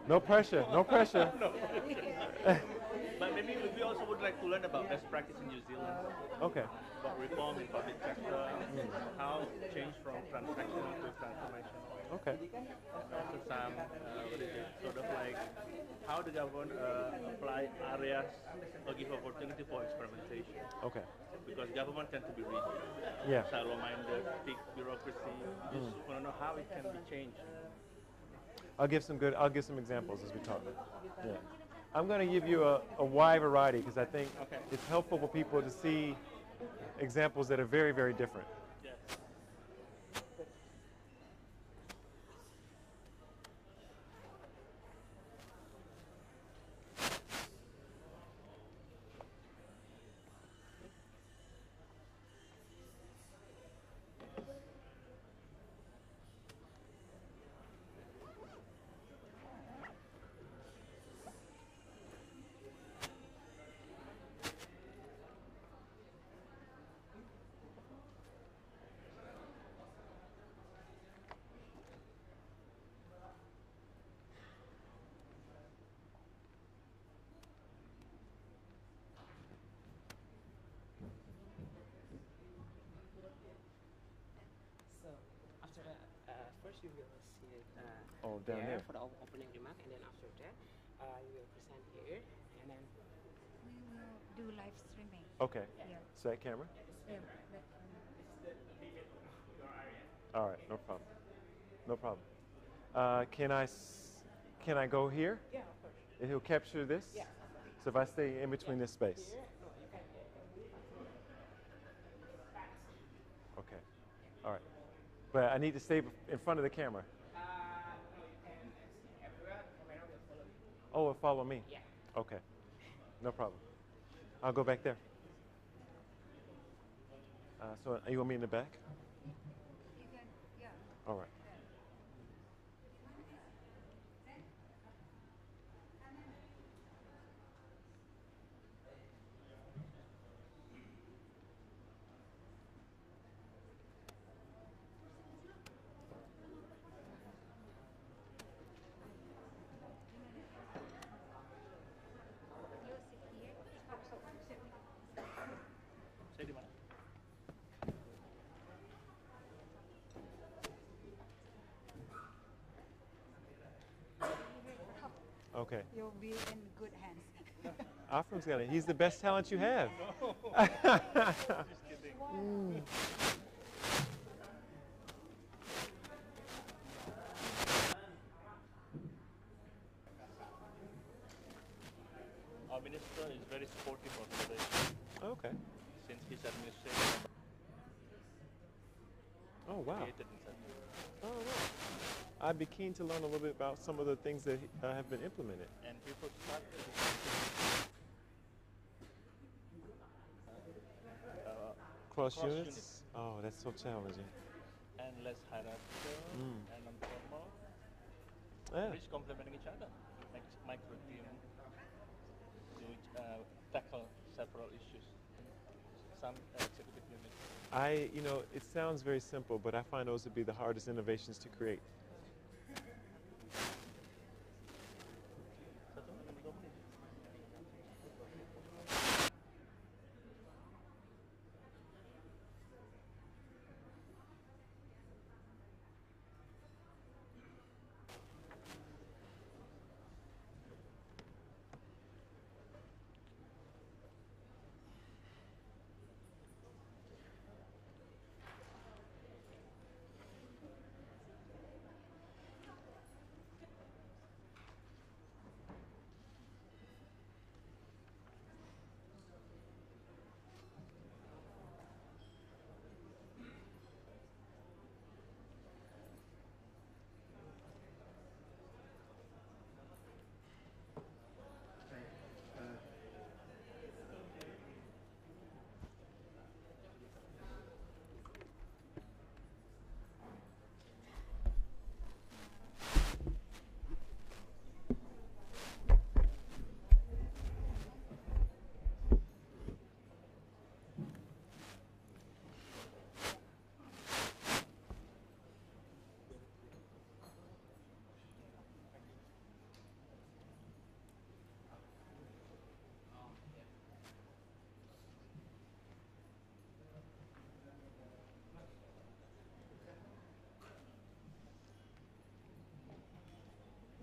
No pressure. No pressure. No. But maybe we also would like to learn about best practice in New Zealand, Okay. about reform in public sector, how change from transactional to transformation. Okay. And also some, what is it, sort of like how the government apply areas or give opportunity for experimentation. Okay. Because government tend to be rigid, Yeah. silo-minded, thick bureaucracy. You just want to know how it can be changed. I'll give some examples as we talk. Yeah. I'm going to give you a wide variety because I think Okay. it's helpful for people to see examples that are very, very different. Yes. So after that, first you will see it Oh, down there. for the opening remark, and then after that, you will present here, and then We will do live streaming. Okay. Yeah. So that camera? Yeah. All right. No problem. No problem. Can I go here? yeah, of course. And he'll capture this? Yeah. So if I stay in between this space. Here, no, you can. Okay. All right. But I need to stay in front of the camera. No, you can see everywhere. Camera will follow you. Oh, it'll follow me? Yeah. Okay. No problem. I'll go back there. So you want me in the back? You can, yeah. All right. You sit here. Saya di mana? Okay. You'll be in good hands. Afram's got it. He's the best talent you have. Just kidding. Our minister is very supportive of today Okay. since his administration Oh, wow. created in Setneg. Oh, wow. I'd be keen to learn a little bit about some of the things that have been implemented. And people start Cross, Cross units? units. Oh, that's so challenging. and less hierarchical and non-formal, Yeah. which complementing each other, makes micro team to tackle several issues. Some executive units. It sounds very simple, but I find those to be the hardest innovations to create. Satu menit, 2 menit.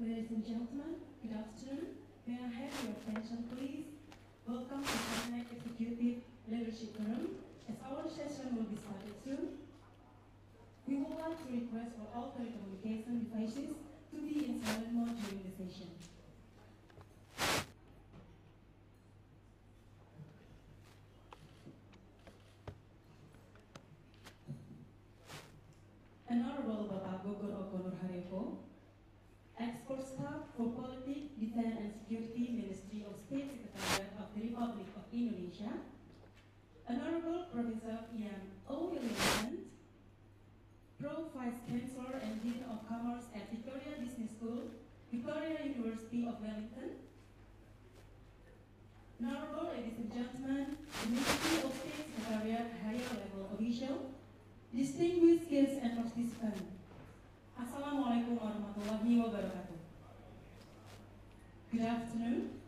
Ladies and gentlemen, good afternoon. May I have your attention, please? Welcome to Setneg Executive Leadership Forum, as our session will be started soon. We would like to request for all telecommunication devices to be in silent mode during the session. Honorable Bapak Gogor Okonur Hareko, Expert Staff for Politics, Defense and Security, Ministry of State, Sekretariat of the Republic of Indonesia, Honorable Professor Ian O. Williamson, Pro Vice Chancellor and Dean of Commerce at Victoria Business School, Victoria University of Wellington, Honorable ladies and gentlemen, the Ministry of State Secretariat higher level official, distinguished guests and participants, Assalamualaikum warahmatullahi wabarakatuh. Good afternoon.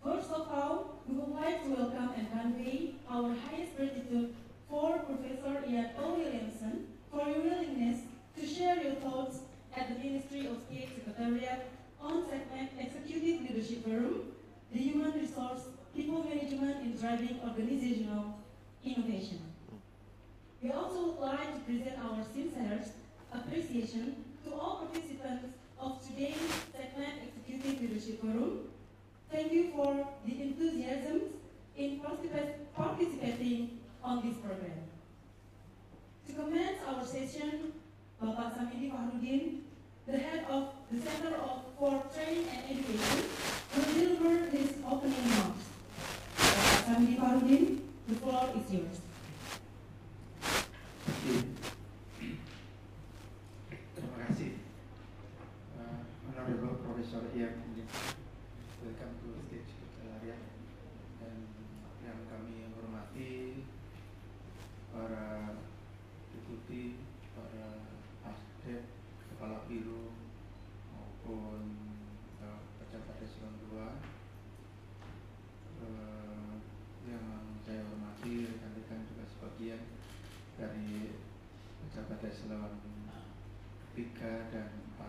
First of all, we would like to welcome and convey our highest gratitude for Professor Ian O. Williamson for your willingness to share your thoughts at the Ministry of State Secretariat on Setneg Executive Leadership Forum, the Human Resource People Management in Driving Organizational Innovation. We also would like to present our sincerest appreciation to all participants of today's Setneg Executive Leadership Forum. Thank you for the enthusiasm in participating on this program. To commence our session, Bapak Samidi Fahrudin, the head of the Center for Training and Education, will deliver his opening remarks. Bapak Samidi Fahrudin, the floor is yours. Terima kasih, Honorable Professor Ian. Welcome to State Sekretariat, dan yang kami hormati para deputi, para asdep, kepala biro maupun pejabat eselon 2, yang saya hormati rekan-rekan juga sebagian dari pejabat eselon 3 dan 4,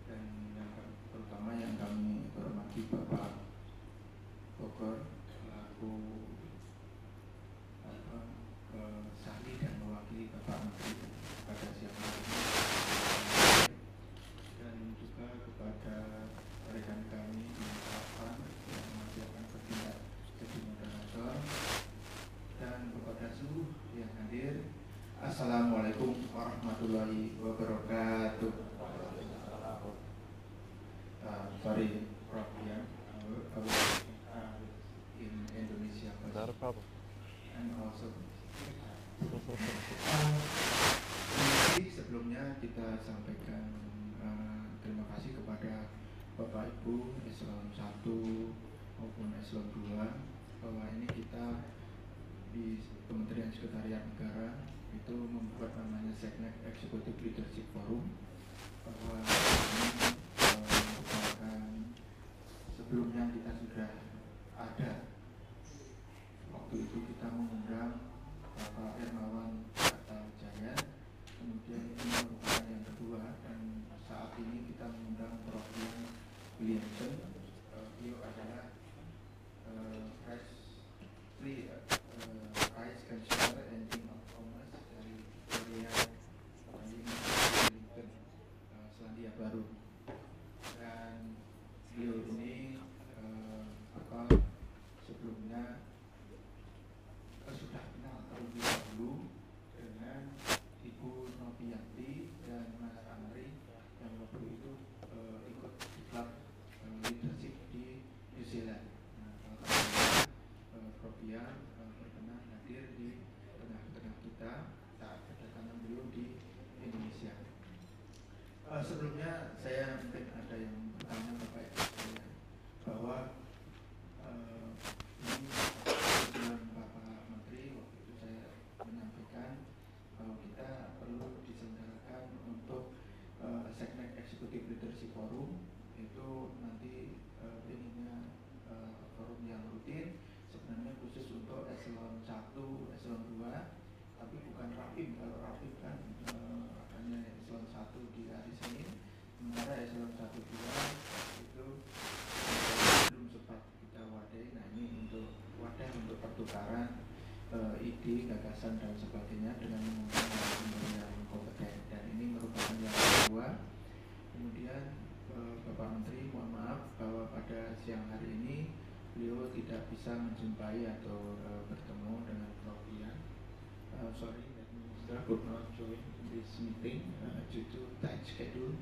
dan yang terutama yang kami hormati Bapak Bogor selaku sahli dan mewakili Bapak Menteri pada siang hari ini, dan juga kepada rekan kami di Pelatihan yang masih akan bertindak jadi moderator, dan kepada seluruh yang hadir, Assalamualaikum warahmatullahi wabarakatuh. Sorry, Prof. Ian, in Indonesia. Not a problem. And also, sebelumnya kita sampaikan terima kasih kepada Bapak Ibu eselon 1 maupun eselon 2 bahwa ini kita di Kementerian Sekretariat Negara itu membuat namanya Setneg Executive Leadership Forum, bahwa ini merupakan sebelumnya kita sudah ada. Waktu itu kita mengundang Bapak Hermawan Jaya, kemudian ini merupakan yang kedua, dan saat ini kita mengundang Prof. Ian Williamson. Beliau adalah Vice Chancellor and Dean of Commerce dari Victoria Wellington, Selandia Baru, dan beliau ini sebelumnya sudah kenal terlebih dahulu dengan Ibu Novianti dan Mas Amri yang waktu itu ikut diklat leadership di New Zealand. Prof. Ian berkenan hadir di tengah-tengah kita saat kedatangan beliau di Indonesia. Sebelumnya saya mungkin ada yang bertanya Bapak Ibu, bahwa ini dengan Bapak Menteri waktu itu saya menyampaikan bahwa kita perlu diselenggarakan untuk Setneg Executive Leadership Forum, itu nanti inginnya forum yang rutin, sebenarnya khusus untuk eselon 1, eselon 2, tapi bukan rapim. Kalau rapim kan hanya eselon 1 di hari Senin, sementara eselon ide, gagasan dan sebagainya dengan mengundang narasumber yang kompeten. Dan ini merupakan yang kedua. Kemudian Bapak Menteri, mohon maaf bahwa pada siang hari ini beliau tidak bisa menjumpai atau bertemu dengan Prof. Ian. Sorry, that Minister could not join this meeting due to tight schedule.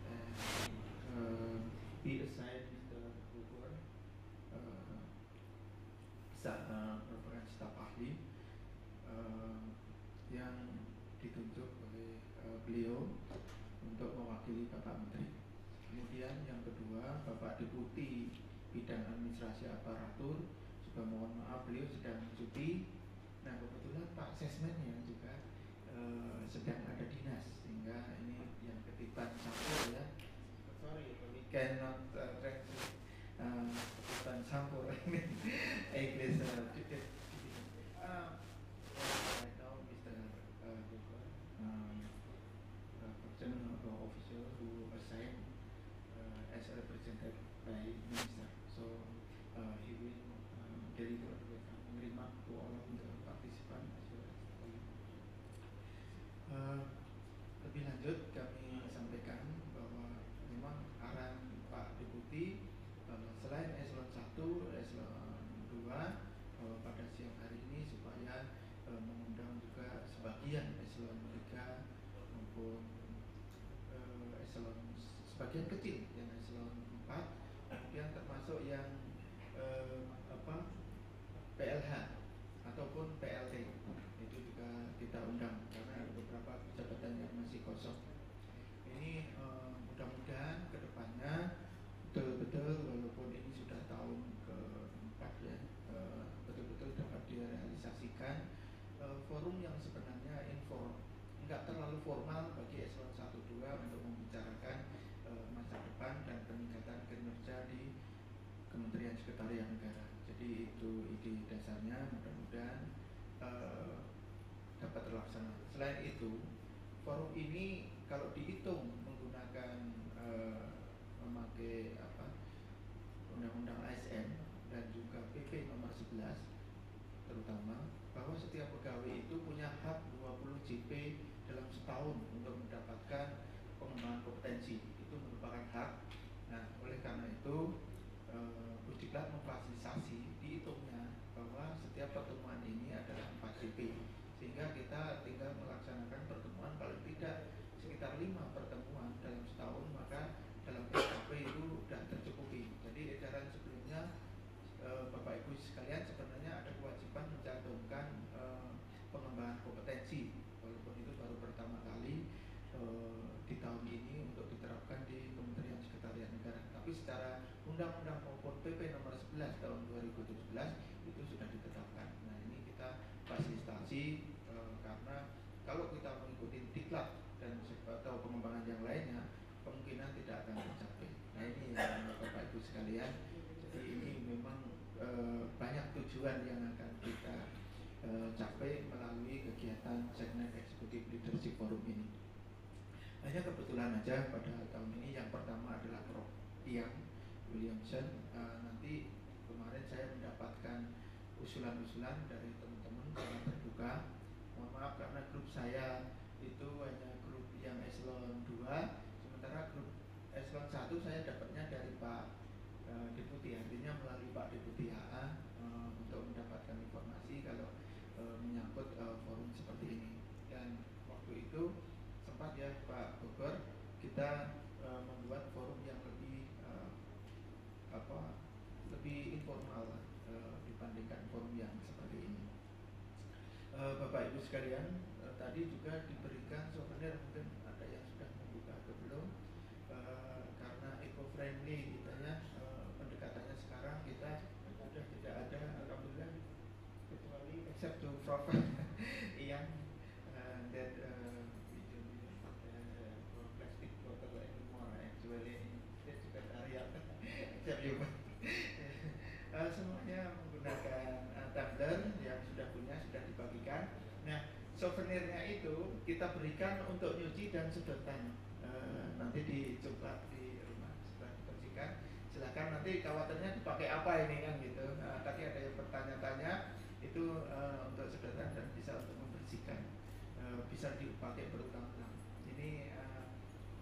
And he assigned Mr. Bogor merupakan staf ahli yang ditunjuk oleh beliau untuk mewakili Bapak Menteri. Kemudian yang kedua, Bapak Deputi Bidang Administrasi Aparatur juga mohon maaf beliau sedang cuti. Nah kebetulan Pak Sesmen yang juga sedang ada dinas, sehingga ini yang ketiban campur ya. Sorry, we cannot translate ketiban campur English. Right now, Mr. Bogor, personal official who assigned as represented by Minister. So he will deliver remark to all of the participants as well as lebih lanjut kami sampaikan bahwa memang arahan Pak Deputi selain eselon 1, eselon 2 pada siang hari ini supaya mengundang juga sebagian eselon 3 maupun eselon sebagian kecil yang eselon 4, kemudian termasuk yang PLH ataupun PLT itu juga kita undang karena ada beberapa jabatan yang masih kosong. Ini mudah-mudahan kedepannya betul-betul walaupun ini sudah tahun keempat ya, betul-betul dapat direalisasikan forum yang sebenarnya informal, enggak terlalu formal bagi eselon 1, 2 untuk membicarakan masa depan dan peningkatan kinerja di Kementerian Sekretariat Negara. Jadi itu ide dasarnya, mudah-mudahan dapat terlaksana. Selain itu, forum ini kalau dihitung menggunakan memakai Undang-Undang ASN dan juga PP nomor 11 terutama, bahwa setiap pegawai itu punya hak 20 JP dalam setahun untuk mendapatkan pengembangan kompetensi. Itu merupakan hak. Nah, oleh karena itu Pusdiklat memfasilitasi dihitungnya bahwa setiap pertemuan ini adalah 4 JP, sehingga kita tinggal melaksanakan pertemuan paling tidak sekitar 5 pertemuan dalam setahun, maka dalam SKP itu sudah tercukupi. Jadi edaran sebelumnya Bapak Ibu sekalian sebenarnya ada kewajiban mencantumkan pengembangan kompetensi, walaupun itu baru pertama kali di tahun ini untuk diterapkan di Kementerian Sekretariat Negara. Tapi secara undang-undang maupun PP nomor 11 tahun 2017 itu sudah ditetapkan. Nah ini kita fasilitasi karena kalau kita mengikuti diklat dan atau pengembangan yang lainnya kemungkinan tidak akan tercapai. Nah ini yang Bapak Ibu sekalian. Jadi ini memang banyak tujuan yang akan kita capai melalui kegiatan Setneg Executive Leadership Forum ini. Hanya kebetulan aja pada tahun ini yang pertama adalah Prof. Ian Williamson. Nanti kemarin saya mendapatkan usulan-usulan dari teman-teman sangat terbuka. Mohon maaf karena grup saya itu hanya grup yang eselon 2, sementara grup eselon 1 saya dapatnya dari Pak Deputi, artinya melalui Pak Deputi HA untuk mendapatkan informasi kalau menyangkut forum seperti ini. Dan waktu itu sempat ya Pak Bogor, kita membuat forum yang lebih lebih informal dibandingkan forum yang seperti ini. Bapak Ibu sekalian, tadi juga diberikan souvenir, mungkin ada yang sudah membuka atau belum, karena eco-friendly kita ya, pendekatannya sekarang kita sudah tidak ada, alhamdulillah, kecuali except to Prof. Ian that we don't use plastic bottle anymore actually in Sekretariat except you. Semuanya menggunakan tumbler yang sudah punya, sudah dibagikan. Nah, souvenirnya itu kita berikan untuk nyuci dan sedotan. Nanti dicoba di rumah setelah dibersihkan. Silakan nanti khawatirnya dipakai apa ini kan gitu. Tadi ada yang bertanya-tanya, itu itu untuk sedotan dan bisa untuk membersihkan, bisa dipakai berulang-ulang. Ini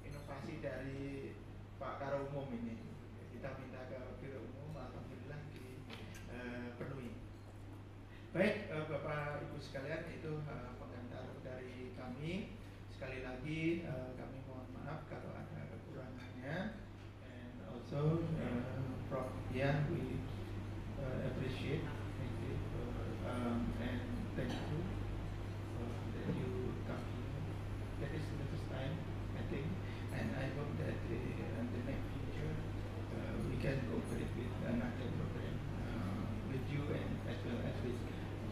inovasi dari Pak Karo Umum ini. Kita minta ke Biro Umum, alhamdulillah dipenuhi. Baik, Bapak Ibu sekalian, itu pengantar dari kami. Sekali lagi kami mohon maaf kalau ada kekurangannya. And also, Prof. Yeah, we appreciate. Thank you. And thank you that you come here. That is the first time, I think. And I hope that in the next future we can cooperate with another program with you and as well as with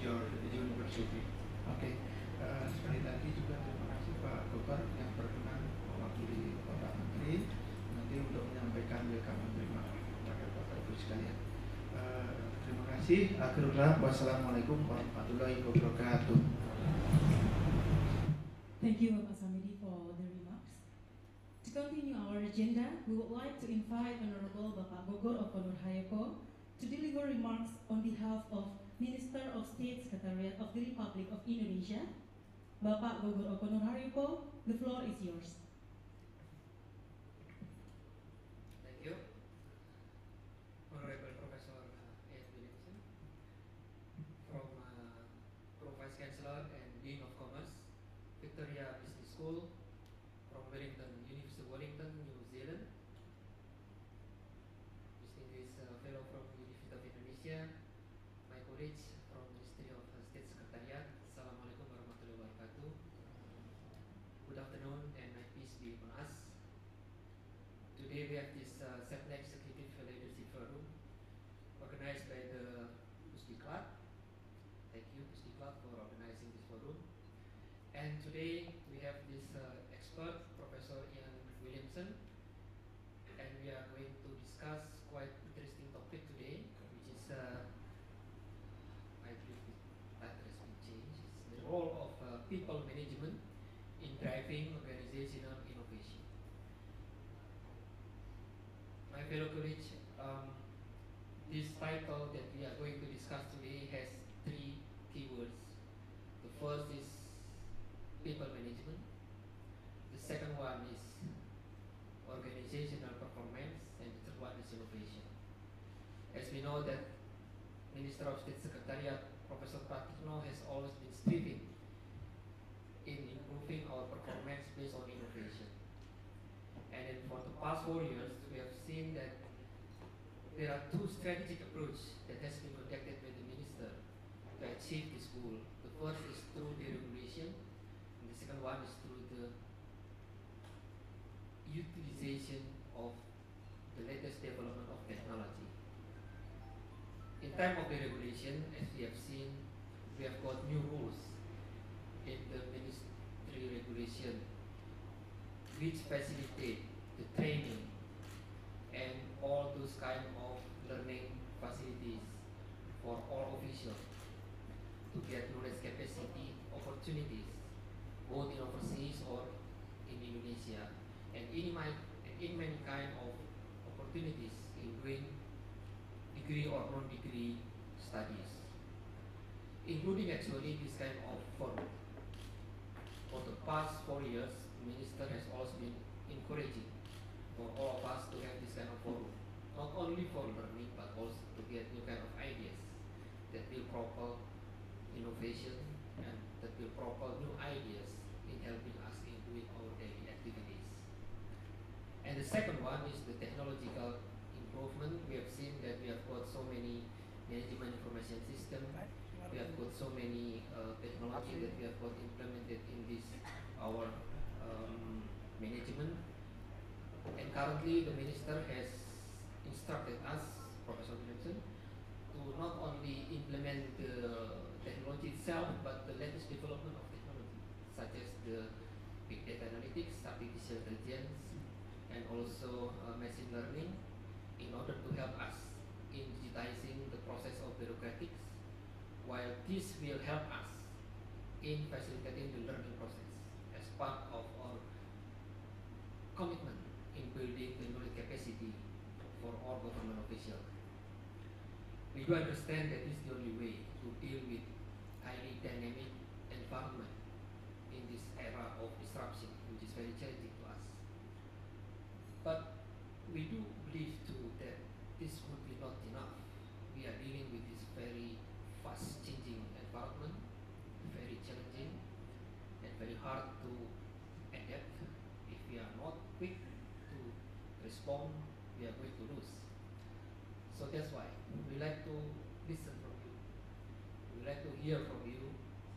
your university. Oke, sekali lagi juga terima kasih Pak Gopar yang berkenan mewakili Bapak Menteri nanti untuk menyampaikan welcome kepada Bapak Ibu sekalian. Terima kasih. Akhirullah, wassalamualaikum warahmatullahi wabarakatuh. Thank you, Bapak Samidi, for the remarks. To continue our agenda, we would like to invite Honorable Bapak Gogor Okonur Hayako to deliver remarks on behalf of Minister of State Sekretariat of the Republic of Indonesia. Bapak Gogor Okonur Hayako, the floor is yours. Thank you. Honorable Professor Ed Williamson, from Vice Chancellor and Dean of Commerce, Victoria Business School, from Wellington, University of Wellington, New Zealand, distinguished fellow from University of Indonesia, my colleagues from Ministry of State Secretariat. Assalamualaikum warahmatullahi wabarakatuh. Good afternoon and may peace be upon us. Today we have this Setneg Executive Leadership Forum organized by the Pusat. Thank you, Pusat, for organizing this forum. And today we have this expert, Professor Ian Williamson, and we are going to discuss quite interesting topic today, which is I believe that has been changed. It's the role of people management in driving organizational innovation. My fellow colleagues, this title that we are going to discuss today has three keywords. The first is people management. The second one is organizational performance, and the third one is innovation. As we know that Minister of State Secretariat, Professor Pratikno, has always been striving in improving our performance based on innovation. And then for the past 4 years, we have seen that there are two strategic approaches that has been conducted by the Minister to achieve this goal. The first is through deregulation, and the second one is through the utilization of the latest development of technology. In time of deregulation, as we have seen, we have got new rules in the ministry regulation which facilitate the training and all those kind of learning facilities for all officials to get knowledge capacity opportunities both in overseas or in Indonesia, and in many kind of opportunities in doing degree or non-degree studies, including actually this kind of forum. For the past 4 years, the Minister has also been encouraging for all of us to have this kind of forum, not only for learning but also to get new kind of ideas that will propel innovation and that will propel new ideas in helping us in doing our daily activities. And the second one is the technological improvement. We have seen that we have got so many management information system, we have got so many technology that we have got implemented in this our management. And currently the Minister has instructed us, Professor Williamson, to not only implement the technology itself but the latest development of technology, such as the big data analytics, artificial intelligence, and also machine learning, in order to help us in digitizing the process of bureaucratics, while this will help us in facilitating the learning process as part of our commitment in building the knowledge capacity for all government officials. We do understand that this is the only way to deal with highly dynamic environment in this era of disruption, which is very challenging to us. But we do believe too that this would be not enough. We are dealing with this very fast changing environment, very challenging and very hard to adapt. If we are not quick to respond, we are going to lose. So that's why we like to listen from you. We like to hear from you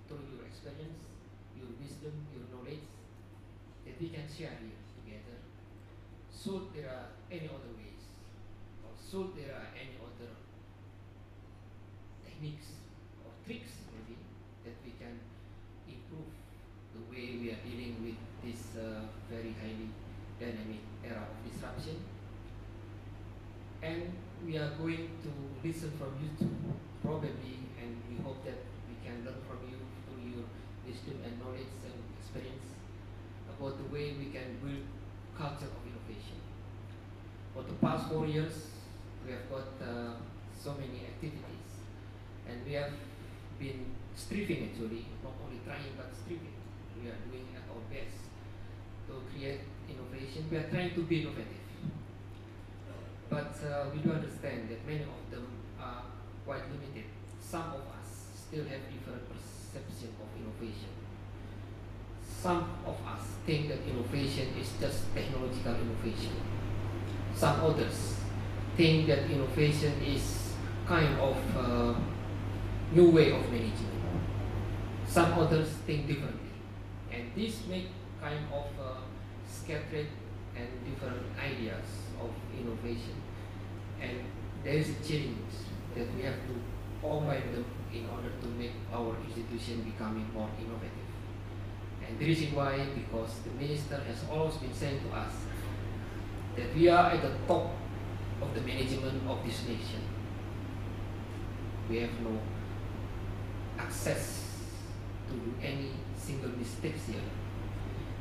through your experience, your wisdom, your knowledge, that we can share here together. Should there are any other ways, or should there are any other techniques or tricks maybe that we can improve the way we are dealing with this very highly dynamic era of disruption. And we are going to listen from you too, probably, and we hope that we can learn from you through your wisdom and knowledge and experience about the way we can build culture of innovation. For the past 4 years, we have got so many activities, and we have been striving actually, not only trying but striving. We are doing at our best to create innovation. We are trying to be innovative. But we do understand that many of them are quite limited. Some of us still have different perception of innovation. Some of us think that innovation is just technological innovation. Some others think that innovation is kind of new way of management. Some others think differently. And this make kind of scattered and different ideas of innovation. And there is a challenge that we have to combine them in order to make our institution becoming more innovative. And the reason why, because the minister has always been saying to us that we are at the top of the management of this nation. We have no access to do any single mistakes here.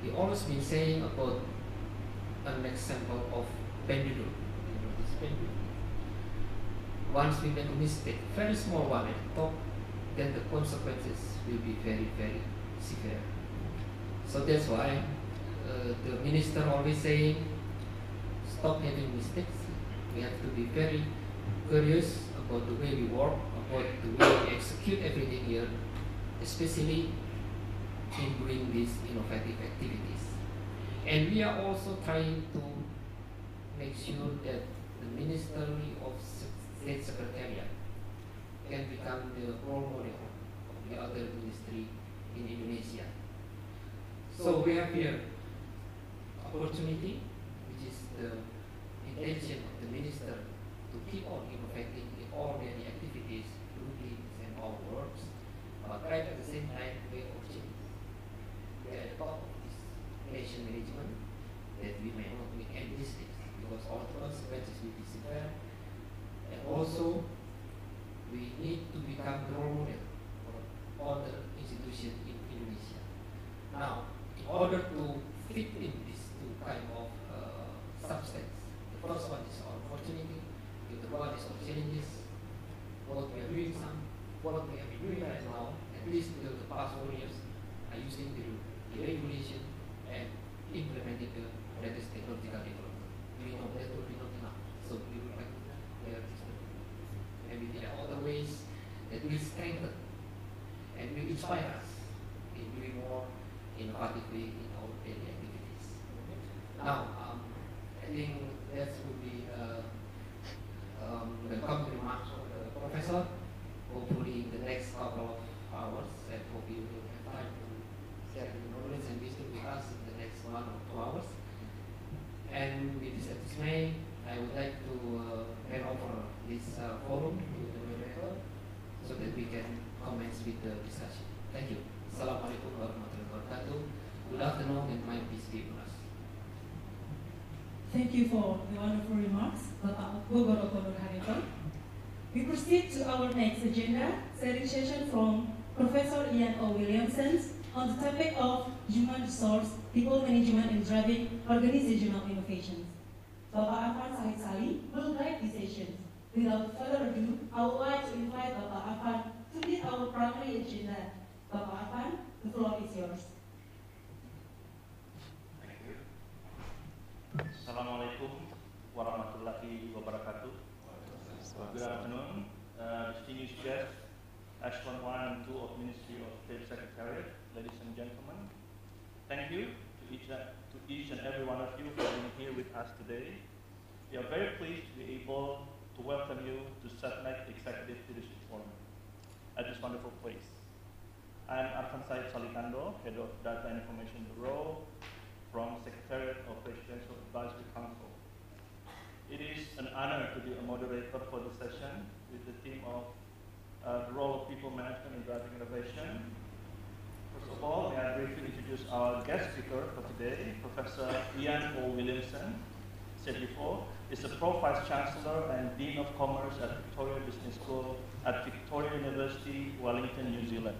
He always been saying about an example of pendulum. You know this pendulum. Once we make a mistake, very small one at the top, then the consequences will be very, very severe. So that's why the minister always saying, stop having mistakes. We have to be very curious about the way we work, about the way we execute everything here, especially in doing these innovative activities. And we are also trying to make sure that the Ministry of State Secretariat can become the role model of the other ministry in Indonesia. So we have here opportunity, which is the intention of the minister to keep on innovating in all their activities, routines and all works, but right at the same time we are change. We are at the top of this nation management that we may not make any mistakes because all the consequences will be severe. And also we need to become the role model for all the institutions in Indonesia. Now, in order to fit in these two kind of substance, the first one is our opportunity, the other one is our challenges. What we are doing what we have been doing right now, at least in the past 4 years, are using the regulation and implementing the latest technological development. We know that will be not enough, so we would like to clear this. And there are other ways that will strengthen and will inspire us in doing more innovatively in our daily activities. Now, I think that would be the concluding remarks of the professor. Hopefully, in the next couple of hours, I hope you will have time to share your knowledge and wisdom with us in the next 1 or 2 hours. And with this dismay, I would like to hand over this forum to the moderator so that we can commence with the discussion. Thank you. Assalamualaikum warahmatullahi wabarakatuh. Good afternoon and my peace be with us. Thank you for the wonderful remarks, Bapak Gogoro Harito. We proceed to our next agenda, sharing session from Professor Ian O. Williamson on the topic of human resource, people management and driving organizational innovations. Bapak Afan Sahid Sali will guide this session. Without further ado, I would like to invite Bapak Afan to lead our our primary agenda. Bapak Afan, the floor is yours. Thank you. Assalamualaikum warahmatullahi wabarakatuh. Good afternoon, distinguished guests, Echelon 1 and 2 of Ministry of State Secretariat, ladies and gentlemen. Thank you to each and every one of you for being here with us today. We are very pleased to be able to welcome you to Setneg Executive Leadership Forum at this wonderful place. I'm Arfan Said Salikando, Head of Data and Information Bureau from Secretariat of Presidential Advisory Council. It is an honor to be a moderator for this session with the theme of the role of people management in driving innovation. First of all, may I briefly introduce our guest speaker for today, Professor Ian O. Williamson, said before, is the Pro Vice Chancellor and Dean of Commerce at Victoria Business School at Victoria University, Wellington, New Zealand.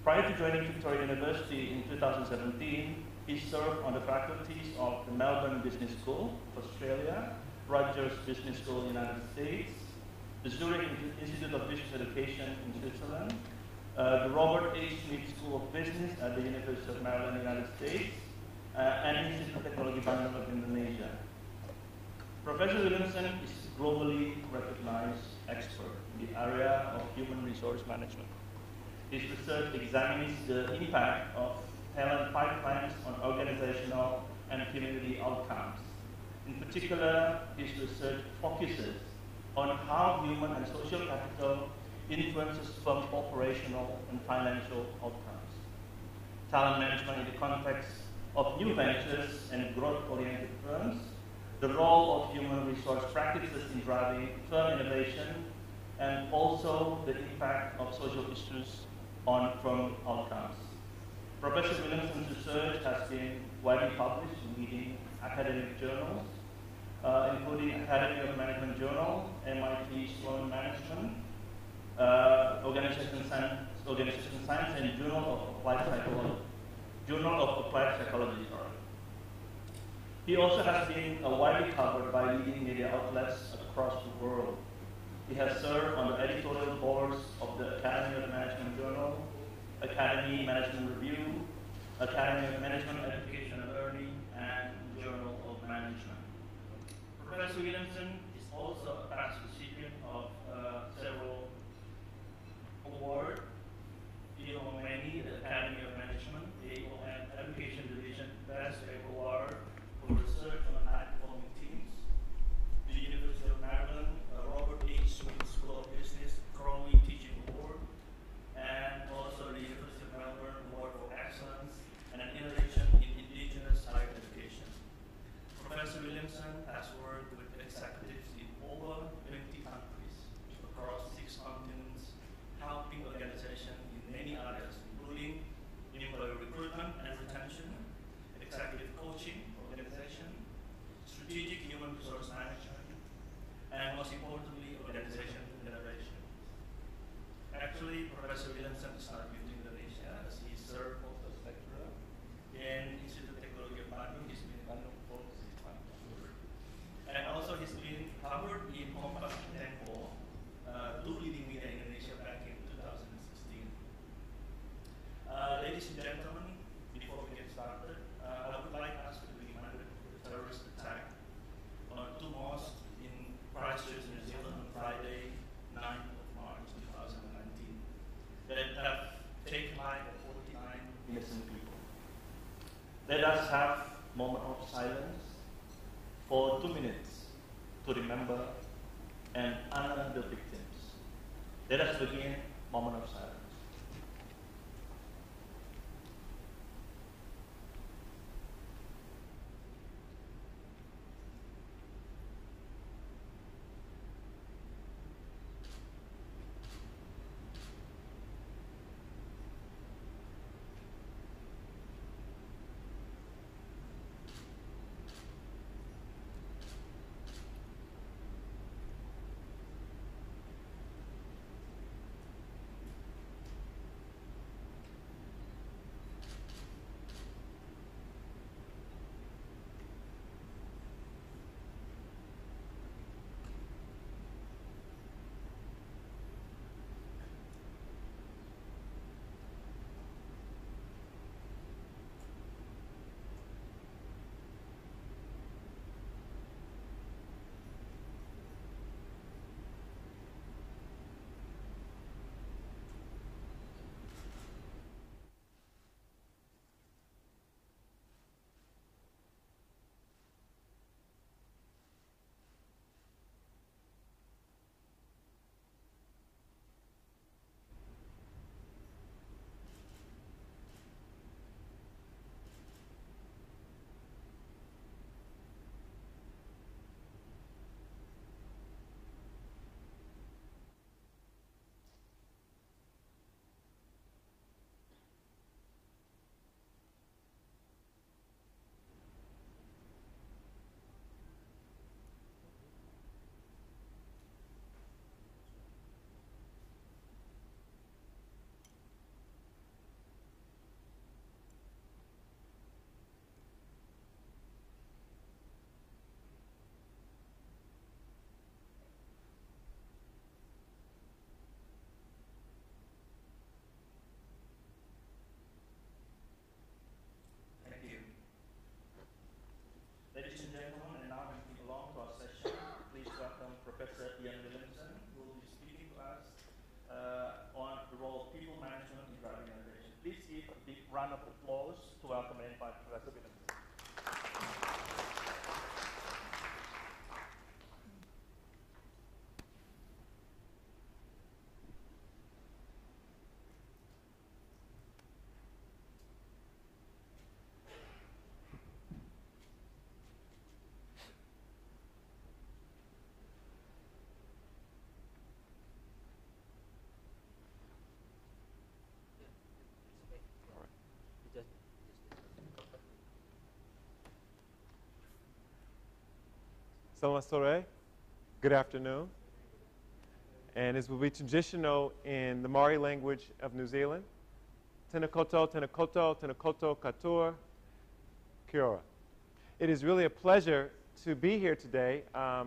Prior to joining Victoria University in 2017, he served on the faculties of the Melbourne Business School, Australia, Rutgers Business School, United States, the Zurich Institute of Business Education in Switzerland, the Robert H. Smith School of Business at the University of Maryland, United States, and Institute of Technology Bandung of Indonesia. Professor Williamson is a globally recognized expert in the area of human resource management. His research examines the impact of talent pipelines on organizational and community outcomes. In particular, his research focuses on how human and social capital influences firm operational and financial outcomes. Talent management in the context of new ventures and growth-oriented firms, the role of human resource practices in driving firm innovation, and also the impact of social issues on firm outcomes. Professor Williamson's research has been widely published in leading academic journals, including Academy of Management Journal, MIT Sloan Management, Organization Science, and Journal of Applied Psychology. He also has been widely covered by leading media outlets across the world. He has served on the editorial boards of the Academy of Management Journal, Academy Management Review, Academy of Management Education and Learning, and Journal of Management. Professor Williamson is also a past recipient of several awards. Many, the Academy of Management, the AOM Education Division Best Award for research on high-performing teams, the University of Maryland, Robert H. Smith School of Business, Crowley Teaching Award, and also the University of Melbourne Award for Excellence and an Innovation in Indigenous Higher Education. Professor Williamson has worked with executives in over 20 countries across 6 continents, helping organizations in many areas, including employee recruitment and retention, executive coaching organization, strategic human resource management, and most importantly, organization innovation. Actually, Professor Williamson is not in Indonesia, as he served as lecturer in Institute of Technology of Bandung. He's been in Bandung for 6 months. And also he's been covered in Kompas Tempo, 2 leading media in Indonesia back in 2016. Ladies and gentlemen, before we get started, I would like us to be reminded of the terrorist attack on 2 mosques in Christchurch, New Zealand on Friday, 9th of March 2019, that have taken life of 49 innocent people. Let us have a moment of silence for 2 minutes to remember and honor the victims. Let us begin moment of silence. Selamat sore. Good afternoon. And as will be traditional in the Maori language of New Zealand, tena koto, tena koto, tena koto katoa, kia ora. It is really a pleasure to be here today. I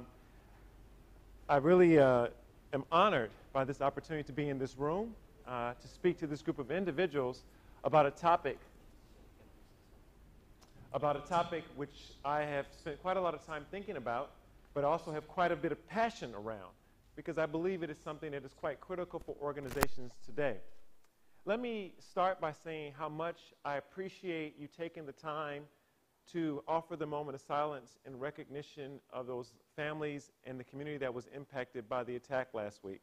really am honored by this opportunity to be in this room, to speak to this group of individuals about a topic which I have spent quite a lot of time thinking about, but also have quite a bit of passion around, because I believe it is something that is quite critical for organizations today. Let me start by saying how much I appreciate you taking the time to offer the moment of silence in recognition of those families and the community that was impacted by the attack last week.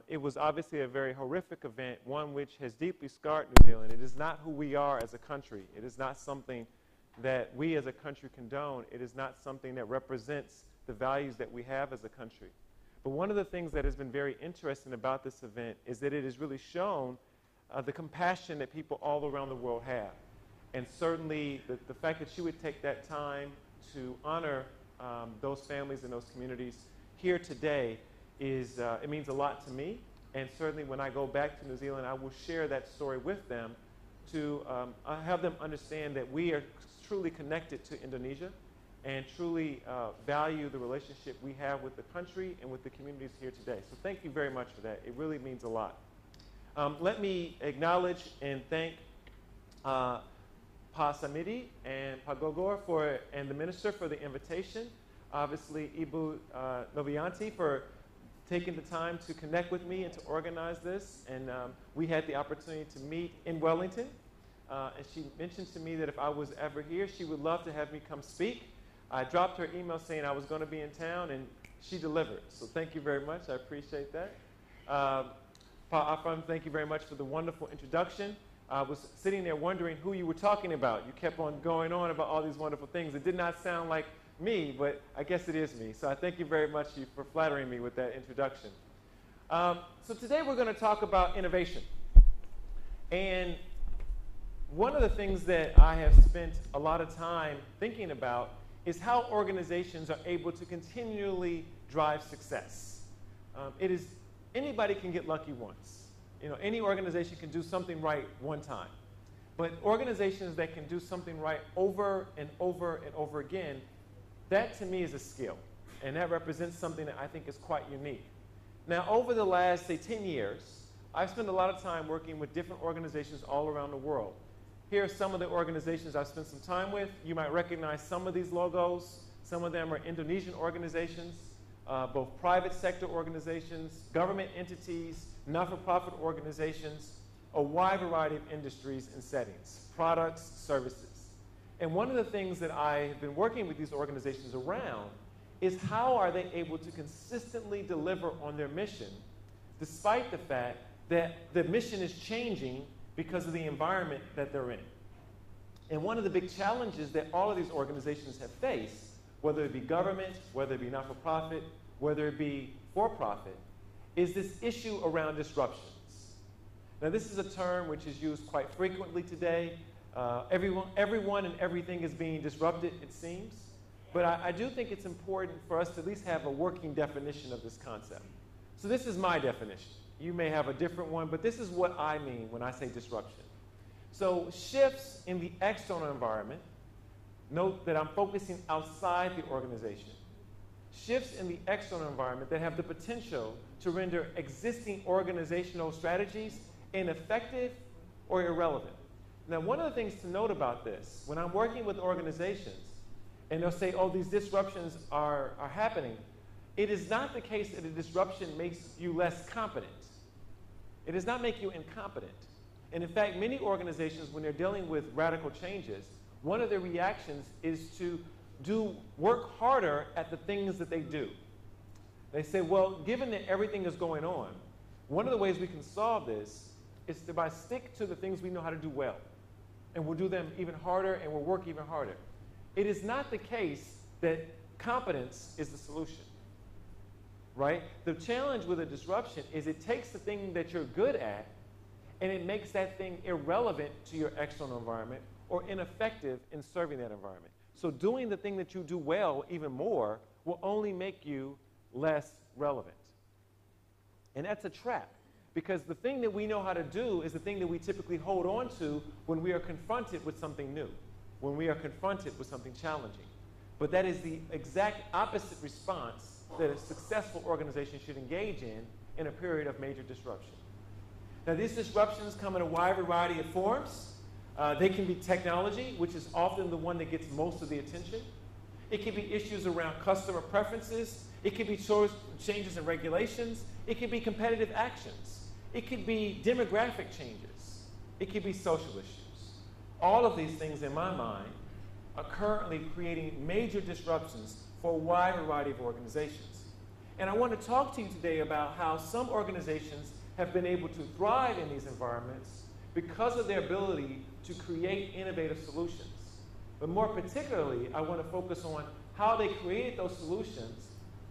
It was obviously a very horrific event, one which has deeply scarred New Zealand. It is not who we are as a country. It is not something that we as a country condone. It is not something that represents the values that we have as a country. But one of the things that has been very interesting about this event is that it has really shown the compassion that people all around the world have. And certainly the fact that you would take that time to honor those families and those communities here today is, it means a lot to me. And certainly when I go back to New Zealand, I will share that story with them to have them understand that we are truly connected to Indonesia and truly value the relationship we have with the country and with the communities here today. So thank you very much for that. It really means a lot. Let me acknowledge and thank Pa Samidi and Pa Gogor and the minister for the invitation. Obviously, Ibu Novianti for taking the time to connect with me and to organize this. And we had the opportunity to meet in Wellington. And she mentioned to me that if I was ever here, she would love to have me come speak. I dropped her email saying I was going to be in town, and she delivered. So thank you very much. I appreciate that. Pa Afram, thank you very much for the wonderful introduction. I was sitting there wondering who you were talking about. You kept on going on about all these wonderful things. It did not sound like me, but I guess it is me. So I thank you very much for flattering me with that introduction. So today we're going to talk about innovation. And one of the things that I have spent a lot of time thinking about is how organizations are able to continually drive success. Anybody can get lucky once. You know, any organization can do something right one time. But organizations that can do something right over and over and over again, that to me is a skill. And that represents something that I think is quite unique. Now, over the last, say, 10 years, I've spent a lot of time working with different organizations all around the world. Here are some of the organizations I've spent some time with. You might recognize some of these logos. Some of them are Indonesian organizations, both private sector organizations, government entities, not-for-profit organizations, a wide variety of industries and settings, products, services. And one of the things that I have been working with these organizations around is how are they able to consistently deliver on their mission, despite the fact that the mission is changing because of the environment that they're in. And one of the big challenges that all of these organizations have faced, whether it be government, whether it be not-for-profit, whether it be for-profit, is this issue around disruptions. Now, this is a term which is used quite frequently today. Everyone and everything is being disrupted, it seems. But I do think it's important for us to at least have a working definition of this concept. So this is my definition. You may have a different one, but this is what I mean when I say disruption. So shifts in the external environment, note that I'm focusing outside the organization. Shifts in the external environment that have the potential to render existing organizational strategies ineffective or irrelevant. Now, one of the things to note about this, when I'm working with organizations, and they'll say, oh, these disruptions are happening, it is not the case that a disruption makes you less competent. It does not make you incompetent. And in fact, many organizations, when they're dealing with radical changes, one of their reactions is to work harder at the things that they do. They say, well, given that everything is going on, one of the ways we can solve this is to stick to the things we know how to do well. And we'll do them even harder and we'll work even harder. It is not the case that competence is the solution, right? The challenge with a disruption is it takes the thing that you're good at and it makes that thing irrelevant to your external environment or ineffective in serving that environment. So doing the thing that you do well even more will only make you less relevant. And that's a trap, because the thing that we know how to do is the thing that we typically hold on to when we are confronted with something new, when we are confronted with something challenging. But that is the exact opposite response that a successful organization should engage in a period of major disruption. Now, these disruptions come in a wide variety of forms. They can be technology, which is often the one that gets most of the attention. It can be issues around customer preferences. It can be changes in regulations. It can be competitive actions. It could be demographic changes. It could be social issues. All of these things, in my mind, are currently creating major disruptions for a wide variety of organizations. And I want to talk to you today about how some organizations have been able to thrive in these environments because of their ability to create innovative solutions. But more particularly, I want to focus on how they created those solutions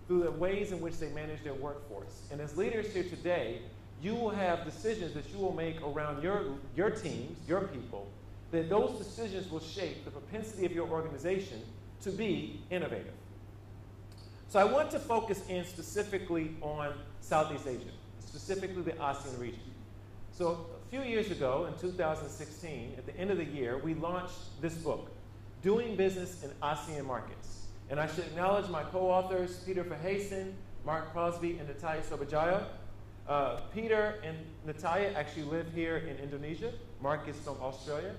through the ways in which they manage their workforce. And as leaders here today, you will have decisions that you will make around your teams, your people, that those decisions will shape the propensity of your organization to be innovative. So I want to focus in specifically on Southeast Asia, specifically the ASEAN region. So a few years ago, in 2016, at the end of the year, we launched this book, Doing Business in ASEAN Markets. And I should acknowledge my co-authors, Peter Verheysen, Mark Crosby, and Natalia Sobajaya. Peter and Natalia actually live here in Indonesia. Mark is from Australia.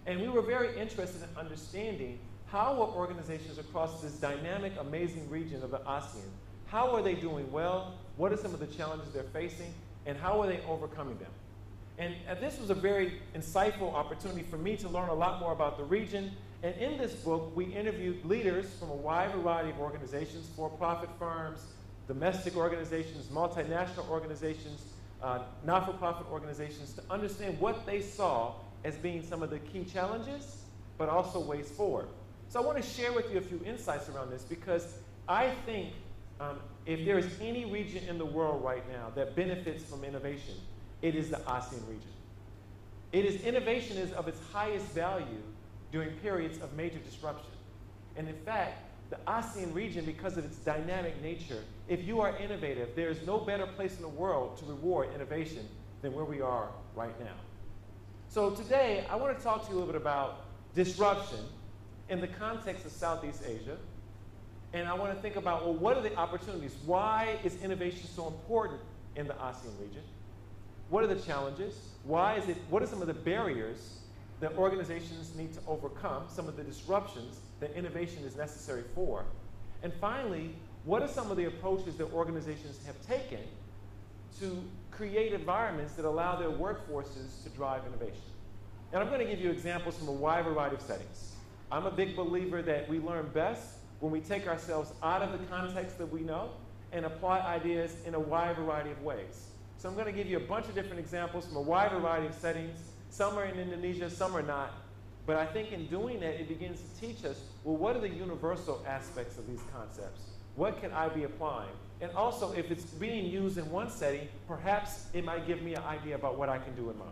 And we were very interested in understanding how are organizations across this dynamic, amazing region of the ASEAN, how are they doing well? What are some of the challenges they're facing? And how are they overcoming them? And this was a very insightful opportunity for me to learn a lot more about the region. And in this book, we interviewed leaders from a wide variety of organizations, for-profit firms, domestic organizations, multinational organizations, not-for-profit organizations, to understand what they saw as being some of the key challenges, but also ways forward. So I want to share with you a few insights around this, because I think if there is any region in the world right now that benefits from innovation, it is the ASEAN region. Innovation is of its highest value during periods of major disruption. And in fact, the ASEAN region, because of its dynamic nature, if you are innovative, there is no better place in the world to reward innovation than where we are right now. So today, I want to talk to you a little bit about disruption in the context of Southeast Asia. And I want to think about, well, what are the opportunities? Why is innovation so important in the ASEAN region? What are the challenges? What are some of the barriers that organizations need to overcome, some of the disruptions that innovation is necessary for? And finally, what are some of the approaches that organizations have taken to create environments that allow their workforces to drive innovation? And I'm going to give you examples from a wide variety of settings. I'm a big believer that we learn best when we take ourselves out of the context that we know and apply ideas in a wide variety of ways. So I'm going to give you a bunch of different examples from a wide variety of settings. Some are in Indonesia, some are not. But I think in doing that, it begins to teach us, well, what are the universal aspects of these concepts? What can I be applying? And also, if it's being used in one setting, perhaps it might give me an idea about what I can do in mine.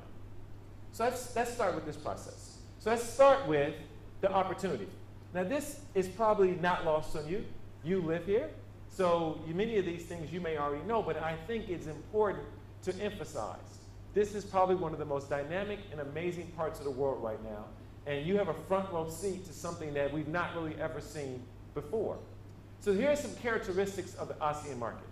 So let's start with this process. So let's start with the opportunity. Now, this is probably not lost on you. You live here. So many of these things you may already know, but I think it's important to emphasize. This is probably one of the most dynamic and amazing parts of the world right now. And you have a front row seat to something that we've not really ever seen before. So here are some characteristics of the ASEAN market.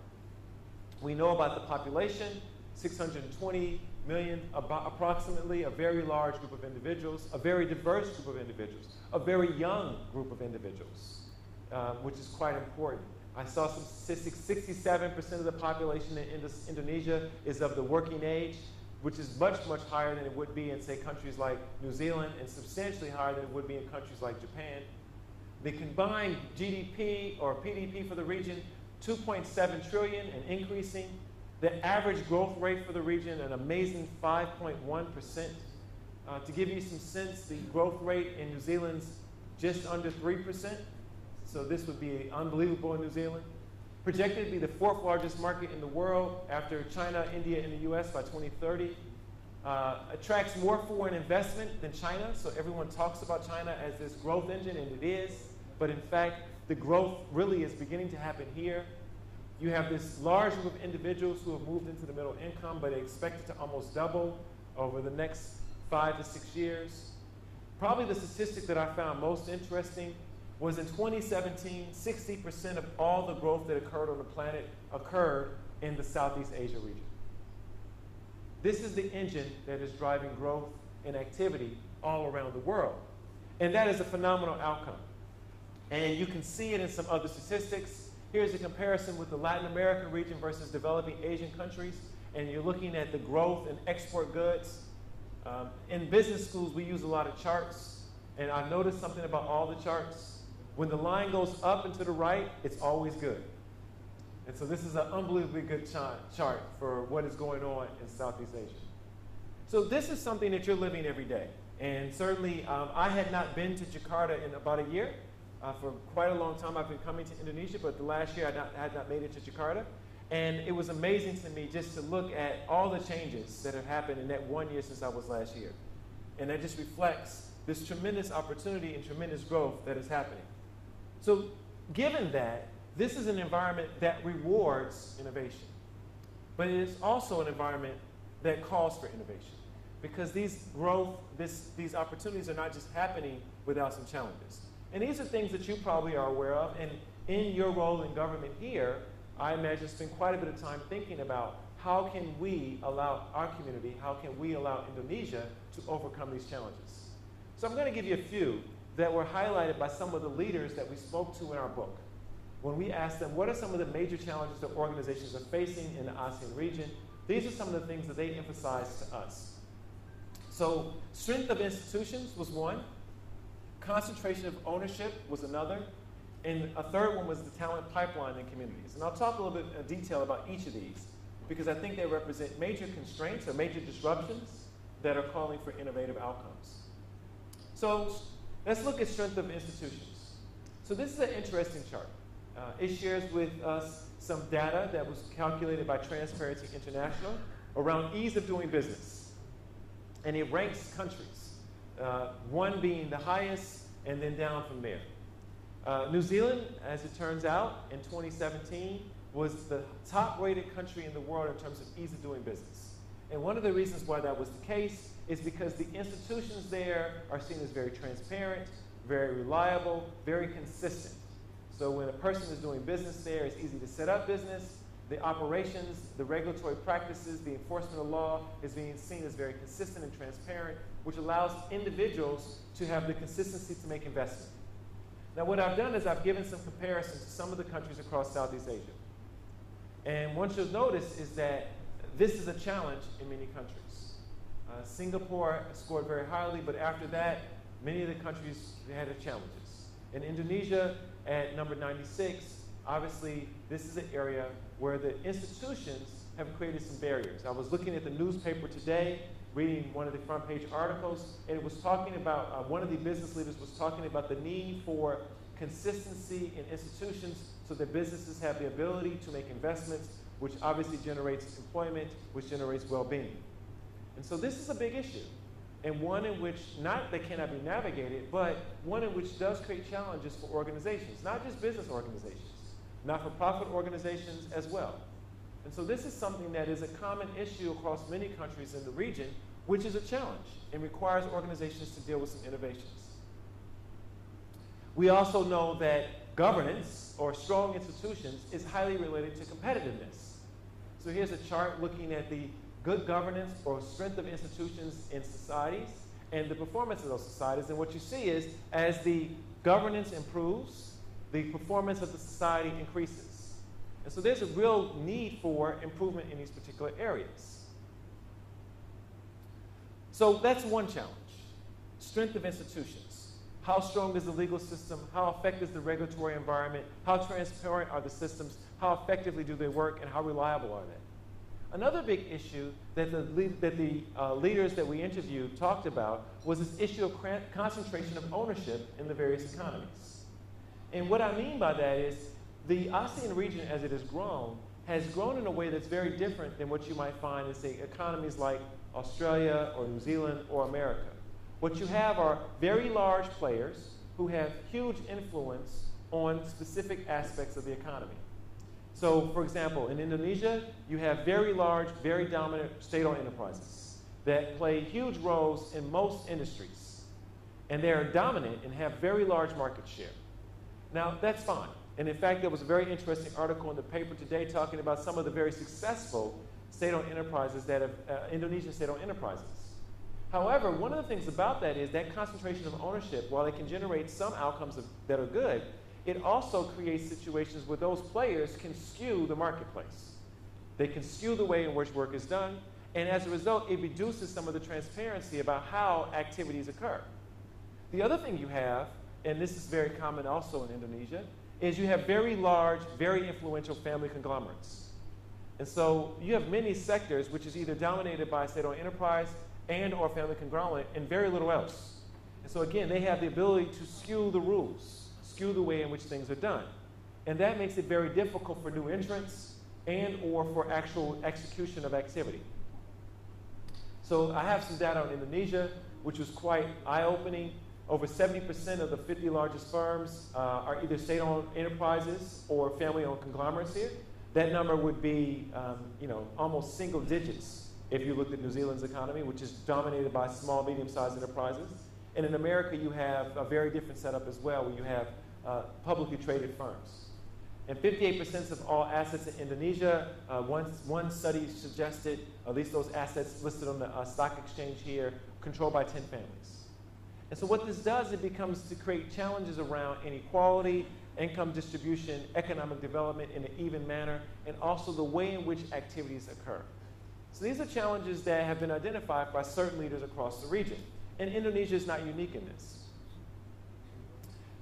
We know about the population, 620 million approximately, a very large group of individuals, a very diverse group of individuals, a very young group of individuals, which is quite important. I saw some statistics, 67% of the population in Indonesia is of the working age, which is much, much higher than it would be in, say, countries like New Zealand, and substantially higher than it would be in countries like Japan. The combined GDP or PDP for the region, 2.7 trillion and increasing. The average growth rate for the region, an amazing 5.1%. To give you some sense, the growth rate in New Zealand's just under 3%. So this would be unbelievable in New Zealand. Projected to be the 4th largest market in the world after China, India, and the US by 2030. Attracts more foreign investment than China, so everyone talks about China as this growth engine, and it is. But in fact, the growth really is beginning to happen here. You have this large group of individuals who have moved into the middle income, but they expect it to almost double over the next 5 to 6 years. Probably the statistic that I found most interesting was in 2017, 60% of all the growth that occurred on the planet occurred in the Southeast Asia region. This is the engine that is driving growth and activity all around the world. And that is a phenomenal outcome. And you can see it in some other statistics. Here's a comparison with the Latin American region versus developing Asian countries. And you're looking at the growth in export goods. In business schools, we use a lot of charts. And I noticed something about all the charts. When the line goes up and to the right, it's always good. And so this is an unbelievably good chart for what is going on in Southeast Asia. So this is something that you're living every day. And certainly, I had not been to Jakarta in about a year. For quite a long time, I've been coming to Indonesia, but the last year I had not made it to Jakarta. And it was amazing to me just to look at all the changes that have happened in that 1 year since I was last year. And that just reflects this tremendous opportunity and tremendous growth that is happening. So given that, this is an environment that rewards innovation. But it is also an environment that calls for innovation. Because these opportunities are not just happening without some challenges. And these are things that you probably are aware of. And in your role in government here, I imagine spend quite a bit of time thinking about how can we allow our community, how can we allow Indonesia to overcome these challenges. So I'm going to give you a few that were highlighted by some of the leaders that we spoke to in our book. When we asked them, what are some of the major challenges that organizations are facing in the ASEAN region, these are some of the things that they emphasized to us. So strength of institutions was one. Concentration of ownership was another. And a third one was the talent pipeline in communities. And I'll talk a little bit in detail about each of these because I think they represent major constraints or major disruptions that are calling for innovative outcomes. So let's look at strength of institutions. So this is an interesting chart. It shares with us some data that was calculated by Transparency International around ease of doing business. And it ranks countries, one being the highest and then down from there. New Zealand, as it turns out, in 2017, was the top-rated country in the world in terms of ease of doing business. And one of the reasons why that was the case is because the institutions there are seen as very transparent, very reliable, very consistent. So when a person is doing business there, it's easy to set up business. The operations, the regulatory practices, the enforcement of law is being seen as very consistent and transparent, which allows individuals to have the consistency to make investment. Now, what I've done is I've given some comparisons to some of the countries across Southeast Asia. And what you'll notice is that this is a challenge in many countries. Singapore scored very highly, but after that, many of the countries had their challenges. In Indonesia, at number 96, obviously, this is an area where the institutions have created some barriers. I was looking at the newspaper today, reading one of the front page articles, and it was talking about, one of the business leaders was talking about the need for consistency in institutions so that businesses have the ability to make investments, which obviously generates employment, which generates well-being. And so this is a big issue, and one in which not that cannot be navigated, but one in which does create challenges for organizations, not just business organizations, not-for-profit organizations as well. And so this is something that is a common issue across many countries in the region, which is a challenge and requires organizations to deal with some innovations. We also know that governance or strong institutions is highly related to competitiveness. So here's a chart looking at the good governance or strength of institutions in societies and the performance of those societies. And what you see is as the governance improves, the performance of the society increases. And so there's a real need for improvement in these particular areas. So that's one challenge, strength of institutions. How strong is the legal system? How effective is the regulatory environment? How transparent are the systems? How effectively do they work? And how reliable are they? Another big issue that the leaders that we interviewed talked about was this issue of concentration of ownership in the various economies. And what I mean by that is the ASEAN region, as it has grown in a way that's very different than what you might find in, say, economies like Australia or New Zealand or America. What you have are very large players who have huge influence on specific aspects of the economy. So, for example, in Indonesia, you have very large, very dominant state-owned enterprises that play huge roles in most industries. And they are dominant and have very large market share. Now, that's fine. And in fact, there was a very interesting article in the paper today talking about some of the very successful state-owned enterprises that have, Indonesian state-owned enterprises. However, one of the things about that is that concentration of ownership, while it can generate some outcomes that are good, it also creates situations where those players can skew the marketplace. They can skew the way in which work is done, and as a result, it reduces some of the transparency about how activities occur. The other thing you have, and this is very common also in Indonesia, is you have very large, very influential family conglomerates. And so you have many sectors which is either dominated by a state-owned enterprise and or family conglomerate and very little else. And so again, they have the ability to skew the rules, skew the way in which things are done. And that makes it very difficult for new entrants and or for actual execution of activity. So I have some data on Indonesia, which was quite eye-opening. Over 70% of the 50 largest firms are either state-owned enterprises or family-owned conglomerates here. That number would be almost single digits if you looked at New Zealand's economy, which is dominated by small, medium-sized enterprises. And in America, you have a very different setup as well, where you have publicly traded firms. And 58% of all assets in Indonesia, one study suggested, at least those assets listed on the stock exchange here, controlled by 10 families. And so what this does, it becomes to create challenges around inequality, income distribution, economic development in an even manner, and also the way in which activities occur. So these are challenges that have been identified by certain leaders across the region. And Indonesia is not unique in this.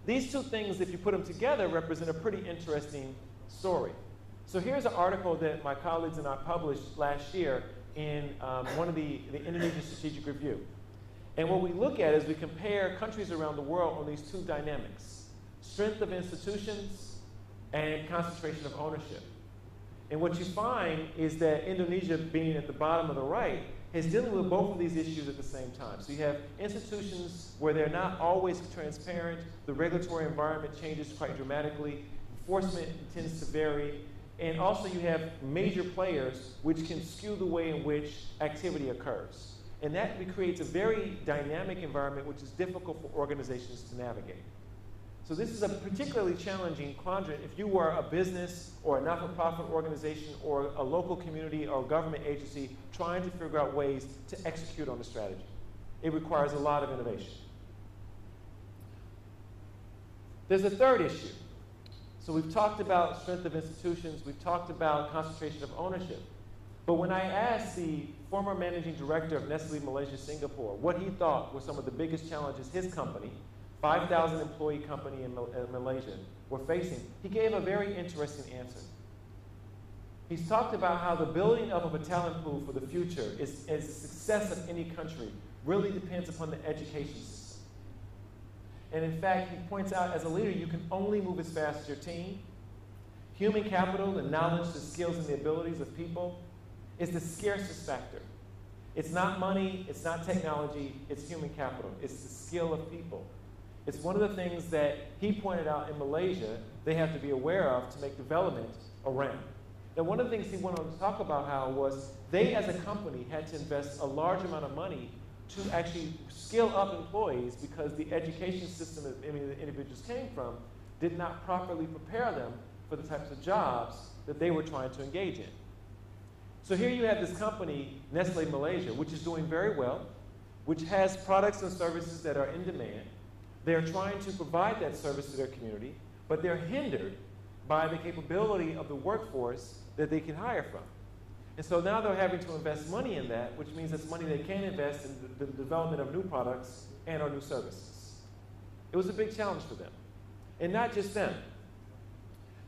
These two things, if you put them together, represent a pretty interesting story. So here's an article that my colleagues and I published last year in one of the Indonesian Strategic Review. And what we look at is we compare countries around the world on these two dynamics: strength of institutions and concentration of ownership. And what you find is that Indonesia, being at the bottom of the right, is dealing with both of these issues at the same time. So you have institutions where they're not always transparent, the regulatory environment changes quite dramatically, enforcement tends to vary, and also you have major players which can skew the way in which activity occurs. And that creates a very dynamic environment which is difficult for organizations to navigate. So this is a particularly challenging quadrant if you were a business or a not-for-profit organization or a local community or government agency trying to figure out ways to execute on the strategy. It requires a lot of innovation. There's a third issue. So we've talked about strength of institutions, we've talked about concentration of ownership. But when I asked the former managing director of Nestle Malaysia Singapore what he thought were some of the biggest challenges his company, 5,000 employee company in Malaysia, were facing, he gave a very interesting answer. He's talked about how the building of a talent pool for the future is the success of any country really depends upon the education system. And in fact, he points out as a leader, you can only move as fast as your team. Human capital, the knowledge, the skills, and the abilities of people is the scarcest factor. It's not money, it's not technology, it's human capital. It's the skill of people. It's one of the things that he pointed out in Malaysia they have to be aware of to make development around. Now, one of the things he went on to talk about how was they as a company had to invest a large amount of money to actually skill up employees because the education system that the individuals came from did not properly prepare them for the types of jobs that they were trying to engage in. So here you have this company, Nestle Malaysia, which is doing very well, which has products and services that are in demand. They're trying to provide that service to their community, but they're hindered by the capability of the workforce that they can hire from. And so now they're having to invest money in that, which means it's money they can invest in the development of new products and or new services. It was a big challenge for them. And not just them.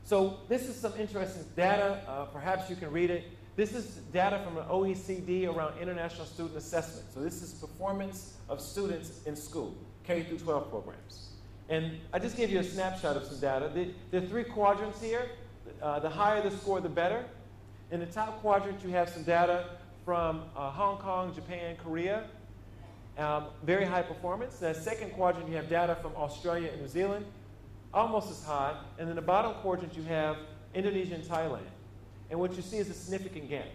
So this is some interesting data. Perhaps you can read it. This is data from an OECD around international student assessment. So this is performance of students in school, K through 12 programs. And I just gave you a snapshot of some data. There are three quadrants here. The higher the score, the better. In the top quadrant, you have some data from Hong Kong, Japan, Korea. Very high performance. The second quadrant, you have data from Australia and New Zealand. almost as high. And in the bottom quadrant, you have Indonesia and Thailand. And what you see is a significant gap.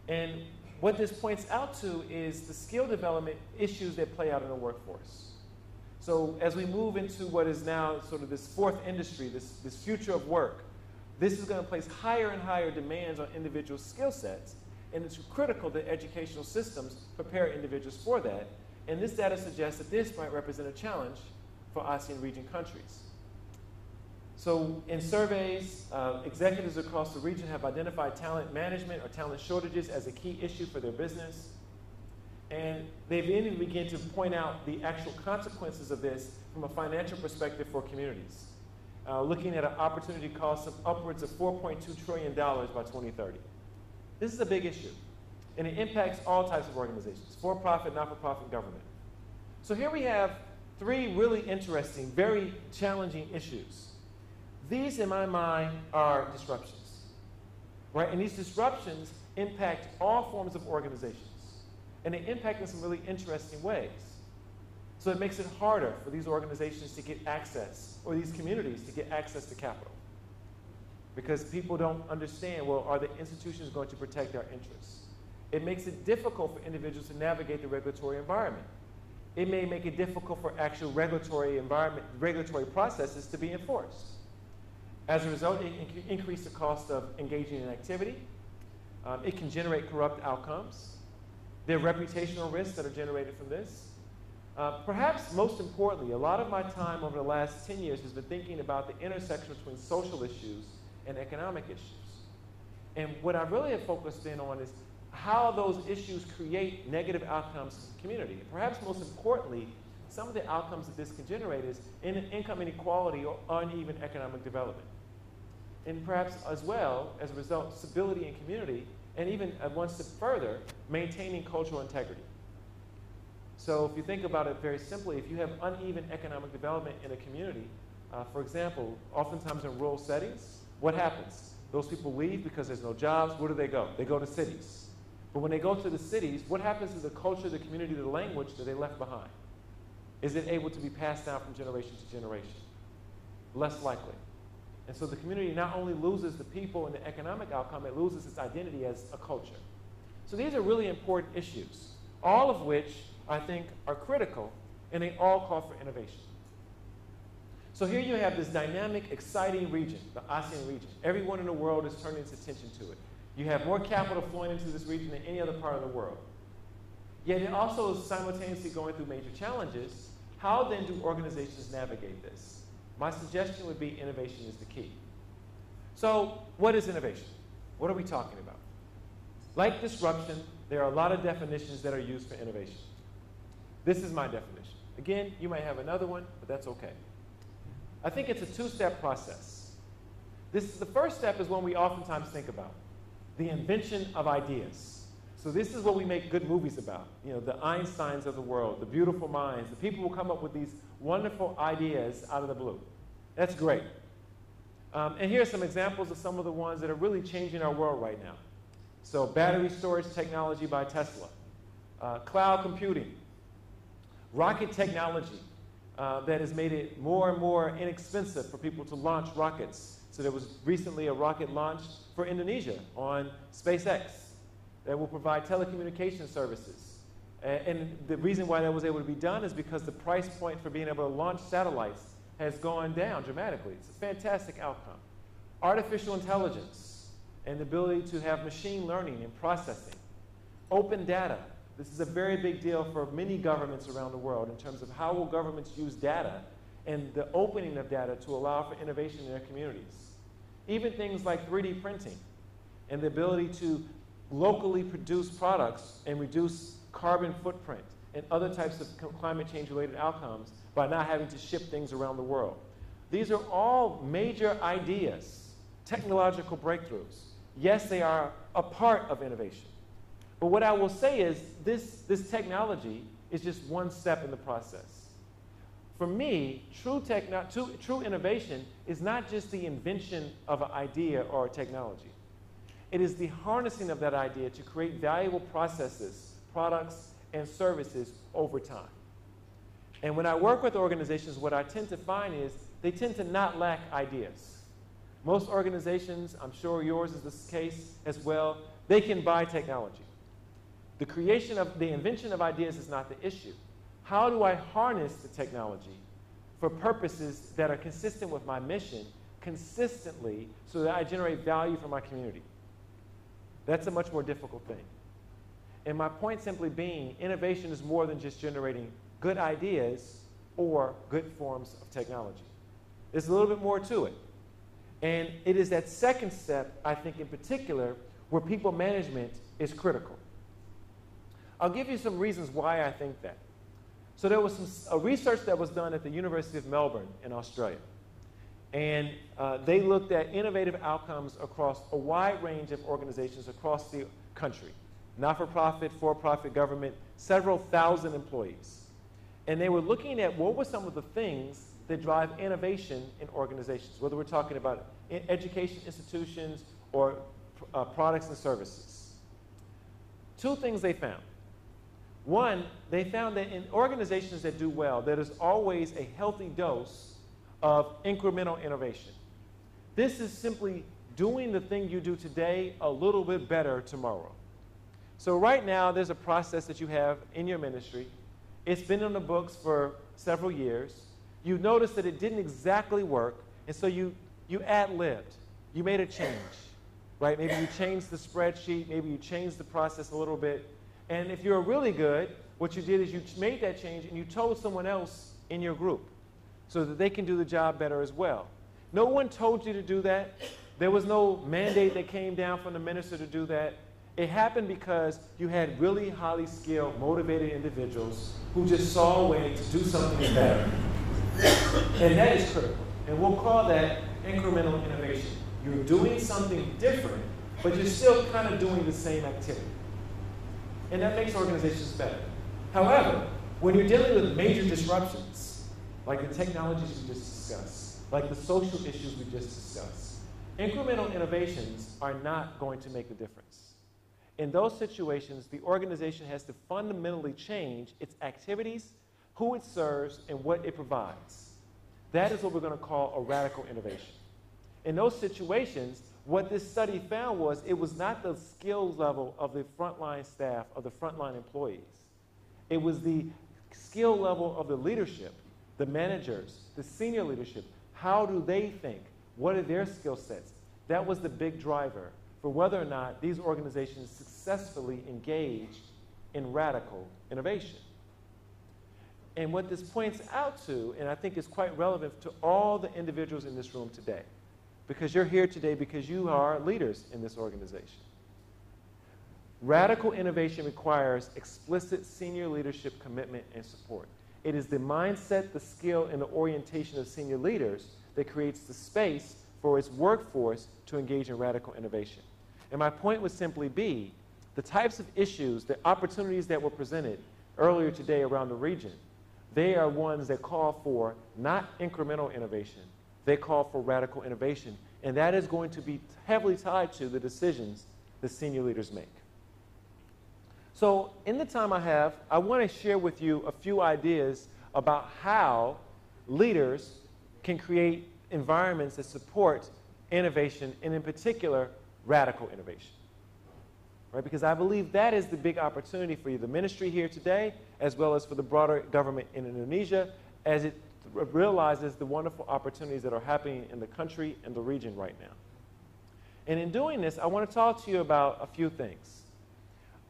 And what this points out to is the skill development issues that play out in the workforce. So as we move into what is now sort of this fourth industry, this future of work, this is going to place higher and higher demands on individual skill sets, and it's critical that educational systems prepare individuals for that. And this data suggests that this might represent a challenge for ASEAN region countries. So in surveys, executives across the region have identified talent management or talent shortages as a key issue for their business. And they've even begun to point out the actual consequences of this from a financial perspective for communities, looking at an opportunity cost of upwards of $4.2 trillion by 2030. This is a big issue, and it impacts all types of organizations, for-profit, not-for-profit, government. So here we have three really interesting, very challenging issues. These, in my mind, are disruptions, right? And these disruptions impact all forms of organizations. And they impact in some really interesting ways. So it makes it harder for these organizations to get access, or these communities to get access to capital. Because people don't understand, well, are the institutions going to protect our interests? It makes it difficult for individuals to navigate the regulatory environment. It may make it difficult for actual regulatory processes to be enforced. As a result, it can increase the cost of engaging in activity. It can generate corrupt outcomes. There are reputational risks that are generated from this. Perhaps most importantly, a lot of my time over the last 10 years has been thinking about the intersection between social issues and economic issues. And what I really have focused in on is how those issues create negative outcomes in the community. Perhaps most importantly, some of the outcomes that this can generate is income inequality or uneven economic development. And perhaps as well, as a result, stability in community, and even one step further, maintaining cultural integrity. So if you think about it very simply, if you have uneven economic development in a community, for example, oftentimes in rural settings, what happens? Those people leave because there's no jobs. Where do they go? They go to cities. But when they go to the cities, what happens to the culture, the community, the language that they left behind? Is it able to be passed down from generation to generation? Less likely. And so the community not only loses the people and the economic outcome, it loses its identity as a culture. So these are really important issues, all of which I think are critical, and they all call for innovation. So here you have this dynamic, exciting region, the ASEAN region. Everyone in the world is turning its attention to it. You have more capital flowing into this region than any other part of the world. Yet it also is simultaneously going through major challenges. How then do organizations navigate this? My suggestion would be innovation is the key. So what is innovation? What are we talking about? Like disruption, there are a lot of definitions that are used for innovation. This is my definition. Again, you might have another one, but that's okay. I think it's a two-step process. The first step is one we oftentimes think about, the invention of ideas. So this is what we make good movies about. You know, the Einsteins of the world, the beautiful minds, the people who come up with these wonderful ideas out of the blue. That's great. And here are some examples of some of the ones that are really changing our world right now. So battery storage technology by Tesla, cloud computing, rocket technology that has made it more and more inexpensive for people to launch rockets. So there was recently a rocket launched for Indonesia on SpaceX that will provide telecommunication services. And the reason why that was able to be done is because the price point for being able to launch satellites has gone down dramatically. It's a fantastic outcome. Artificial intelligence and the ability to have machine learning and processing. Open data. This is a very big deal for many governments around the world in terms of how will governments use data and the opening of data to allow for innovation in their communities. Even things like 3D printing and the ability to locally produce products and reduce carbon footprint and other types of climate change related outcomes by not having to ship things around the world. These are all major ideas, technological breakthroughs. Yes, they are a part of innovation. But what I will say is this technology is just one step in the process. For me, true innovation is not just the invention of an idea or a technology. It is the harnessing of that idea to create valuable processes, products, and services over time. And when I work with organizations, what I tend to find is they tend to not lack ideas. Most organizations, I'm sure yours is the case as well, they can buy technology. The invention of ideas is not the issue. How do I harness the technology for purposes that are consistent with my mission consistently so that I generate value for my community? That's a much more difficult thing. And my point simply being, innovation is more than just generating good ideas or good forms of technology. There's a little bit more to it. And it is that second step, I think in particular, where people management is critical. I'll give you some reasons why I think that. So there was a research that was done at the University of Melbourne in Australia. And they looked at innovative outcomes across a wide range of organizations across the country. Not-for-profit, for-profit, government, several thousand employees. And they were looking at what were some of the things that drive innovation in organizations, whether we're talking about education institutions or products and services. Two things they found. One, they found that in organizations that do well, there is always a healthy dose of incremental innovation. This is simply doing the thing you do today a little bit better tomorrow. So right now, there's a process that you have in your ministry. It's been in the books for several years. You noticed that it didn't exactly work, and so you ad-libbed. You made a change, right? Maybe you changed the spreadsheet. Maybe you changed the process a little bit. And if you're really good, what you did is you made that change and you told someone else in your group so that they can do the job better as well. No one told you to do that. There was no mandate that came down from the minister to do that. It happened because you had really highly skilled, motivated individuals who just saw a way to do something better. And that is critical. And we'll call that incremental innovation. You're doing something different, but you're still kind of doing the same activity. And that makes organizations better. However, when you're dealing with major disruptions, like the technologies we just discussed, like the social issues we just discussed, incremental innovations are not going to make the difference. In those situations, the organization has to fundamentally change its activities, who it serves, and what it provides. That is what we're going to call a radical innovation. In those situations, what this study found was it was not the skills level of the frontline staff, of the frontline employees. It was the skill level of the leadership, the managers, the senior leadership. How do they think? What are their skill sets? That was the big driver for whether or not these organizations successfully engaged in radical innovation. And what this points out to, and I think is quite relevant to all the individuals in this room today, because you're here today because you are leaders in this organization. Radical innovation requires explicit senior leadership commitment and support. It is the mindset, the skill, and the orientation of senior leaders that creates the space for its workforce to engage in radical innovation. And my point would simply be the types of issues, the opportunities that were presented earlier today around the region, they are ones that call for not incremental innovation, they call for radical innovation. And that is going to be heavily tied to the decisions the senior leaders make. So in the time I have, I want to share with you a few ideas about how leaders can create environments that support innovation, and in particular, radical innovation. Right? Because I believe that is the big opportunity for you, the ministry here today, as well as for the broader government in Indonesia, as it realizes the wonderful opportunities that are happening in the country and the region right now. And in doing this, I want to talk to you about a few things.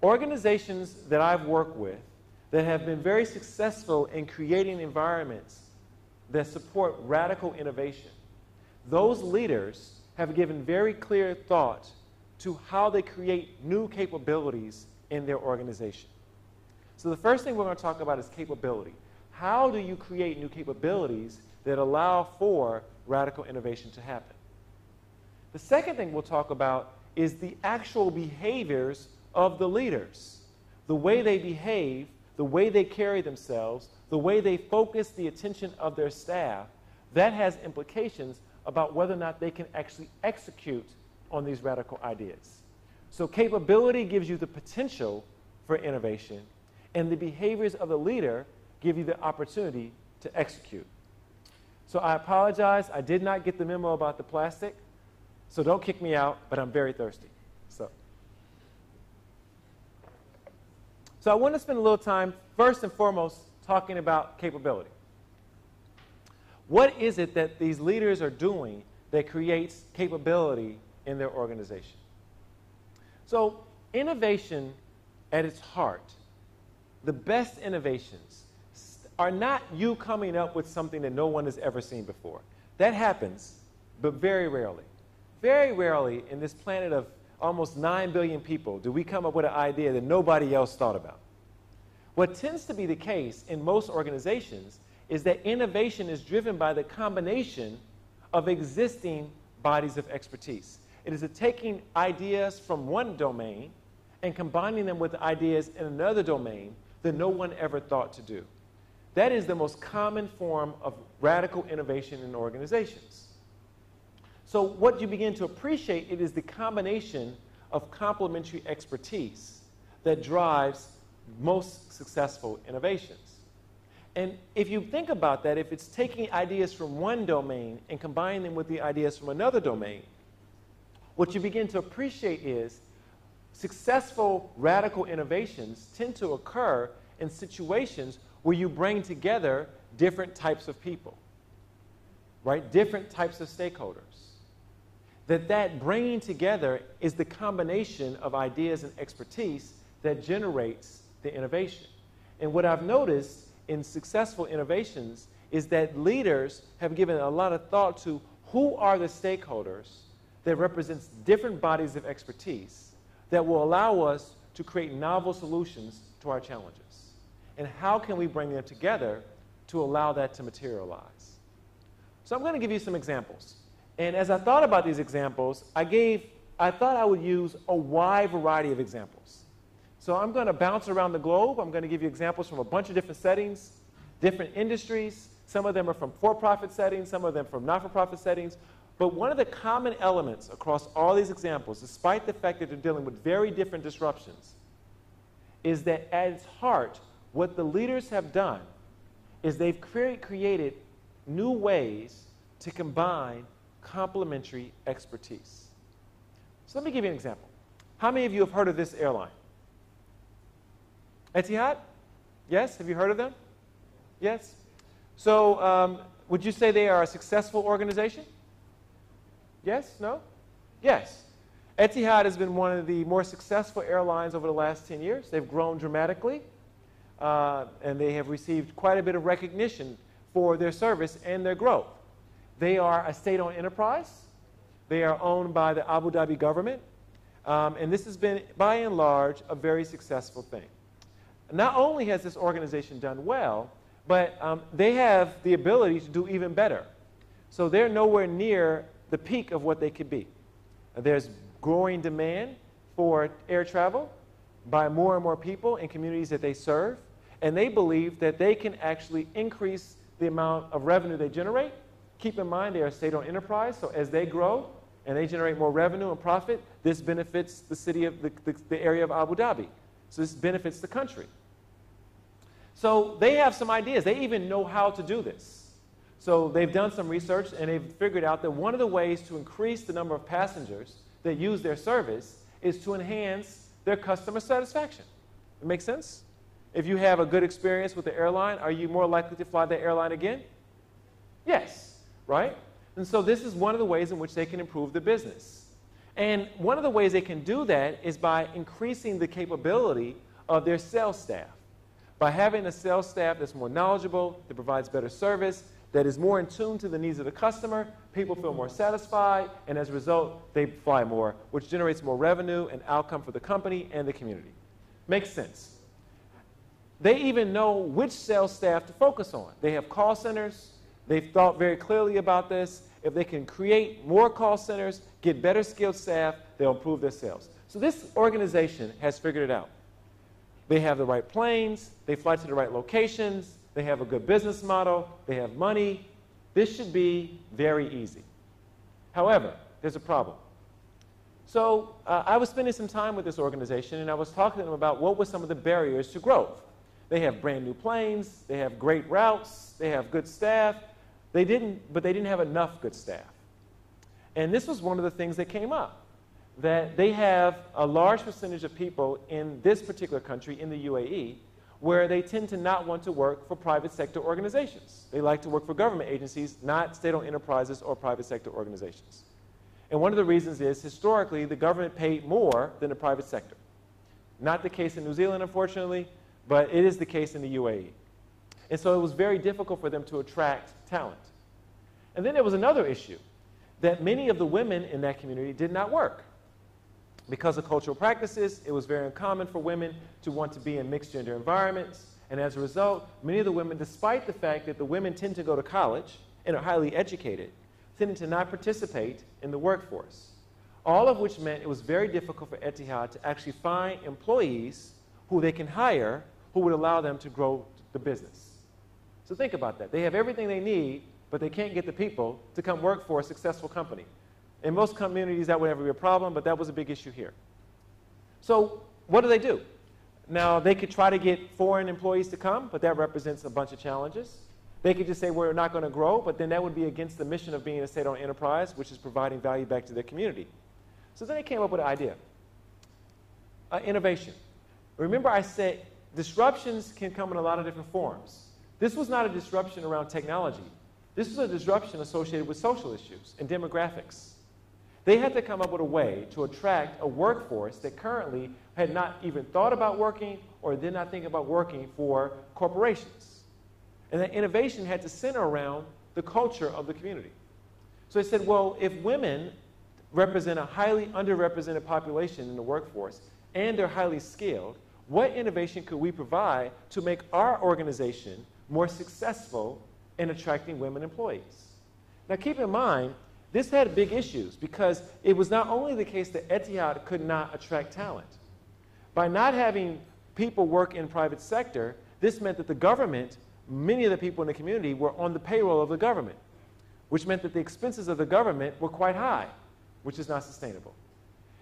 Organizations that I've worked with that have been very successful in creating environments that support radical innovation, those leaders have given very clear thought to how they create new capabilities in their organization. So the first thing we're going to talk about is capability. How do you create new capabilities that allow for radical innovation to happen? The second thing we'll talk about is the actual behaviors of the leaders, the way they behave, the way they carry themselves, the way they focus the attention of their staff. That has implications about whether or not they can actually execute on these radical ideas. So capability gives you the potential for innovation, and the behaviors of the leader give you the opportunity to execute. So I apologize. I did not get the memo about the plastic. So don't kick me out, but I'm very thirsty. So I want to spend a little time, first and foremost, talking about capability. What is it that these leaders are doing that creates capability in their organization? So innovation at its heart, the best innovations are not you coming up with something that no one has ever seen before. That happens, but very rarely. Very rarely in this planet of almost 9 billion people do we come up with an idea that nobody else thought about. What tends to be the case in most organizations is that innovation is driven by the combination of existing bodies of expertise. It is taking ideas from one domain and combining them with ideas in another domain that no one ever thought to do. That is the most common form of radical innovation in organizations. So what you begin to appreciate, it is the combination of complementary expertise that drives most successful innovations. And if you think about that, if it's taking ideas from one domain and combining them with the ideas from another domain, what you begin to appreciate is successful radical innovations tend to occur in situations where you bring together different types of people, right? Different types of stakeholders. That bringing together is the combination of ideas and expertise that generates the innovation. And what I've noticed in successful innovations is that leaders have given a lot of thought to who are the stakeholders that represents different bodies of expertise that will allow us to create novel solutions to our challenges. And how can we bring them together to allow that to materialize? So I'm going to give you some examples. And as I thought about these examples, I thought I would use a wide variety of examples. So I'm going to bounce around the globe. I'm going to give you examples from a bunch of different settings, different industries. Some of them are from for-profit settings, some of them from not-for-profit settings. But one of the common elements across all these examples, despite the fact that they're dealing with very different disruptions, is that at its heart, what the leaders have done is they've created new ways to combine complementary expertise. So let me give you an example. How many of you have heard of this airline? Etihad? Yes? Have you heard of them? Yes? So would you say they are a successful organization? Yes? No? Yes. Etihad has been one of the more successful airlines over the last 10 years. They've grown dramatically, and they have received quite a bit of recognition for their service and their growth. They are a state-owned enterprise. They are owned by the Abu Dhabi government. And this has been, by and large, a very successful thing. Not only has this organization done well, but they have the ability to do even better. So they're nowhere near the peak of what they could be. There's growing demand for air travel by more and more people in communities that they serve. And they believe that they can actually increase the amount of revenue they generate. Keep in mind, they are a state-owned enterprise, so as they grow and they generate more revenue and profit, this benefits the city of the area of Abu Dhabi. So this benefits the country. So they have some ideas. They even know how to do this. So they've done some research, and they've figured out that one of the ways to increase the number of passengers that use their service is to enhance their customer satisfaction. It makes sense? If you have a good experience with the airline, are you more likely to fly the airline again? Yes. Right? And so this is one of the ways in which they can improve the business. And one of the ways they can do that is by increasing the capability of their sales staff. By having a sales staff that's more knowledgeable, that provides better service, that is more in tune to the needs of the customer, people feel more satisfied, and as a result, they fly more, which generates more revenue and outcome for the company and the community. Makes sense. They even know which sales staff to focus on. They have call centers. They've thought very clearly about this. If they can create more call centers, get better skilled staff, they'll improve their sales. So this organization has figured it out. They have the right planes. They fly to the right locations. They have a good business model. They have money. This should be very easy. However, there's a problem. So I was spending some time with this organization, and I was talking to them about what were some of the barriers to growth. They have brand new planes. They have great routes. They have good staff. But they didn't have enough good staff. And this was one of the things that came up, that they have a large percentage of people in this particular country, in the UAE, where they tend to not want to work for private sector organizations. They like to work for government agencies, not state-owned enterprises or private sector organizations. And one of the reasons is, historically, the government paid more than the private sector. Not the case in New Zealand, unfortunately, but it is the case in the UAE. And so it was very difficult for them to attract talent. And then there was another issue, that many of the women in that community did not work. Because of cultural practices, it was very uncommon for women to want to be in mixed gender environments. And as a result, many of the women, despite the fact that the women tend to go to college and are highly educated, tended to not participate in the workforce. All of which meant it was very difficult for Etihad to actually find employees who they can hire who would allow them to grow the business. So think about that. They have everything they need, but they can't get the people to come work for a successful company. In most communities, that would never be a problem, but that was a big issue here. So what do? Now, they could try to get foreign employees to come, but that represents a bunch of challenges. They could just say, we're not going to grow, but then that would be against the mission of being a state-owned enterprise, which is providing value back to their community. So then they came up with an idea. Innovation. Remember I said disruptions can come in a lot of different forms. This was not a disruption around technology. This was a disruption associated with social issues and demographics. They had to come up with a way to attract a workforce that currently had not even thought about working or did not think about working for corporations. And that innovation had to center around the culture of the community. So they said, well, if women represent a highly underrepresented population in the workforce and they're highly skilled, what innovation could we provide to make our organization more successful in attracting women employees? Now keep in mind, this had big issues because it was not only the case that Etihad could not attract talent. By not having people work in private sector, this meant that the government, many of the people in the community were on the payroll of the government, which meant that the expenses of the government were quite high, which is not sustainable.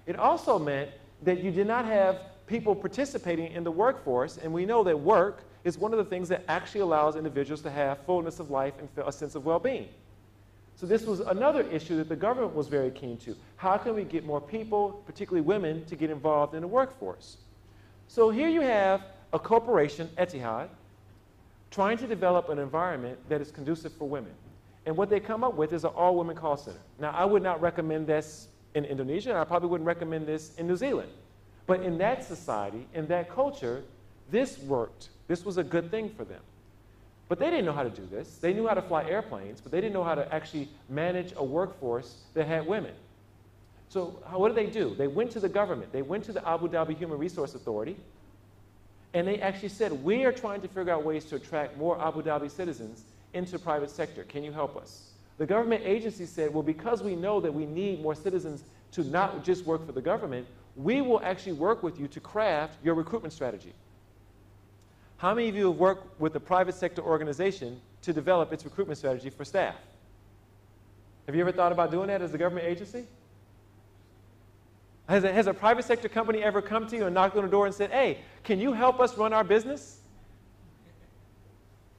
It also meant that you did not have people participating in the workforce, and we know that work is one of the things that actually allows individuals to have fullness of life and a sense of well-being. So this was another issue that the government was very keen to. How can we get more people, particularly women, to get involved in the workforce? So here you have a corporation, Etihad, trying to develop an environment that is conducive for women. And what they come up with is an all-women call center. Now, I would not recommend this in Indonesia, and I probably wouldn't recommend this in New Zealand. But in that society, in that culture, this worked. This was a good thing for them. But they didn't know how to do this. They knew how to fly airplanes, but they didn't know how to actually manage a workforce that had women. So what did? They went to the government. They went to the Abu Dhabi Human Resource Authority, and they actually said, we are trying to figure out ways to attract more Abu Dhabi citizens into the private sector. Can you help us? The government agency said, well, because we know that we need more citizens to not just work for the government, we will actually work with you to craft your recruitment strategy. How many of you have worked with a private sector organization to develop its recruitment strategy for staff? Have you ever thought about doing that as a government agency? Has a private sector company ever come to you and knocked on the door and said, hey, can you help us run our business?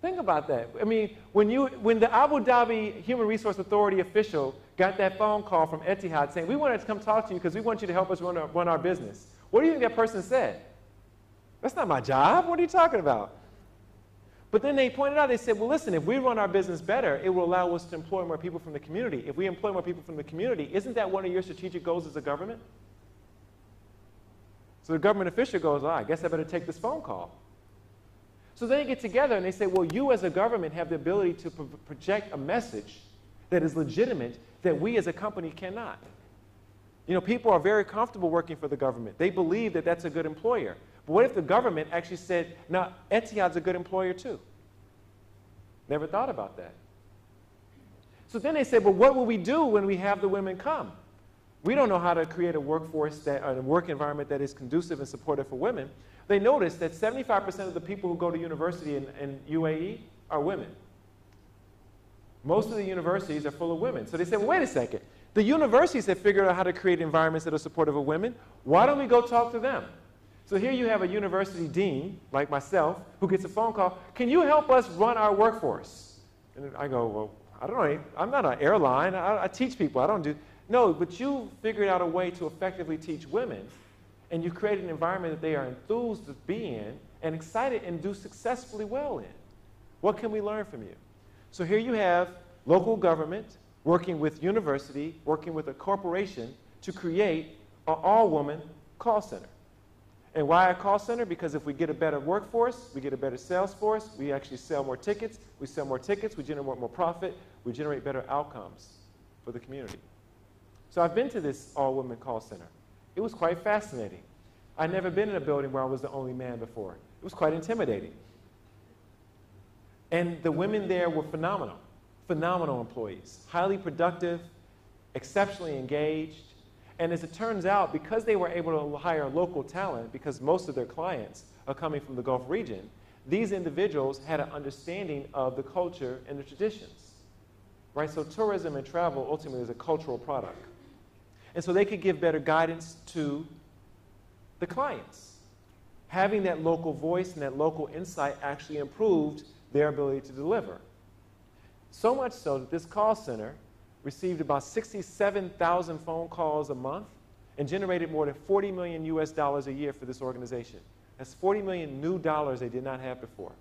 Think about that. I mean, when the Abu Dhabi Human Resource Authority official got that phone call from Etihad saying, we wanted to come talk to you because we want you to help us run our business, what do you think that person said? That's not my job. What are you talking about? But then they pointed out, they said, well, listen, if we run our business better, it will allow us to employ more people from the community. If we employ more people from the community, isn't that one of your strategic goals as a government? So the government official goes, I guess I better take this phone call. So they get together and they say, well, you as a government have the ability to project a message that is legitimate that we as a company cannot. You know, people are very comfortable working for the government. They believe that that's a good employer. But what if the government actually said, now, Etihad's a good employer too? Never thought about that. So then they said, well, what will we do when we have the women come? We don't know how to create a workforce, a work environment that is conducive and supportive for women. They noticed that 75% of the people who go to university in UAE are women. Most of the universities are full of women. So they said, well, wait a second. The universities have figured out how to create environments that are supportive of women. Why don't we go talk to them? So here you have a university dean, like myself, who gets a phone call, can you help us run our workforce? And I go, well, I don't know, I'm not an airline. I teach people. I don't do, no, but you figured out a way to effectively teach women, and you created an environment that they are enthused to be in and excited and do successfully well in. What can we learn from you? So here you have local government working with university, working with a corporation to create an all-woman call center. And why a call center? Because if we get a better workforce, we get a better sales force, we actually sell more tickets, we generate more profit, we generate better outcomes for the community. So I've been to this all-women call center. It was quite fascinating. I'd never been in a building where I was the only man before. It was quite intimidating. And the women there were phenomenal, phenomenal employees, highly productive, exceptionally engaged. And as it turns out, because they were able to hire local talent, because most of their clients are coming from the Gulf region, these individuals had an understanding of the culture and the traditions, right? So tourism and travel ultimately is a cultural product. And so they could give better guidance to the clients. Having that local voice and that local insight actually improved their ability to deliver. So much so that this call center received about 67,000 phone calls a month and generated more than $40 million US a year for this organization. That's 40 million new dollars they did not have before.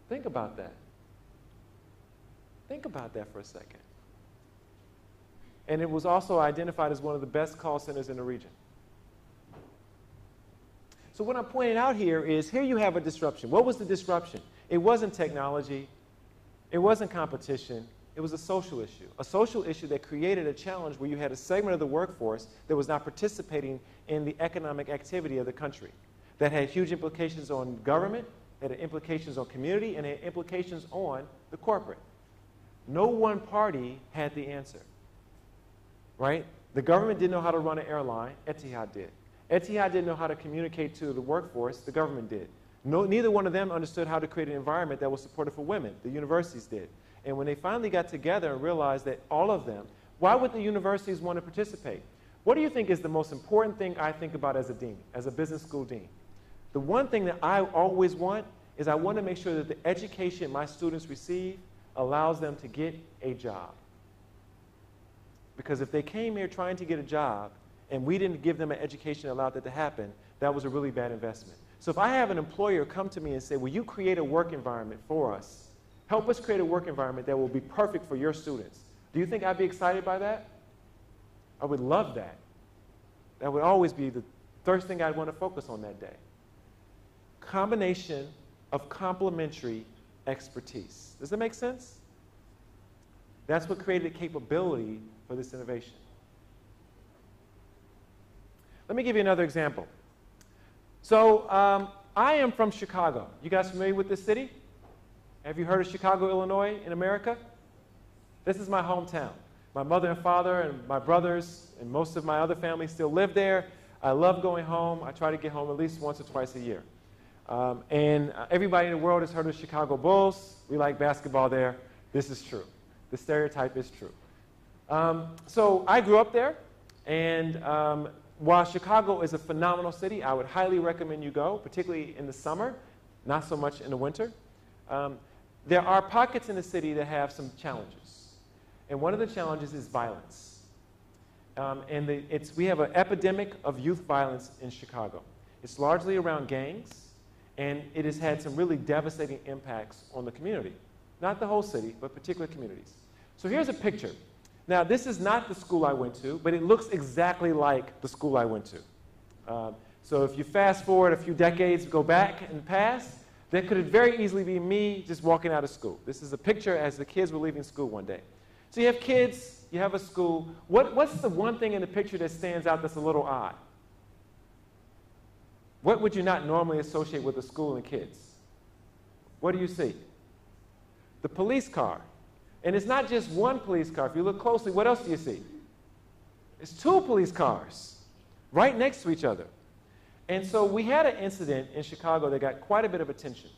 Think about that. Think about that for a second. And it was also identified as one of the best call centers in the region. So what I'm pointing out here is, here you have a disruption. What was the disruption? It wasn't technology. It wasn't competition. It was a social issue that created a challenge where you had a segment of the workforce that was not participating in the economic activity of the country, that had huge implications on government, that had implications on community, and had implications on the corporate. No one party had the answer, right? The government didn't know how to run an airline. Etihad did. Etihad didn't know how to communicate to the workforce. The government did. Neither one of them understood how to create an environment that was supportive for women. The universities did. And when they finally got together and realized that all of them, why would the universities want to participate? What do you think is the most important thing I think about as a dean, as a business school dean? The one thing that I always want is I want to make sure that the education my students receive allows them to get a job. Because if they came here trying to get a job and we didn't give them an education that allowed that to happen, that was a really bad investment. So if I have an employer come to me and say, will you create a work environment for us? Help us create a work environment that will be perfect for your students. Do you think I'd be excited by that? I would love that. That would always be the first thing I'd want to focus on that day. Combination of complementary expertise. Does that make sense? That's what created a capability for this innovation. Let me give you another example. So I am from Chicago. You guys familiar with this city? Have you heard of Chicago, Illinois in America? This is my hometown. My mother and father and my brothers and most of my other family still live there. I love going home. I try to get home at least once or twice a year. Everybody in the world has heard of Chicago Bulls. We like basketball there. This is true. The stereotype is true. So I grew up there, and while Chicago is a phenomenal city, I would highly recommend you go, particularly in the summer, not so much in the winter. There are pockets in the city that have some challenges. And one of the challenges is violence. We have an epidemic of youth violence in Chicago. It's largely around gangs, and it has had some really devastating impacts on the community. Not the whole city, but particular communities. So here's a picture. Now, this is not the school I went to, but it looks exactly like the school I went to. So if you fast forward a few decades, go back and past, that could very easily be me just walking out of school. This is a picture as the kids were leaving school one day. So you have kids, you have a school. What's the one thing in the picture that stands out that's a little odd? What would you not normally associate with a school and kids? What do you see? The police car. And it's not just one police car. If you look closely, what else do you see? It's two police cars right next to each other. And so we had an incident in Chicago that got quite a bit of attention.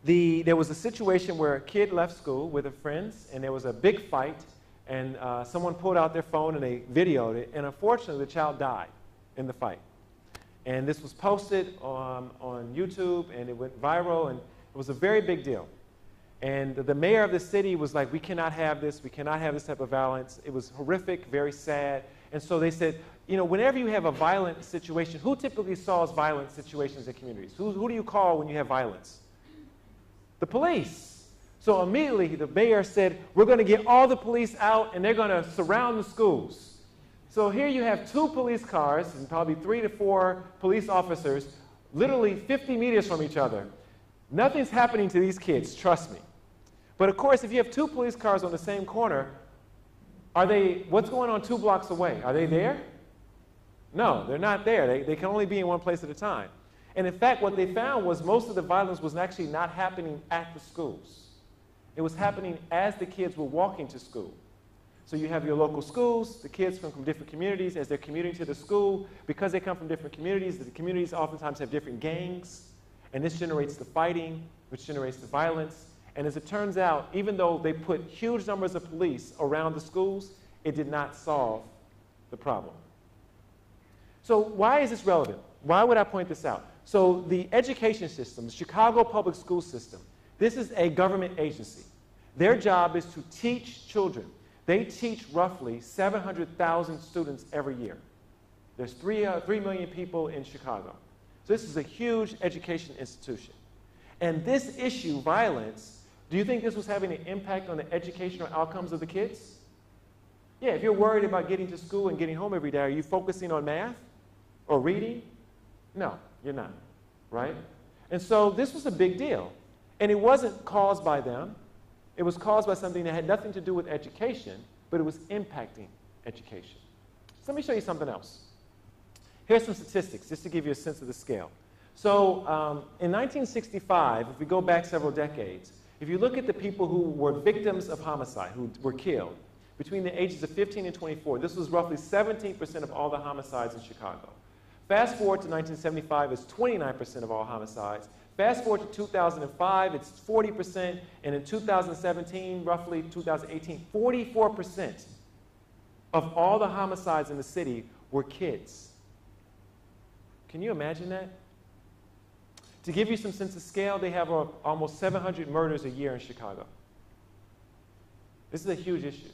There was a situation where a kid left school with her friends, and there was a big fight, and someone pulled out their phone and they videoed it, and unfortunately the child died in the fight. And this was posted on YouTube, and it went viral, and it was a very big deal. And the mayor of the city was like, we cannot have this. We cannot have this type of violence. It was horrific, very sad. And so they said, you know, whenever you have a violent situation, who typically solves violent situations in communities? Who do you call when you have violence? The police. So immediately the mayor said, we're going to get all the police out and they're going to surround the schools. So here you have 2 police cars and probably 3 to 4 police officers literally 50 meters from each other. Nothing's happening to these kids, trust me. But of course, if you have 2 police cars on the same corner, what's going on 2 blocks away? Are they there? No, they're not there. They can only be in one place at a time. And in fact, what they found was most of the violence was actually not happening at the schools. It was happening as the kids were walking to school. So you have your local schools, the kids come from different communities as they're commuting to the school. Because they come from different communities, the communities oftentimes have different gangs, and this generates the fighting, which generates the violence. And as it turns out, even though they put huge numbers of police around the schools, it did not solve the problem. So why is this relevant? Why would I point this out? So the education system, the Chicago public school system, this is a government agency. Their job is to teach children. They teach roughly 700,000 students every year. There's 3 million people in Chicago. So this is a huge education institution. And this issue, violence, do you think this was having an impact on the educational outcomes of the kids? Yeah, if you're worried about getting to school and getting home every day, are you focusing on math or reading? No, you're not, right? And so this was a big deal. And it wasn't caused by them. It was caused by something that had nothing to do with education, but it was impacting education. So let me show you something else. Here's some statistics, just to give you a sense of the scale. So in 1965, if we go back several decades, if you look at the people who were victims of homicide, who were killed, between the ages of 15 and 24, this was roughly 17% of all the homicides in Chicago. Fast forward to 1975, it's 29% of all homicides. Fast forward to 2005, it's 40%, and in 2017, roughly 2018, 44% of all the homicides in the city were kids. Can you imagine that? To give you some sense of scale, they have almost 700 murders a year in Chicago. This is a huge issue.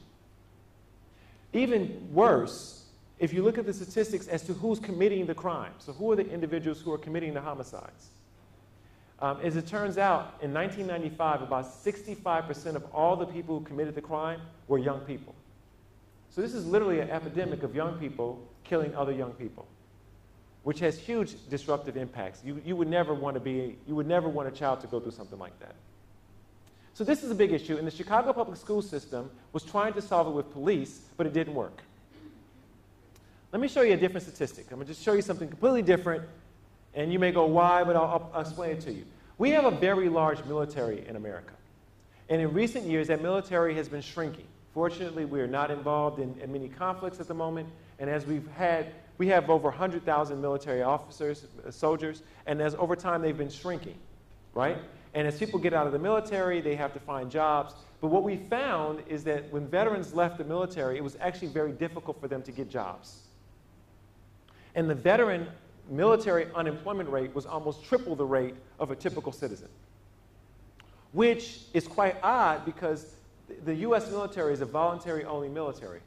Even worse, if you look at the statistics as to who's committing the crime, so who are the individuals who are committing the homicides? As it turns out, in 1995, about 65% of all the people who committed the crime were young people. So this is literally an epidemic of young people killing other young people, which has huge disruptive impacts. You would never want a child to go through something like that. So this is a big issue, and the Chicago public school system was trying to solve it with police, but it didn't work. Let me show you a different statistic. I'm going to just show you something completely different, and you may go, why, but I'll explain it to you. We have a very large military in America, and in recent years, that military has been shrinking. Fortunately, we are not involved in many conflicts at the moment, and as we have over 100,000 military officers, soldiers, and as over time they've been shrinking, right? And as people get out of the military, they have to find jobs. But what we found is that when veterans left the military, it was actually very difficult for them to get jobs. And the veteran military unemployment rate was almost triple the rate of a typical citizen, which is quite odd because the U.S. military is a voluntary-only military.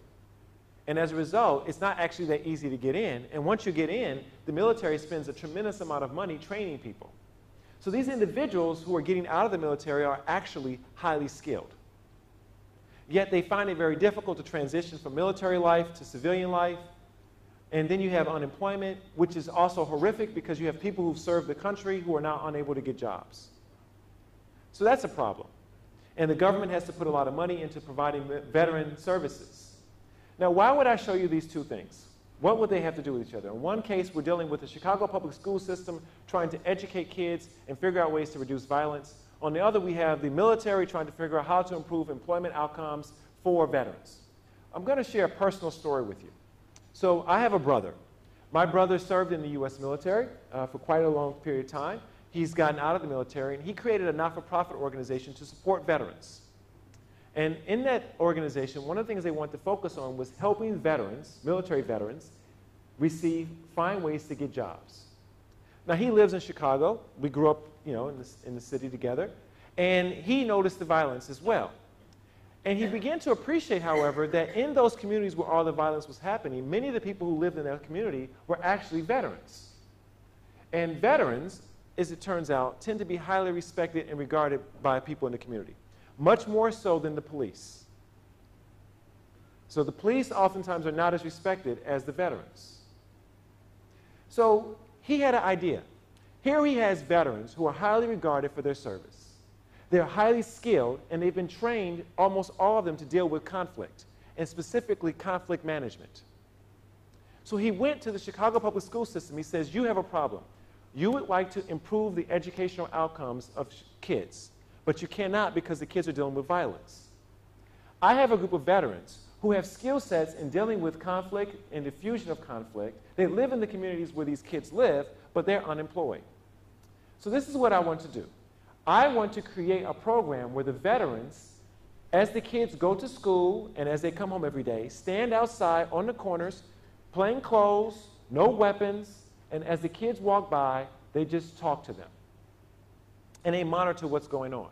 And as a result, it's not actually that easy to get in. And once you get in, the military spends a tremendous amount of money training people. So these individuals who are getting out of the military are actually highly skilled. Yet they find it very difficult to transition from military life to civilian life. And then you have unemployment, which is also horrific because you have people who've served the country who are now unable to get jobs. So that's a problem. And the government has to put a lot of money into providing veteran services. Now, why would I show you these two things? What would they have to do with each other? In one case, we're dealing with the Chicago public school system trying to educate kids and figure out ways to reduce violence. On the other, we have the military trying to figure out how to improve employment outcomes for veterans. I'm going to share a personal story with you. So I have a brother. My brother served in the U.S. military for quite a long period of time. He's gotten out of the military, and he created a not-for-profit organization to support veterans. And in that organization, one of the things they wanted to focus on was helping veterans, military veterans, find ways to get jobs. Now, he lives in Chicago. We grew up, in the city together. And he noticed the violence as well. And he began to appreciate, however, that in those communities where all the violence was happening, many of the people who lived in that community were actually veterans. And veterans, as it turns out, tend to be highly respected and regarded by people in the community, much more so than the police. So the police oftentimes are not as respected as the veterans. So he had an idea. Here he has veterans who are highly regarded for their service. They're highly skilled, and they've been trained, almost all of them, to deal with conflict, and specifically conflict management. So he went to the Chicago public school system. He says, you have a problem. You would like to improve the educational outcomes of kids, but you cannot because the kids are dealing with violence. I have a group of veterans who have skill sets in dealing with conflict and diffusion of conflict. They live in the communities where these kids live, but they're unemployed. So this is what I want to do. I want to create a program where the veterans, as the kids go to school and as they come home every day, stand outside on the corners, plain clothes, no weapons, and as the kids walk by, they just talk to them. And they monitor what's going on.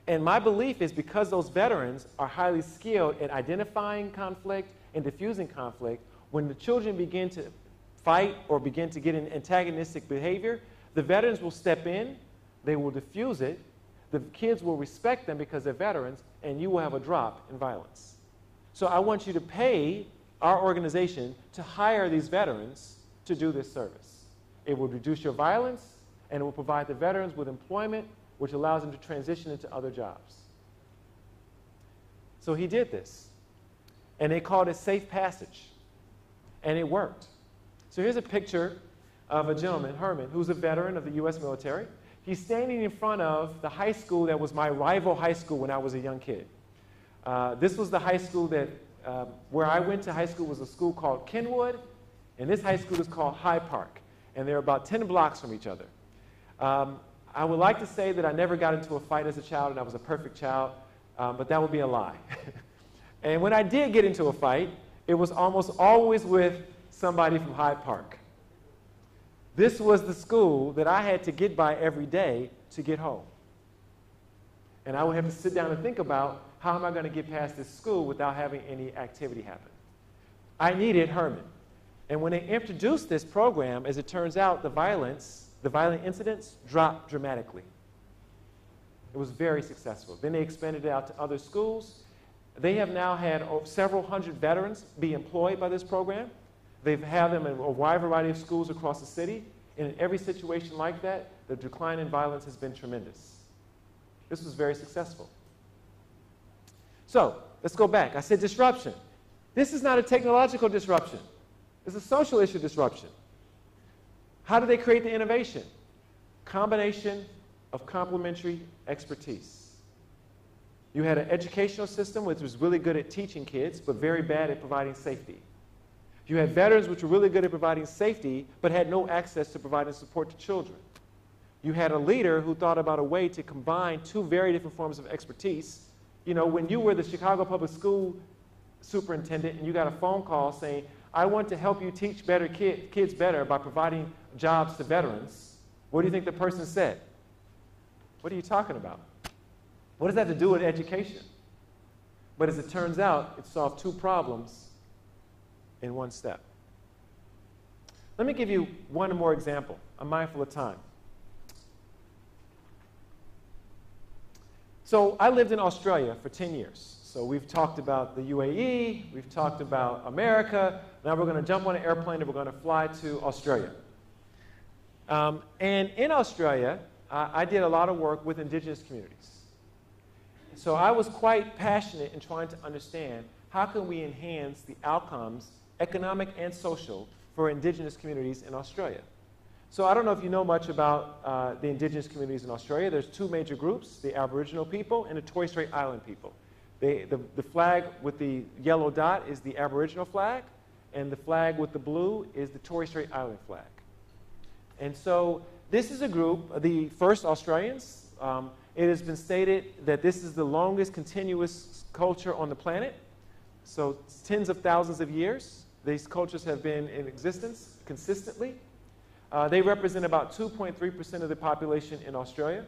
And my belief is because those veterans are highly skilled at identifying conflict and diffusing conflict, when the children begin to fight or begin to get in antagonistic behavior, the veterans will step in, they will diffuse it, the kids will respect them because they're veterans, and you will have a drop in violence. So I want you to pay our organization to hire these veterans to do this service. It will reduce your violence, and it will provide the veterans with employment, which allows them to transition into other jobs. So he did this, and they called it Safe Passage, and it worked. So here's a picture of a gentleman, Herman, who's a veteran of the U.S. military. He's standing in front of the high school that was my rival high school when I was a young kid. This was the high school that, where I went to high school was a school called Kenwood, and this high school is called Hyde Park, and they're about 10 blocks from each other. I would like to say that I never got into a fight as a child and I was a perfect child, but that would be a lie. And when I did get into a fight, it was almost always with somebody from Hyde Park. This was the school that I had to get by every day to get home. And I would have to sit down and think about how am I going to get past this school without having any activity happen. I needed Herman. And when they introduced this program, as it turns out, the violent incidents dropped dramatically. It was very successful. Then they expanded it out to other schools. They have now had several hundred veterans be employed by this program. They've had them in a wide variety of schools across the city. And in every situation like that, the decline in violence has been tremendous. This was very successful. So let's go back. I said disruption. This is not a technological disruption. It's a social issue disruption. How did they create the innovation? Combination of complementary expertise. You had an educational system which was really good at teaching kids, but very bad at providing safety. You had veterans which were really good at providing safety, but had no access to providing support to children. You had a leader who thought about a way to combine two very different forms of expertise. You know, when you were the Chicago Public School superintendent and you got a phone call saying, I want to help you teach better kids better by providing jobs to veterans, what do you think the person said? What are you talking about? What does that have to do with education? But as it turns out, it solved two problems in one step. Let me give you one more example. I'm mindful of time. So I lived in Australia for 10 years. So we've talked about the UAE, we've talked about America. Now we're going to jump on an airplane and we're going to fly to Australia. And in Australia, I did a lot of work with indigenous communities. So I was quite passionate in trying to understand how can we enhance the outcomes, economic and social, for indigenous communities in Australia. So I don't know if you know much about the indigenous communities in Australia. There's two major groups, the Aboriginal people and the Torres Strait Island people. The flag with the yellow dot is the Aboriginal flag, and the flag with the blue is the Torres Strait Island flag. And so this is a group, the first Australians. It has been stated that this is the longest continuous culture on the planet. So tens of thousands of years, these cultures have been in existence consistently. They represent about 2.3% of the population in Australia.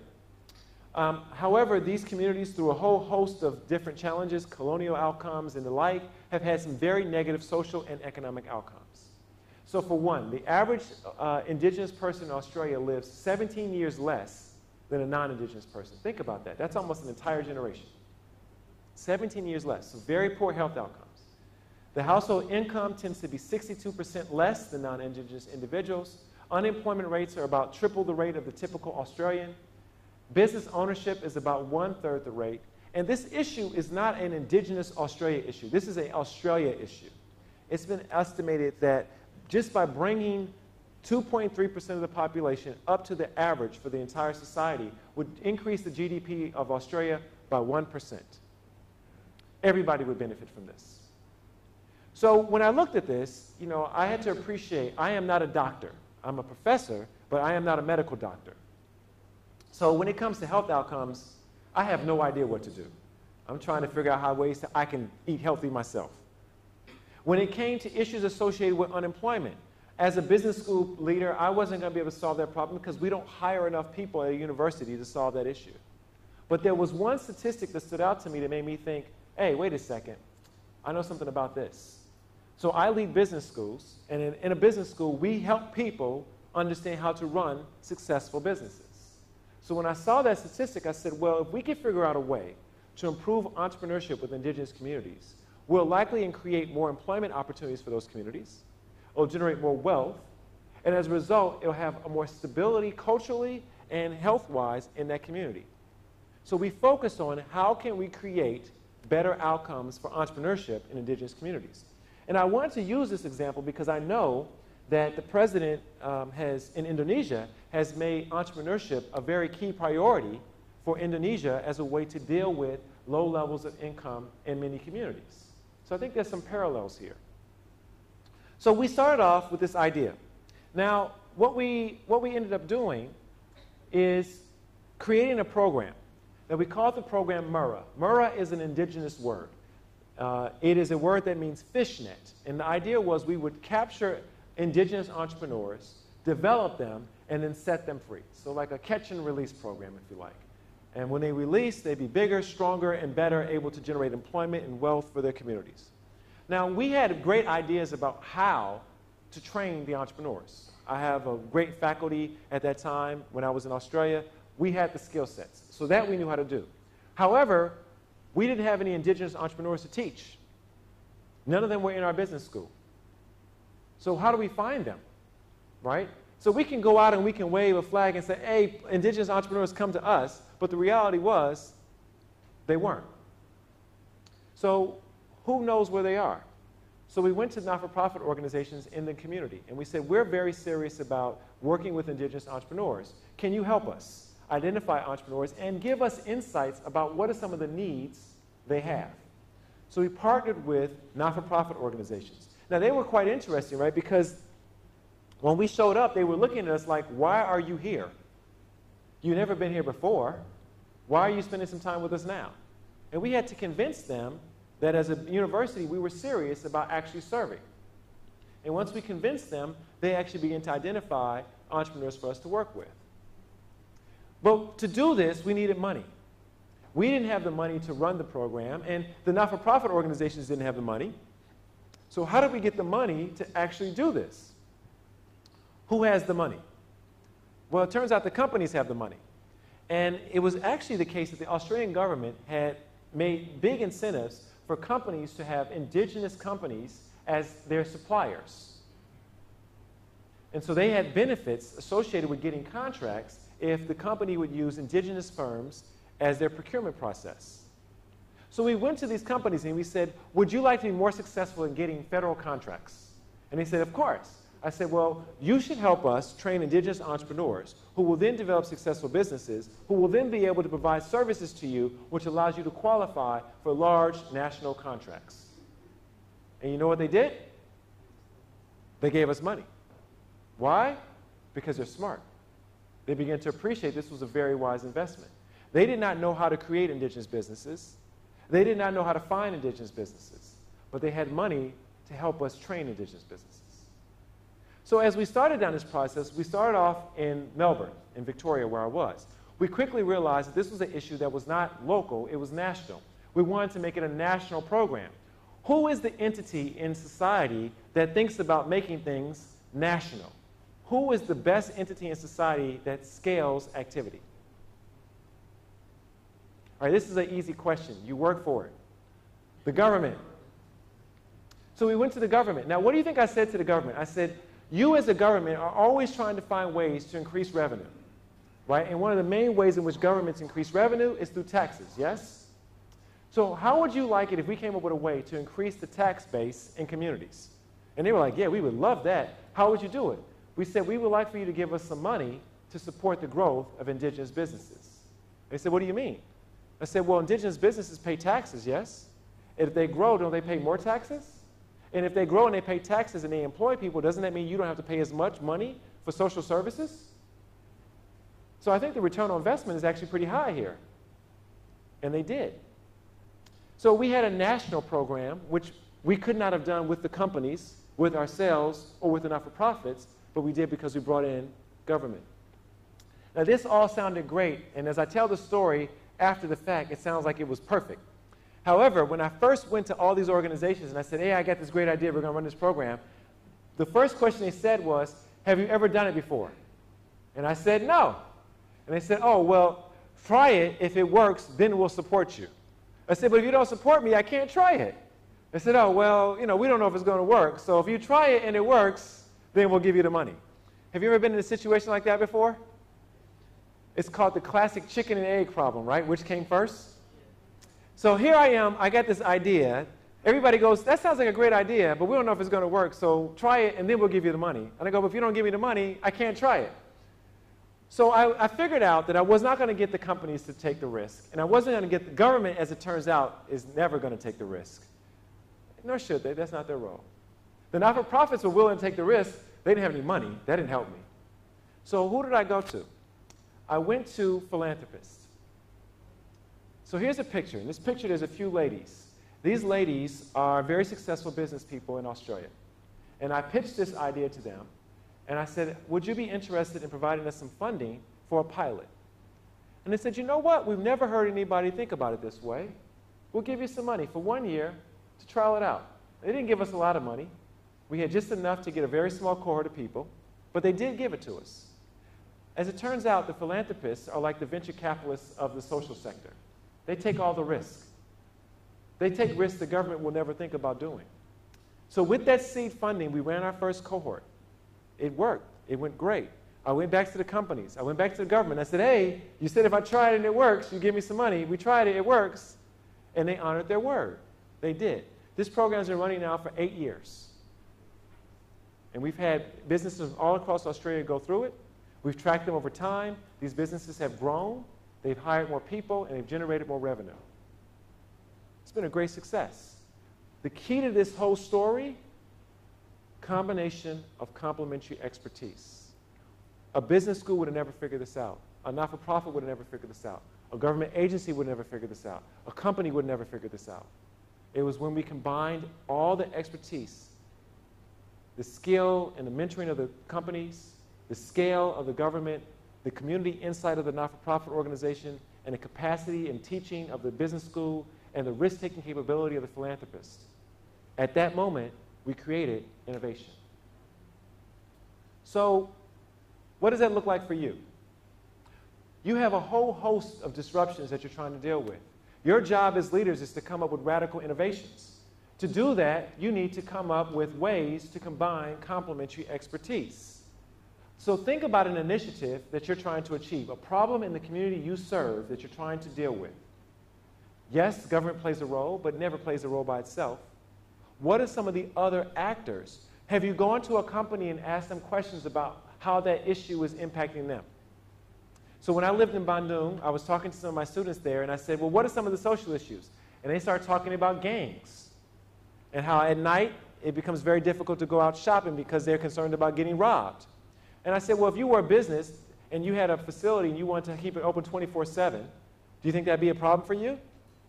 However, these communities, through a whole host of different challenges, colonial outcomes and the like, have had some very negative social and economic outcomes. So for one, the average indigenous person in Australia lives 17 years less than a non-indigenous person. Think about that. That's almost an entire generation. 17 years less, so very poor health outcomes. The household income tends to be 62% less than non-indigenous individuals. Unemployment rates are about triple the rate of the typical Australian. Business ownership is about 1/3 the rate. And this issue is not an indigenous Australia issue. This is an Australia issue. It's been estimated that just by bringing 2.3% of the population up to the average for the entire society would increase the GDP of Australia by 1%. Everybody would benefit from this. So when I looked at this, you know, I had to appreciate I am not a doctor. I'm a professor, but I am not a medical doctor. So when it comes to health outcomes, I have no idea what to do. I'm trying to figure out how ways I can eat healthy myself. When it came to issues associated with unemployment, as a business school leader, I wasn't going to be able to solve that problem because we don't hire enough people at a university to solve that issue. But there was one statistic that stood out to me that made me think, hey, wait a second, I know something about this. So I lead business schools, and in a business school, we help people understand how to run successful businesses. So when I saw that statistic, I said, well, if we can figure out a way to improve entrepreneurship with indigenous communities, we'll likely create more employment opportunities for those communities. It'll generate more wealth, and as a result, it'll have a more stability culturally and health-wise in that community. So we focused on how can we create better outcomes for entrepreneurship in indigenous communities. And I wanted to use this example because I know that the president in Indonesia has made entrepreneurship a very key priority for Indonesia as a way to deal with low levels of income in many communities. So I think there's some parallels here. So we started off with this idea. Now, what we ended up doing is creating a program. Now, we call the program Murra. Murra is an indigenous word. It is a word that means fishnet. And the idea was we would capture indigenous entrepreneurs, develop them, and then set them free. So like a catch and release program, if you like. And when they release, they'd be bigger, stronger, and better able to generate employment and wealth for their communities. Now, we had great ideas about how to train the entrepreneurs. I have a great faculty at that time when I was in Australia. We had the skill sets, so that we knew how to do. However, we didn't have any indigenous entrepreneurs to teach. None of them were in our business school. So how do we find them, right? So we can go out and we can wave a flag and say, hey, indigenous entrepreneurs, come to us, but the reality was they weren't. So who knows where they are? So we went to not-for-profit organizations in the community, and we said, we're very serious about working with indigenous entrepreneurs. Can you help us identify entrepreneurs and give us insights about what are some of the needs they have? So we partnered with not-for-profit organizations. Now, they were quite interesting, right? Because when we showed up, they were looking at us like, why are you here? You've never been here before. Why are you spending some time with us now? And we had to convince them that as a university, we were serious about actually serving. And once we convinced them, they actually began to identify entrepreneurs for us to work with. But to do this, we needed money. We didn't have the money to run the program, and the not-for-profit organizations didn't have the money. So how did we get the money to actually do this? Who has the money? Well, it turns out the companies have the money. And it was actually the case that the Australian government had made big incentives for companies to have indigenous companies as their suppliers. And so they had benefits associated with getting contracts if the company would use indigenous firms as their procurement process. So we went to these companies and we said, would you like to be more successful in getting federal contracts? And they said, of course. I said, well, you should help us train indigenous entrepreneurs who will then develop successful businesses, who will then be able to provide services to you, which allows you to qualify for large national contracts. And you know what they did? They gave us money. Why? Because they're smart. They began to appreciate this was a very wise investment. They did not know how to create indigenous businesses. They did not know how to find indigenous businesses, but they had money to help us train indigenous businesses. So as we started down this process, we started off in Melbourne, in Victoria, where I was. we quickly realized that this was an issue that was not local, it was national. We wanted to make it a national program. Who is the entity in society that thinks about making things national? Who is the best entity in society that scales activity? All right, this is an easy question. You work for it. The government. So we went to the government. Now, what do you think I said to the government? I said, you as a government are always trying to find ways to increase revenue, right? And one of the main ways in which governments increase revenue is through taxes, yes? So how would you like it if we came up with a way to increase the tax base in communities? And they were like, yeah, we would love that. How would you do it? We said, we would like for you to give us some money to support the growth of indigenous businesses. They said, what do you mean? I said, well, indigenous businesses pay taxes, yes? If they grow, don't they pay more taxes? And if they grow and they pay taxes and they employ people, doesn't that mean you don't have to pay as much money for social services? So I think the return on investment is actually pretty high here. And they did. So we had a national program, which we could not have done with the companies, with ourselves, or with the not-for-profits, but we did because we brought in government. Now this all sounded great, and as I tell the story after the fact, it sounds like it was perfect. However, when I first went to all these organizations and I said, hey, I got this great idea, we're going to run this program, the first question they said was, have you ever done it before? And I said, no. And they said, oh, well, try it. If it works, then we'll support you. I said, but if you don't support me, I can't try it. They said, oh, well, you know, we don't know if it's going to work, so if you try it and it works, then we'll give you the money. Have you ever been in a situation like that before? It's called the classic chicken and egg problem, right? Which came first? So here I am, I got this idea. Everybody goes, that sounds like a great idea, but we don't know if it's going to work, so try it and then we'll give you the money. And I go, but if you don't give me the money, I can't try it. So I figured out that I was not going to get the companies to take the risk, and I wasn't going to get the government, as it turns out, is never going to take the risk. Nor should they, that's not their role. The not-for-profits were willing to take the risk. They didn't have any money, that didn't help me. So who did I go to? I went to philanthropists. So here's a picture. In this picture, there's a few ladies. These ladies are very successful business people in Australia. And I pitched this idea to them. And I said, would you be interested in providing us some funding for a pilot? And they said, you know what? We've never heard anybody think about it this way. We'll give you some money for 1 year to trial it out. They didn't give us a lot of money. We had just enough to get a very small cohort of people. But they did give it to us. As it turns out, the philanthropists are like the venture capitalists of the social sector. They take all the risk. They take risks the government will never think about doing. So with that seed funding, we ran our first cohort. It worked. It went great. I went back to the companies. I went back to the government. I said, hey, you said if I try it and it works, you give me some money. We tried it, it works. And they honored their word. They did. This program's been running now for 8 years. And we've had businesses all across Australia go through it. We've tracked them over time. These businesses have grown. They've hired more people, and they've generated more revenue. It's been a great success. The key to this whole story, combination of complementary expertise. A business school would have never figured this out. A not-for-profit would have never figured this out. A government agency would never figure this out. A company would never figure this out. It was when we combined all the expertise, the skill and the mentoring of the companies, the scale of the government, the community insight of the not-for-profit organization, and the capacity and teaching of the business school, and the risk-taking capability of the philanthropist. At that moment, we created innovation. So, what does that look like for you? You have a whole host of disruptions that you're trying to deal with. Your job as leaders is to come up with radical innovations. To do that, you need to come up with ways to combine complementary expertise. So think about an initiative that you're trying to achieve, a problem in the community you serve that you're trying to deal with. Yes, government plays a role, but never plays a role by itself. What are some of the other actors? Have you gone to a company and asked them questions about how that issue is impacting them? So when I lived in Bandung, I was talking to some of my students there, and I said, well, what are some of the social issues? And they started talking about gangs and how at night it becomes very difficult to go out shopping because they're concerned about getting robbed. And I said, well, if you were a business and you had a facility and you wanted to keep it open 24/7, do you think that'd be a problem for you?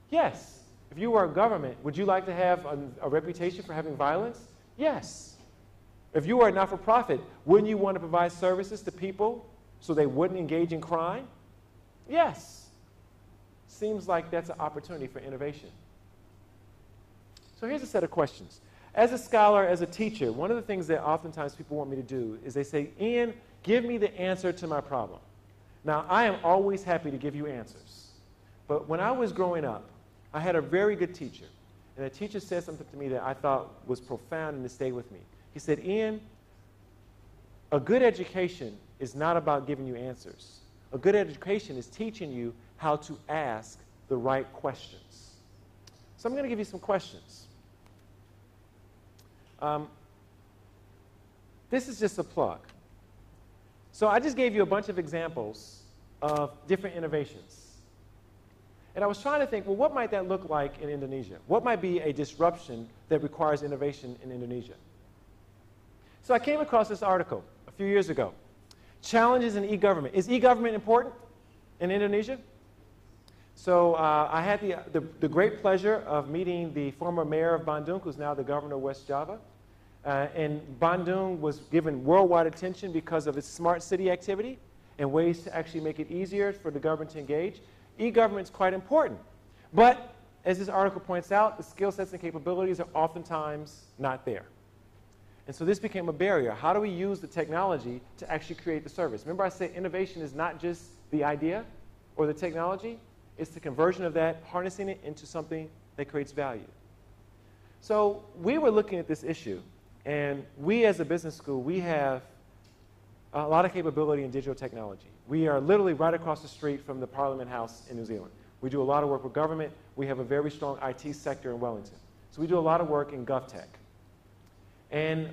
Yes. If you were a government, would you like to have a reputation for having violence? Yes. If you were a not-for-profit, wouldn't you want to provide services to people so they wouldn't engage in crime? Yes. Seems like that's an opportunity for innovation. So here's a set of questions. As a scholar, as a teacher, one of the things that oftentimes people want me to do is they say, Ian, give me the answer to my problem. Now, I am always happy to give you answers. But when I was growing up, I had a very good teacher. And that teacher said something to me that I thought was profound and it stayed with me. He said, Ian, a good education is not about giving you answers. A good education is teaching you how to ask the right questions. So I'm going to give you some questions. This is just a plug. So I just gave you a bunch of examples of different innovations. And I was trying to think, well, what might that look like in Indonesia? What might be a disruption that requires innovation in Indonesia? So I came across this article a few years ago. Challenges in e-government. Is e-government important in Indonesia? So I had the great pleasure of meeting the former mayor of Bandung, who's now the governor of West Java. And Bandung was given worldwide attention because of its smart city activity and ways to actually make it easier for the government to engage. E-government is quite important. But as this article points out, the skill sets and capabilities are oftentimes not there. And so this became a barrier. How do we use the technology to actually create the service? Remember I said innovation is not just the idea or the technology. It's the conversion of that, harnessing it into something that creates value. So we were looking at this issue. And we as a business school, we have a lot of capability in digital technology. We are literally right across the street from the Parliament House in New Zealand. We do a lot of work with government. We have a very strong IT sector in Wellington. So we do a lot of work in GovTech. And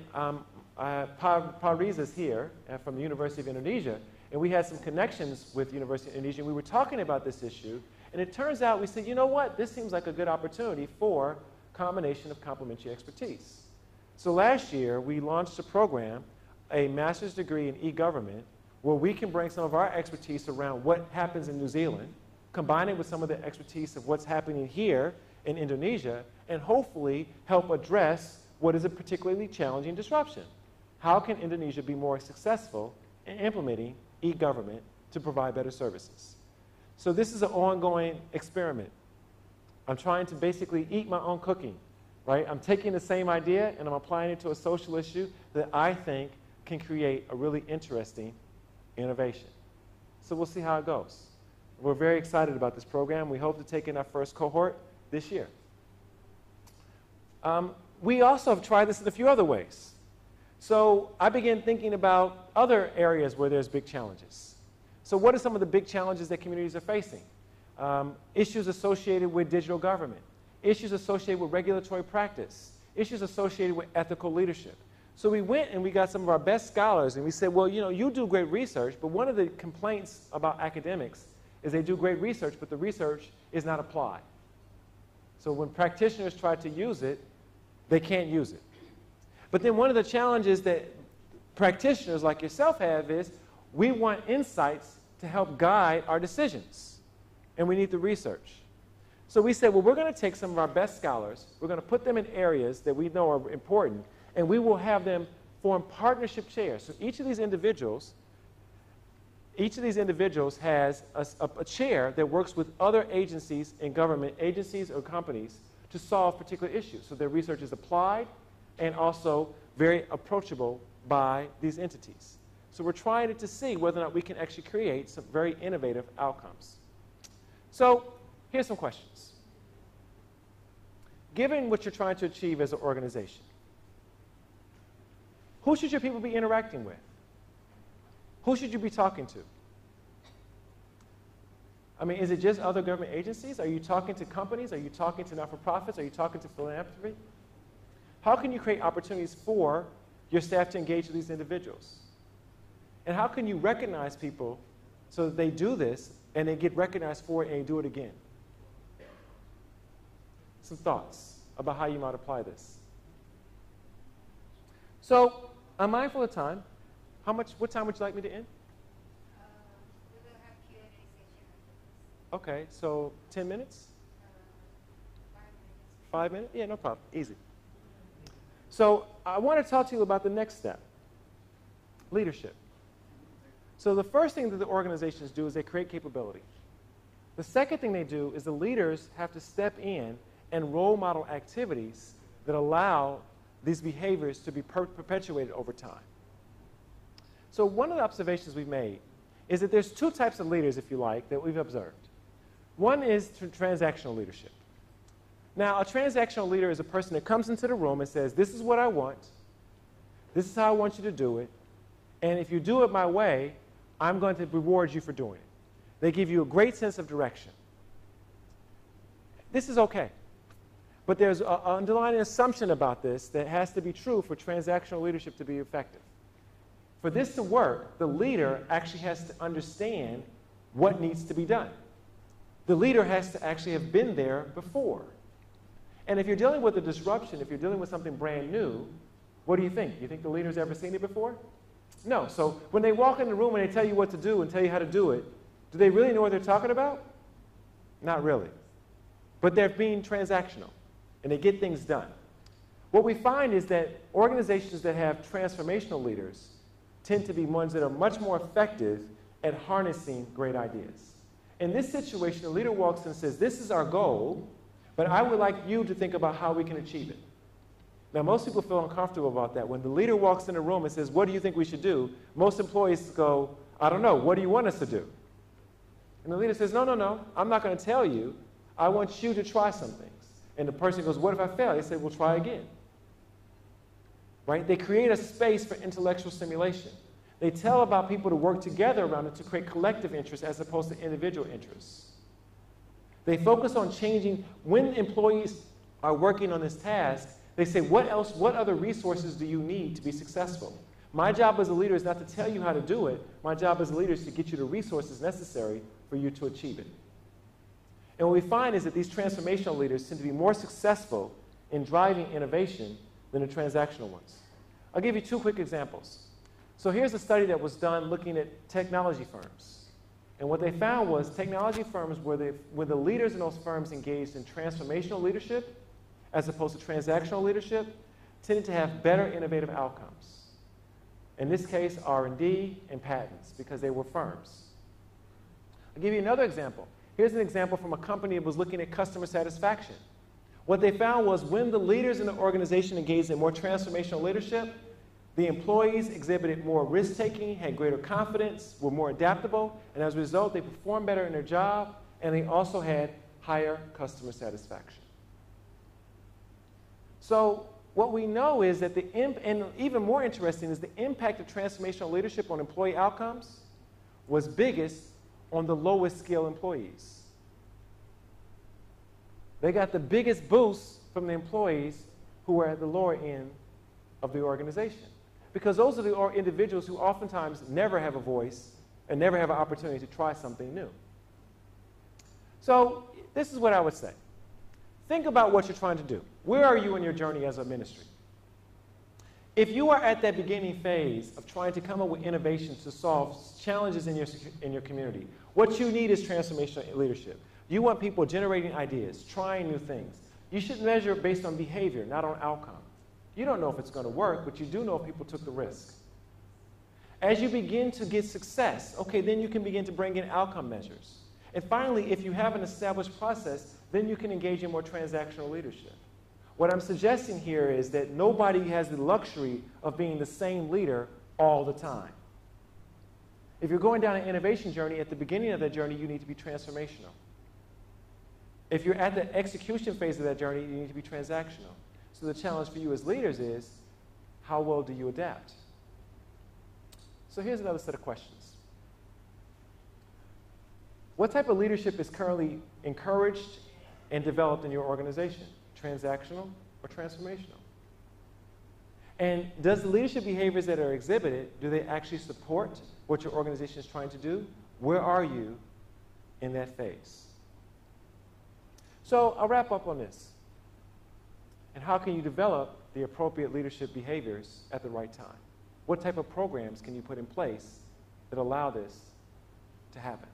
Paris is here from the University of Indonesia, and we had some connections with the University of Indonesia. We were talking about this issue, and it turns out we said, you know what, this seems like a good opportunity for combination of complementary expertise. So last year, we launched a program, a master's degree in e-government, where we can bring some of our expertise around what happens in New Zealand, combine it with some of the expertise of what's happening here in Indonesia, and hopefully help address what is a particularly challenging disruption. How can Indonesia be more successful in implementing e-government to provide better services? So this is an ongoing experiment. I'm trying to basically eat my own cooking. Right? I'm taking the same idea and I'm applying it to a social issue that I think can create a really interesting innovation. So we'll see how it goes. We're very excited about this program. We hope to take in our first cohort this year. We also have tried this in a few other ways. So I began thinking about other areas where there's big challenges. So what are some of the big challenges that communities are facing? Issues associated with digital government. Issues associated with regulatory practice, issues associated with ethical leadership. So we went and we got some of our best scholars and we said, well, you know, you do great research, but one of the complaints about academics is they do great research, but the research is not applied. So when practitioners try to use it, they can't use it. But then one of the challenges that practitioners like yourself have is we want insights to help guide our decisions, and we need the research. So we said, well, we're going to take some of our best scholars, we're going to put them in areas that we know are important, and we will have them form partnership chairs. So each of these individuals has a chair that works with other agencies in government, agencies or companies, to solve particular issues. So their research is applied and also very approachable by these entities. So we're trying to see whether or not we can actually create some very innovative outcomes. So here's some questions. Given what you're trying to achieve as an organization, who should your people be interacting with? Who should you be talking to? I mean, is it just other government agencies? Are you talking to companies? Are you talking to not-for-profits? Are you talking to philanthropy? How can you create opportunities for your staff to engage with these individuals? And how can you recognize people so that they do this and they get recognized for it and they do it again? Some thoughts about how you might apply this. So I'm mindful of time. What time would you like me to end? We will have Q&A session. Okay, so 10 minutes? 5 minutes. 5 minutes? Yeah, no problem. Easy. So I want to talk to you about the next step, leadership. So the first thing that the organizations do is they create capability. The second thing they do is the leaders have to step in and role model activities that allow these behaviors to be perpetuated over time. So one of the observations we've made is that there's two types of leaders, if you like, that we've observed. One is transactional leadership. Now, a transactional leader is a person that comes into the room and says, this is what I want, this is how I want you to do it, and if you do it my way, I'm going to reward you for doing it. They give you a great sense of direction. This is okay. But there's an underlying assumption about this that has to be true for transactional leadership to be effective. For this to work, the leader actually has to understand what needs to be done. The leader has to actually have been there before. And if you're dealing with a disruption, if you're dealing with something brand new, what do you think? You think the leader's ever seen it before? No. So when they walk in the room and they tell you what to do and tell you how to do it, do they really know what they're talking about? Not really. But they're being transactional, and they get things done. What we find is that organizations that have transformational leaders tend to be ones that are much more effective at harnessing great ideas. In this situation, the leader walks in and says, this is our goal, but I would like you to think about how we can achieve it. Now, most people feel uncomfortable about that. When the leader walks in the room and says, what do you think we should do? Most employees go, I don't know, what do you want us to do? And the leader says, no, no, no, I'm not going to tell you. I want you to try some things. And the person goes, what if I fail? They say, well, try again. Right? They create a space for intellectual stimulation. They tell about people to work together around it to create collective interests as opposed to individual interests. They focus on changing. When employees are working on this task, they say, what else, what other resources do you need to be successful? My job as a leader is not to tell you how to do it. My job as a leader is to get you the resources necessary for you to achieve it. And what we find is that these transformational leaders tend to be more successful in driving innovation than the transactional ones. I'll give you two quick examples. So here's a study that was done looking at technology firms. And what they found was technology firms where the leaders in those firms engaged in transformational leadership as opposed to transactional leadership tended to have better innovative outcomes. In this case, R&D and patents, because they were firms. I'll give you another example. Here's an example from a company that was looking at customer satisfaction. What they found was when the leaders in the organization engaged in more transformational leadership, the employees exhibited more risk-taking, had greater confidence, were more adaptable, and as a result, they performed better in their job, and they also had higher customer satisfaction. So what we know is that and even more interesting is the impact of transformational leadership on employee outcomes was biggest on the lowest skill employees. They got the biggest boost from the employees who were at the lower end of the organization. Because those are the individuals who oftentimes never have a voice and never have an opportunity to try something new. So this is what I would say. Think about what you're trying to do. Where are you in your journey as a ministry? If you are at that beginning phase of trying to come up with innovations to solve challenges in your community, what you need is transformational leadership. You want people generating ideas, trying new things. You should measure based on behavior, not on outcome. You don't know if it's going to work, but you do know if people took the risk. As you begin to get success, okay, then you can begin to bring in outcome measures. And finally, if you have an established process, then you can engage in more transactional leadership. What I'm suggesting here is that nobody has the luxury of being the same leader all the time. If you're going down an innovation journey, at the beginning of that journey, you need to be transformational. If you're at the execution phase of that journey, you need to be transactional. So the challenge for you as leaders is, how well do you adapt? So here's another set of questions. What type of leadership is currently encouraged and developed in your organization? Transactional or transformational? And does the leadership behaviors that are exhibited, do they actually support what your organization is trying to do? Where are you in that phase? So I'll wrap up on this. And how can you develop the appropriate leadership behaviors at the right time? What type of programs can you put in place that allow this to happen?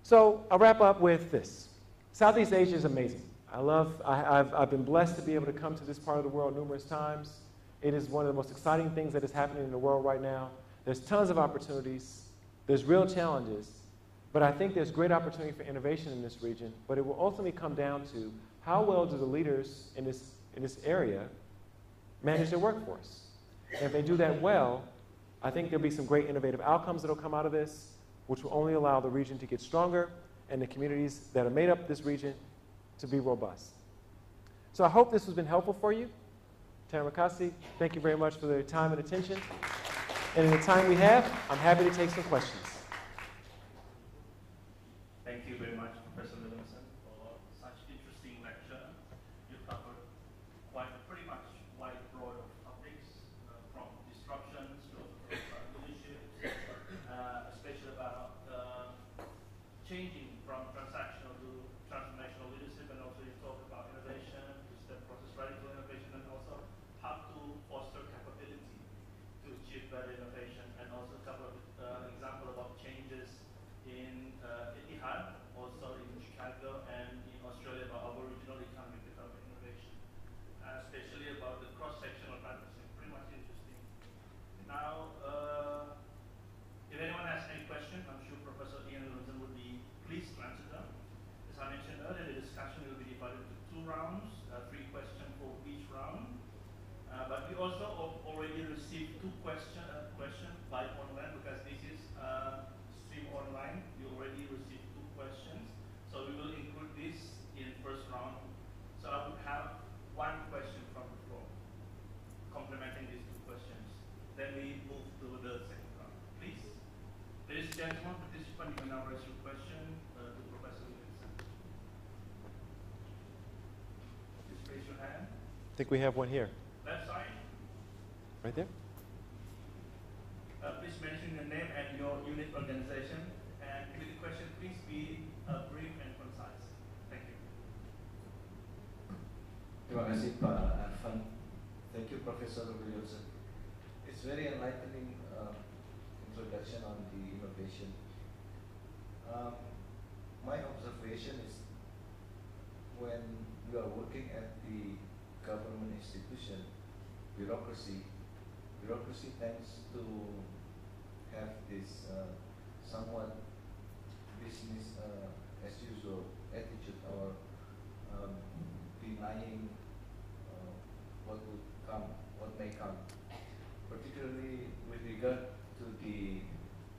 So I'll wrap up with this. Southeast Asia is amazing. I've been blessed to be able to come to this part of the world numerous times. It is one of the most exciting things that is happening in the world right now. There's tons of opportunities. There's real challenges, but I think there's great opportunity for innovation in this region, but it will ultimately come down to how well do the leaders in this area manage their workforce. And if they do that well, I think there'll be some great innovative outcomes that will come out of this, which will only allow the region to get stronger and the communities that are made up this region to be robust. So I hope this has been helpful for you. Terima kasih, thank you very much for the time and attention. And in the time we have, I'm happy to take some questions. Thank you very much, Professor Williamson, for such interesting lecture. You covered pretty much wide broad of topics, from disruptions to leadership, especially about changing from transactional to transformational leadership, and also you talk about innovation, two-step process, radical innovation, and also how to foster capability to achieve better innovation, and also a couple of examples about changes in Etihad, also in Chicago, and in Australia about Aboriginal economic development innovation, especially about the cross-sectional partnership. Pretty much interesting. Now, if anyone has any question, I'm sure Professor Ian Wilson would be pleased to answer them. As I mentioned earlier, the discussion will be divided into 2 rounds, 3 questions for each round. But we also already received 2 questions by online, because this is stream online. We already received 2 questions, so we will include this in first round. So I would have 1 question from the floor, complementing these 2 questions. Then we move to the second round. Please, ladies and gentlemen, participants, you can now raise your question to Professor Williamson. Please raise your hand. I think we have one here. Left side. Right there? Please mention your name and your unit organization. And with the question, please be brief and concise. Thank you. Terima kasih Pak Arfan. Thank you, Professor Williamson. It's very enlightening introduction on the innovation. My observation is when you are working at the government institution, bureaucracy tends to have this somewhat business as usual attitude, or denying what would come, what may come, particularly with regard to the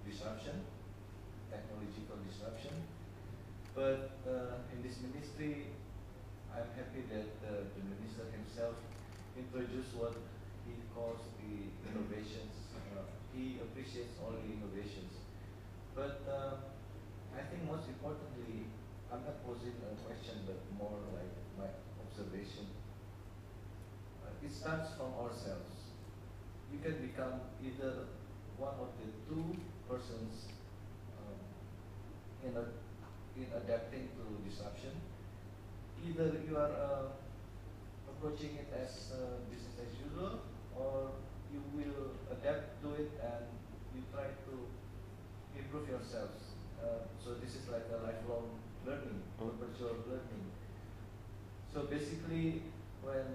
disruption, technological disruption. But in this ministry, I'm happy that the minister himself introduced what he calls the innovations. He appreciates all the innovations. But I think most importantly, I'm not posing a question, but more like my observation. It starts from ourselves. You can become either one of the 2 persons in adapting to disruption. Either you are approaching it as business as usual, or you will adapt to it and you try to improve yourselves. So this is like a lifelong learning, perpetual learning. So basically, when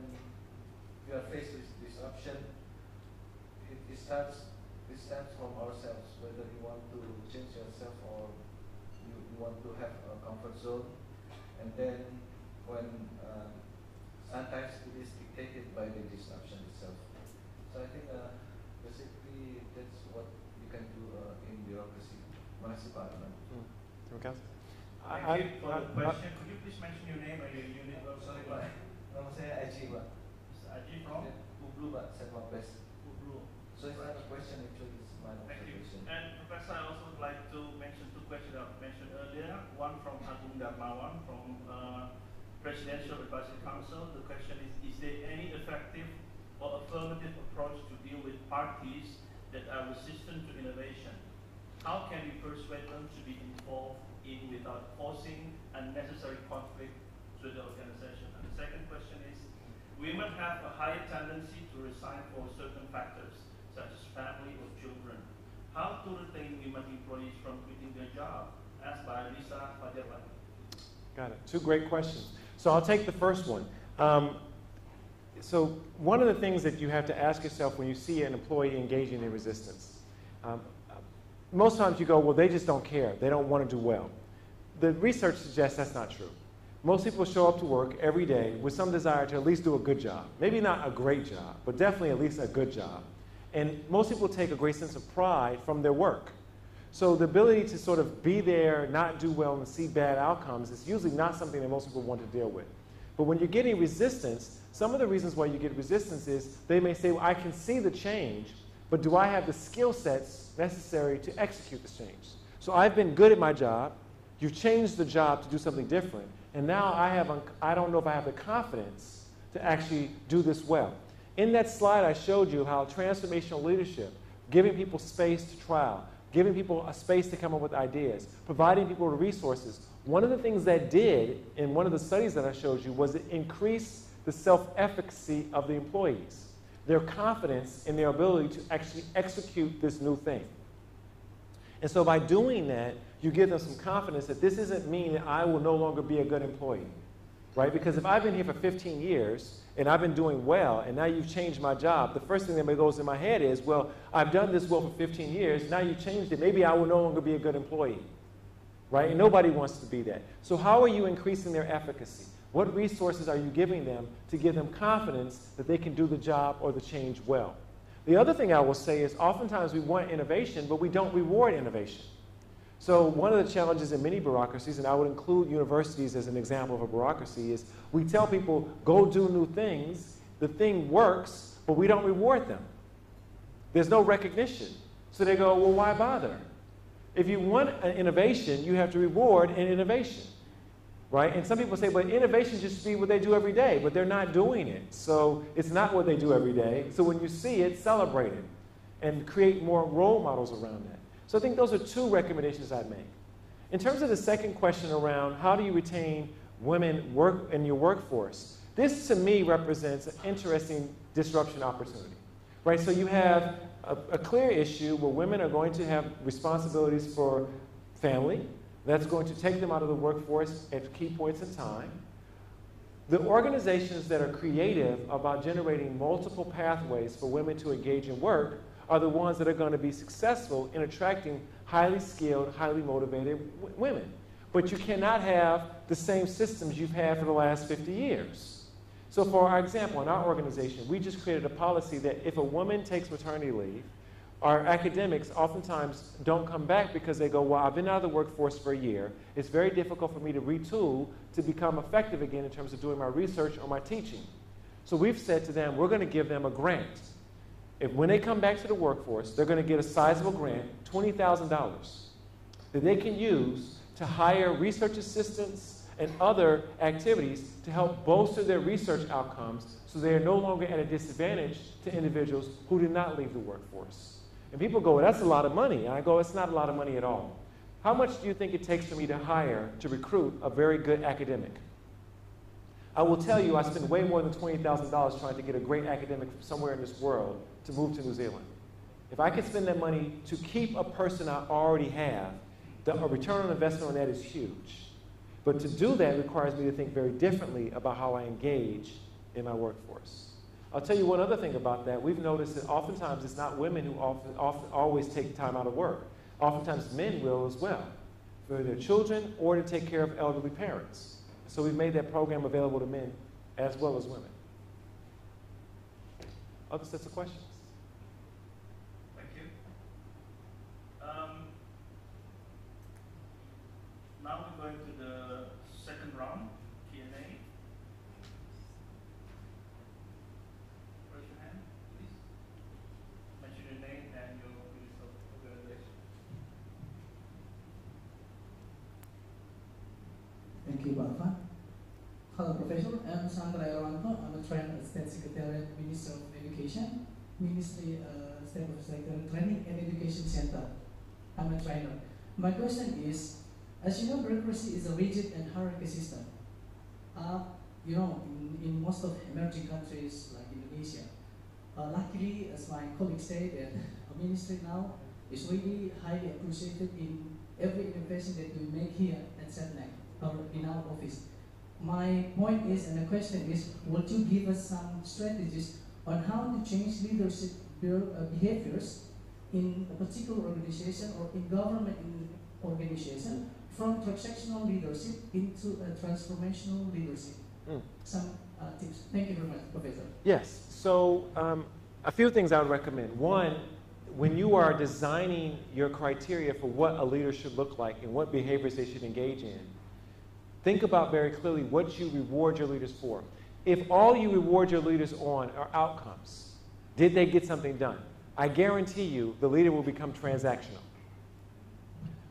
you are faced with disruption, it starts from ourselves, whether you want to change yourself or you want to have a comfort zone. And then when sometimes it is dictated by the disruption itself. So I think basically that's what you can do in bureaucracy. Terima kasih Pak Arman. Thank you for the question. Could you please mention your name and your unit? Sorry Pak, nama saya Aji Pak. Mr. Aji from? Ublu Pak, Setneg. Ublu. So it's not a question, actually it's my Thank you. observation. And Professor, I also would like to mention 2 questions I mentioned earlier. One from Agung Darmawan from Presidential Advisory Council. The question is there any effective or affirmative approach to deal with parties that are resistant to innovation? How can we persuade them to be involved in without causing unnecessary conflict to the organization? And the second question is, women have a higher tendency to resign for certain factors, such as family or children. How to retain women employees from quitting their job? Asked by Lisa Fajarwati. Got it. 2 great questions. So I'll take the first one. So one of the things that you have to ask yourself when you see an employee engaging in resistance, most times you go, well, they just don't care. They don't want to do well. The research suggests that's not true. Most people show up to work every day with some desire to at least do a good job. Maybe not a great job, but definitely at least a good job. And most people take a great sense of pride from their work. So the ability to sort of be there, not do well, and see bad outcomes is usually not something that most people want to deal with. But when you're getting resistance, some of the reasons why you get resistance is they may say, well, I can see the change, but do I have the skill sets necessary to execute this change? So I've been good at my job. You've changed the job to do something different. And now I don't know if I have the confidence to actually do this well. In that slide, I showed you how transformational leadership, giving people space to trial, giving people a space to come up with ideas, providing people with resources. One of the things that did in one of the studies that I showed you was it increased the self-efficacy of the employees, their confidence in their ability to actually execute this new thing. And so by doing that, you give them some confidence that this doesn't mean that I will no longer be a good employee, right? Because if I've been here for 15 years and I've been doing well and now you've changed my job, the first thing that goes in my head is, well, I've done this well for 15 years, now you've changed it, maybe I will no longer be a good employee, right? And nobody wants to be that. So how are you increasing their efficacy? What resources are you giving them to give them confidence that they can do the job or the change well? The other thing I will say is oftentimes we want innovation, but we don't reward innovation. So one of the challenges in many bureaucracies, and I would include universities as an example of a bureaucracy, is we tell people, go do new things, the thing works, but we don't reward them. There's no recognition. So they go, well, why bother? If you want an innovation, you have to reward an innovation, right? And some people say, but innovation just should be what they do every day, but they're not doing it. So it's not what they do every day. So when you see it, celebrate it and create more role models around that. So I think those are two recommendations I'd make. In terms of the second question around how do you retain women in your workforce, this to me represents an interesting disruption opportunity, right? So you have a clear issue where women are going to have responsibilities for family. That's going to take them out of the workforce at key points in time. The organizations that are creative about generating multiple pathways for women to engage in work are the ones that are going to be successful in attracting highly skilled, highly motivated women. But you cannot have the same systems you've had for the last 50 years. So for our example, in our organization, we just created a policy that if a woman takes maternity leave, our academics oftentimes don't come back because they go, well, I've been out of the workforce for a year. It's very difficult for me to retool to become effective again in terms of doing my research or my teaching. So we've said to them, we're going to give them a grant. When they come back to the workforce, they're going to get a sizable grant, $20,000, that they can use to hire research assistants and other activities to help bolster their research outcomes so they are no longer at a disadvantage to individuals who did not leave the workforce. And people go, well, that's a lot of money. And I go, it's not a lot of money at all. How much do you think it takes for me to recruit a very good academic? I will tell you, I spend way more than $20,000 trying to get a great academic from somewhere in this world to move to New Zealand. If I could spend that money to keep a person I already have, a return on investment on that is huge. But to do that requires me to think very differently about how I engage in my workforce. I'll tell you one other thing about that. We've noticed that oftentimes it's not women who always take time out of work. Oftentimes men will as well, for their children or to take care of elderly parents. So we've made that program available to men as well as women. Other sets of questions? Thank you. Now we're going to the second round, Q&A. Raise your hand, please. Mention your name and your field of organization. Thank you, Bapak. Hello, Professor. I'm Sandra Erwanto. I'm a trainer at State Secretariat, Minister of Education, Ministry State of Secretariat Training and Education Center. I'm a trainer. My question is, as you know, bureaucracy is a rigid and hierarchy system. In most of emerging countries like Indonesia, luckily, as my colleague said, that a ministry now is really highly appreciated in every innovation that we make here at Setneg or in our office. My point is, and the question is, would you give us some strategies on how to change leadership behaviors in a particular organization or in government organization from transactional leadership into a transformational leadership? Some tips. Thank you very much, Professor. Yes. So a few things I would recommend. One, when you are designing your criteria for what a leader should look like and what behaviors they should engage in, think about very clearly what you reward your leaders for. If all you reward your leaders on are outcomes, did they get something done? I guarantee you the leader will become transactional.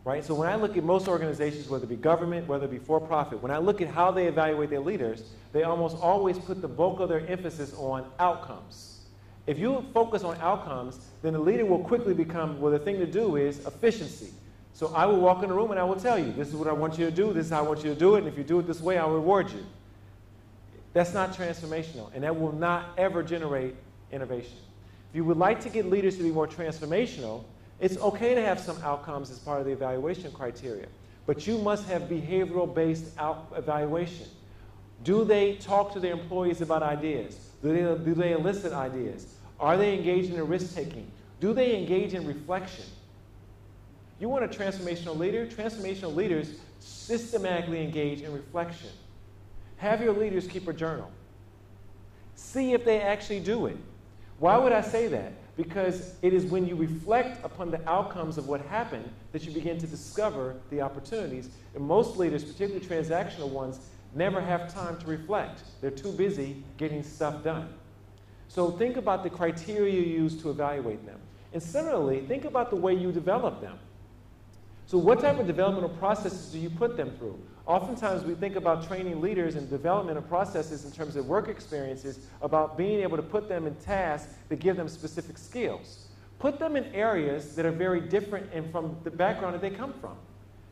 Right? So when I look at most organizations, whether it be government, whether it be for-profit, when I look at how they evaluate their leaders, they almost always put the bulk of their emphasis on outcomes. If you focus on outcomes, then the leader will quickly become, well, the thing to do is efficiency. So I will walk in the room and I will tell you, this is what I want you to do, this is how I want you to do it, and if you do it this way, I'll reward you. That's not transformational, and that will not ever generate innovation. If you would like to get leaders to be more transformational, it's okay to have some outcomes as part of the evaluation criteria, but you must have behavioral-based evaluation. Do they talk to their employees about ideas? Do they elicit ideas? Are they engaged in risk-taking? Do they engage in reflection? You want a transformational leader? Transformational leaders systematically engage in reflection. Have your leaders keep a journal. See if they actually do it. Why would I say that? Because it is when you reflect upon the outcomes of what happened that you begin to discover the opportunities. And most leaders, particularly transactional ones, never have time to reflect. They're too busy getting stuff done. So think about the criteria you use to evaluate them. And similarly, think about the way you develop them. So what type of developmental processes do you put them through? Oftentimes we think about training leaders and development of processes in terms of work experiences, about being able to put them in tasks that give them specific skills. Put them in areas that are very different and from the background that they come from.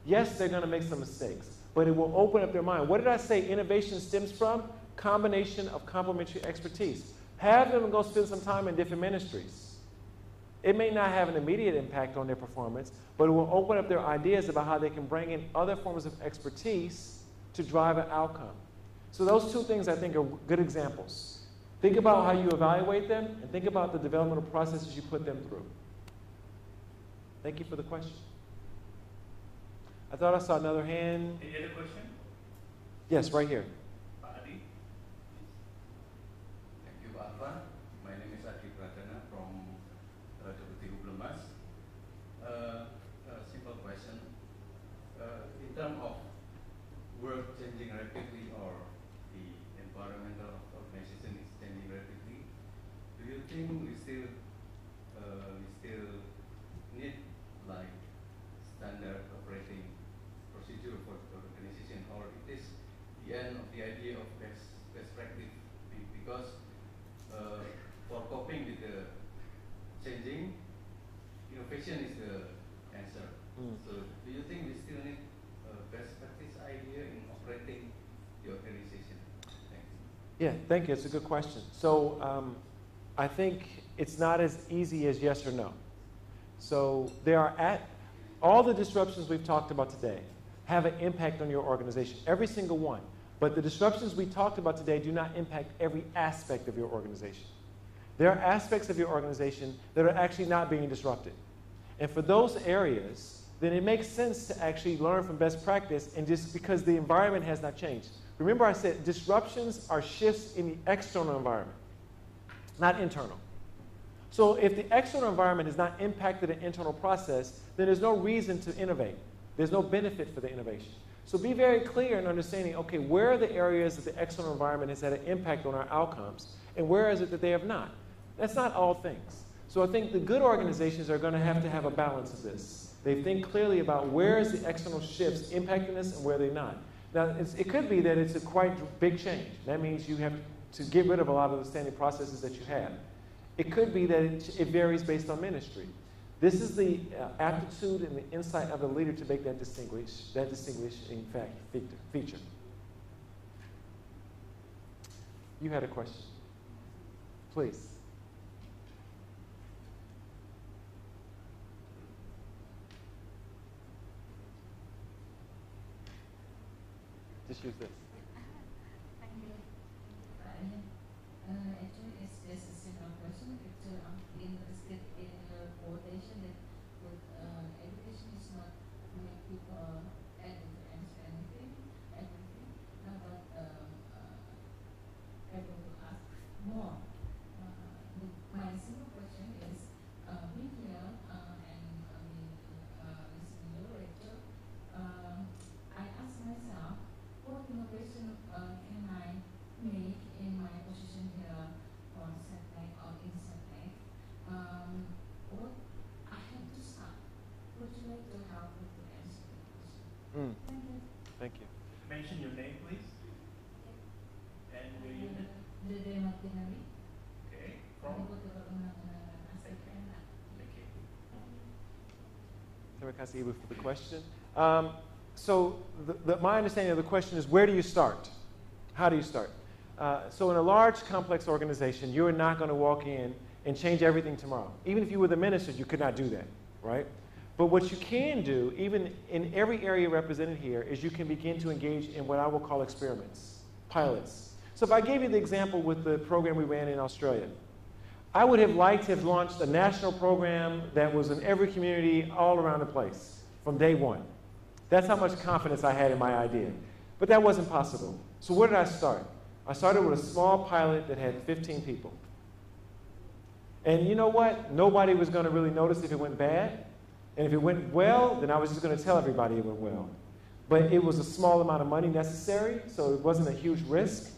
Yes, they're going to make some mistakes, but it will open up their mind. What did I say innovation stems from? Combination of complementary expertise. Have them go spend some time in different ministries. It may not have an immediate impact on their performance, but it will open up their ideas about how they can bring in other forms of expertise to drive an outcome. So those two things I think are good examples. Think about how you evaluate them, and think about the developmental processes you put them through. Thank you for the question. I thought I saw another hand. Any other question? Yes, right here. Adi? Thank you, Pak Alvan. My name is Adi Pradana from Deputi Hublemas. A simple question. In terms of work changing rapidly or the environmental organization is changing rapidly, do you think we still need like standard operating procedure for the organization, or it is the end of the idea of best practice? Because for coping with the changing, innovation is the answer. So do you think we still need best practice idea in operating the organization? Thanks. Yeah, thank you. It's a good question. So I think it's not as easy as yes or no. So there are all the disruptions we've talked about today have an impact on your organization, every single one. But the disruptions we talked about today do not impact every aspect of your organization. There are aspects of your organization that are actually not being disrupted. And for those areas, then it makes sense to actually learn from best practice, and just because the environment has not changed. Remember I said disruptions are shifts in the external environment, not internal. So if the external environment has not impacted an internal process, then there's no reason to innovate. There's no benefit for the innovation. So be very clear in understanding, okay, where are the areas that the external environment has had an impact on our outcomes, and where is it that they have not? That's not all things. So I think the good organizations are going to have a balance of this. They think clearly about where is the external shifts impacting us and where they're not. Now, it could be that it's a quite big change. That means you have to get rid of a lot of the standing processes that you have. It could be that it varies based on ministry. This is the aptitude and the insight of the leader to make that distinguishing feature. You had a question. Please. Just use this. Thank you. Actually, it's just a simple question. It's interested in quotation my simple question is, being here and listening to your lecture, I ask myself, what innovation can I make in my position here for Setneg or in Setneg? What I have to start? Would you like to help me to answer the question? Thank you. Thank you. Mention your name, please. And your unit. Okay. From? Terima kasih, Ibu, for the question. So my understanding of the question is, where do you start? How do you start? So in a large, complex organization, you are not going to walk in and change everything tomorrow. Even if you were the minister, you could not do that, right? But what you can do, even in every area represented here, is you can begin to engage in what I will call experiments, pilots. So if I gave you the example with the program we ran in Australia, I would have liked to have launched a national program that was in every community all around the place from day one. That's how much confidence I had in my idea. But that wasn't possible. So where did I start? I started with a small pilot that had 15 people. And you know what? Nobody was going to really notice if it went bad. And if it went well, then I was just going to tell everybody it went well. But it was a small amount of money necessary, so it wasn't a huge risk.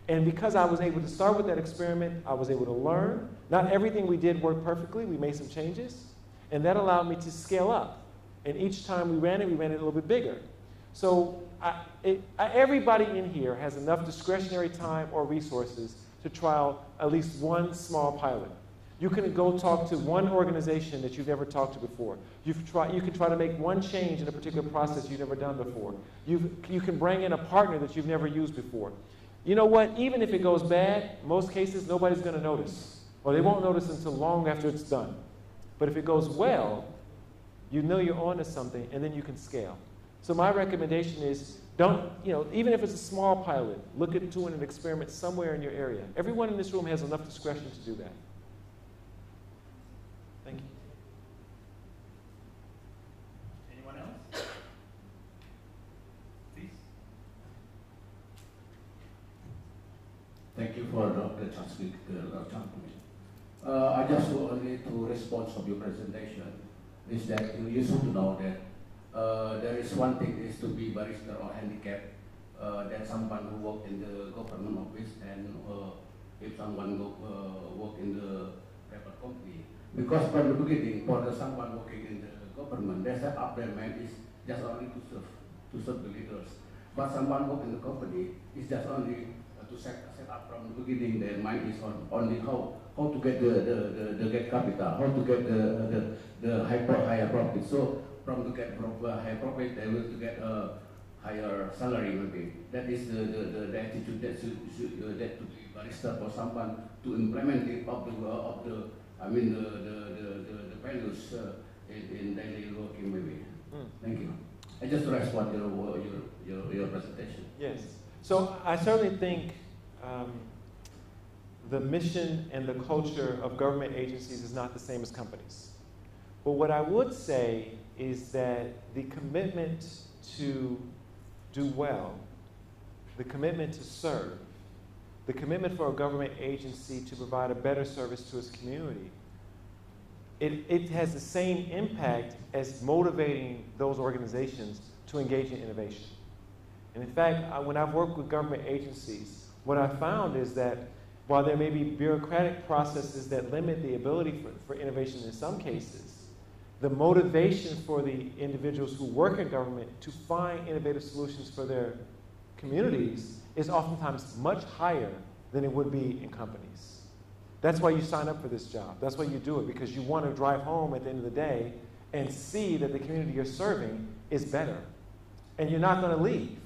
And because I was able to start with that experiment, I was able to learn. Not everything we did worked perfectly. We made some changes. And that allowed me to scale up. And each time we ran it a little bit bigger. So everybody in here has enough discretionary time or resources to trial at least one small pilot. You can go talk to one organization that you've never talked to before. You can try to make one change in a particular process you've never done before. You can bring in a partner that you've never used before. You know what? Even if it goes bad, most cases, nobody's going to notice. Or they won't notice until long after it's done. But if it goes well, you know you're onto something, and then you can scale. So my recommendation is, even if it's a small pilot, look at doing an experiment somewhere in your area. Everyone in this room has enough discretion to do that. Thank you. Anyone else? Please. Thank you for the chance to I just wanted to respond to your presentation. Is that you should know that there is one thing is to be barrister or handicapped, that someone who work in the government office and if someone work in the private company. Because from the beginning, for someone working in the government, they set up their mind is just only to serve the leaders. But someone work in the company is just only to set up from the beginning. Their mind is on only how to get the get capital, how to get the higher profit. So from to get high profit, they will to get a higher salary maybe. That is the attitude that that to be barrister for someone to implement it of the values in daily working maybe. Thank you. I just respond to your presentation. Yes. So I certainly think the mission and the culture of government agencies is not the same as companies. But what I would say is that the commitment to do well, the commitment to serve, the commitment for a government agency to provide a better service to its community, it has the same impact as motivating those organizations to engage in innovation. And in fact, when I've worked with government agencies, what I found is that while there may be bureaucratic processes that limit the ability for innovation in some cases, the motivation for the individuals who work in government to find innovative solutions for their communities is oftentimes much higher than it would be in companies. That's why you sign up for this job. That's why you do it, because you want to drive home at the end of the day and see that the community you're serving is better. And you're not going to leave.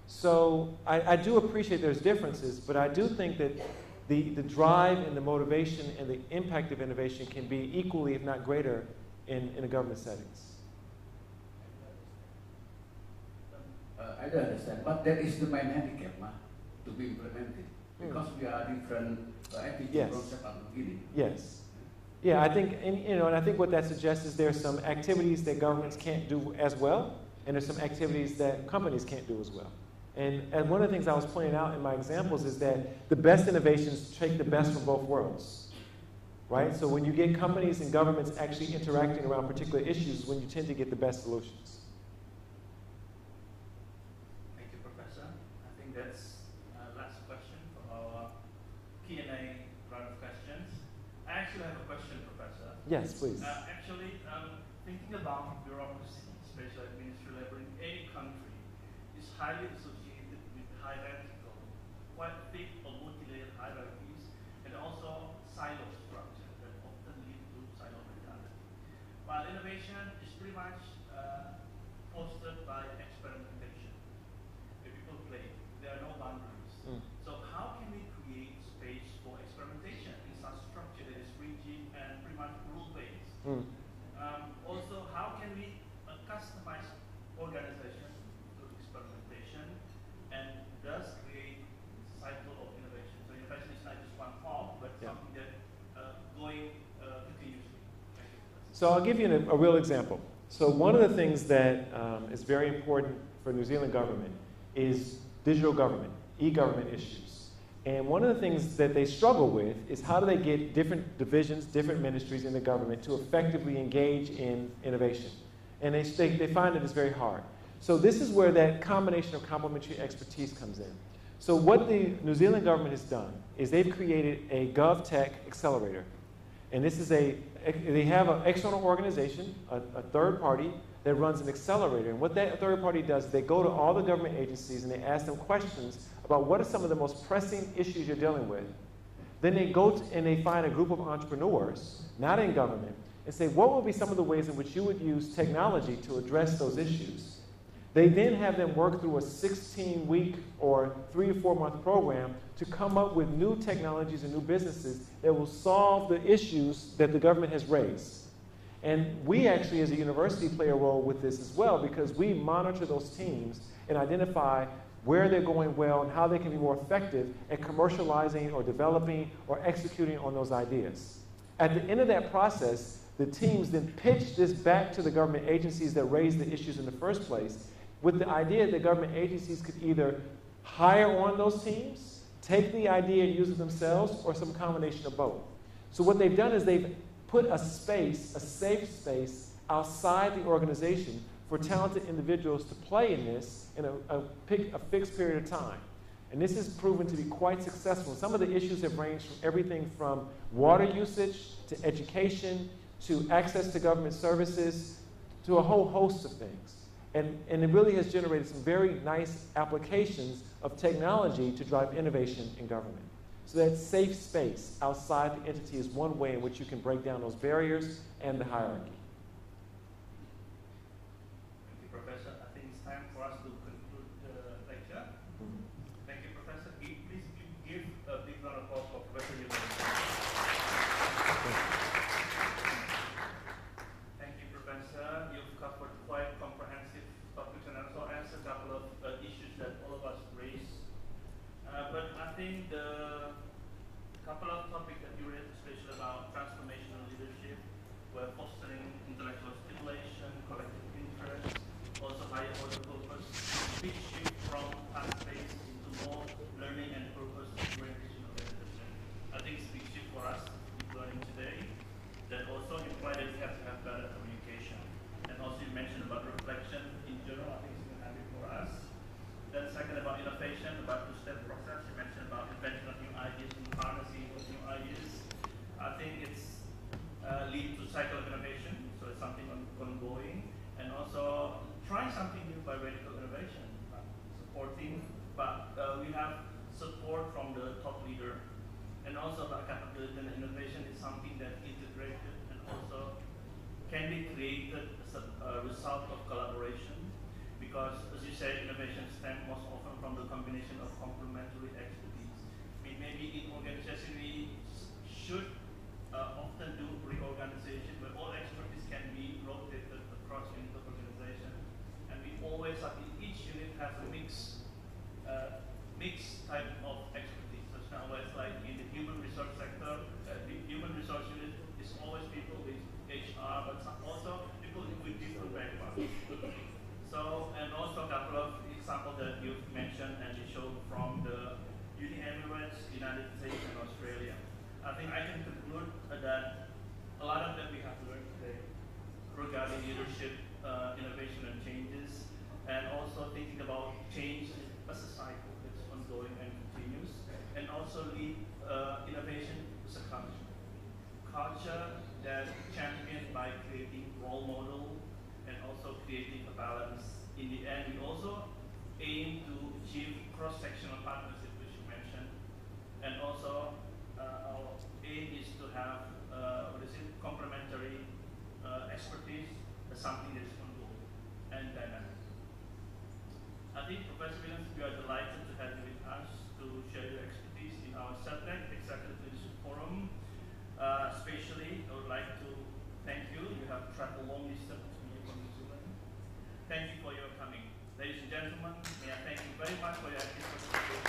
So I do appreciate there's differences, but I do think that the drive and the motivation and the impact of innovation can be equally, if not greater, in a government settings. I don't understand, but that is the main handicap to be implemented, because we are different attitude concept at the beginning. Yes. Yeah, I think, and I think what that suggests is there's some activities that governments can't do as well, and there's some activities that companies can't do as well. And one of the things I was pointing out in my examples is that the best innovations take the best from both worlds. right? So when you get companies and governments actually interacting around particular issues, when you tend to get the best solutions. Thank you, Professor. I think that's last question for our Q&A round of questions. I actually have a question, Professor. Yes, please. Actually, thinking about bureaucracy, especially ministry labor in any country, is highly associated with hierarchical, quite thick or multi-layered hierarchies, and also silo structure that often lead to silo mentality. While innovation is pretty much fostered by experimentation, where people play, there are no boundaries. So how can we create space for experimentation in such structure that is rigid and pretty much rule-based? Also, how can we customize organization to experimentation and thus create cycle of innovation? So innovation is not just one form, but something that going continuously. So I'll give you a real example. So one of the things that is very important for New Zealand government is digital government, e-government issues. And one of the things that they struggle with is how do they get different divisions, different ministries in the government to effectively engage in innovation. And they find that it's very hard. So this is where that combination of complementary expertise comes in. So what the New Zealand government has done is they've created a GovTech accelerator. And this is they have an external organization, a third party, that runs an accelerator. And what that third party does is they go to all the government agencies and they ask them questions about what are some of the most pressing issues you're dealing with. Then they go and they find a group of entrepreneurs, not in government, and say, what would be some of the ways in which you would use technology to address those issues? They then have them work through a 16-week or 3 or 4 month program to come up with new technologies and new businesses that will solve the issues that the government has raised. And we actually, as a university, play a role with this as well, because we monitor those teams and identify where they're going well and how they can be more effective at commercializing or developing or executing on those ideas. At the end of that process, the teams then pitch this back to the government agencies that raised the issues in the first place, with the idea that government agencies could either hire on those teams, take the idea and use it themselves, or some combination of both. So what they've done is they've put a space, a safe space, outside the organization for talented individuals to play in this in a fixed period of time. And this has proven to be quite successful. Some of the issues have ranged from everything from water usage to education to access to government services to a whole host of things. And it really has generated some very nice applications of technology to drive innovation in government. So that safe space outside the entity is one way in which you can break down those barriers and the hierarchy. Thank you, Professor. I think it's time for us to conclude the lecture. Thank you, Professor. Please give a big round of applause for Professor Yilmaz. Thank you, Professor. You've covered quite comprehensive topics and also answered a couple of issues that all of us raised. But I think the couple of topics that you raised, especially about transformational leadership, were fostering regarding leadership, innovation and changes, and also thinking about change as a cycle that's ongoing and continuous, and also lead innovation as a culture. Culture that championed by creating role model and also creating a balance. In the end, we also aim to achieve cross-sectional partnership, which you mentioned, and also our aim is to have complementary expertise as something that is ongoing and dynamic. I think, Professor Williams, we are delighted to have you with us to share your expertise in our Setneg Executive Leadership Forum. Especially, I would like to thank you. You have traveled long distance to me from New Zealand. Thank you for your coming. Ladies and gentlemen, may I thank you very much for your active participation.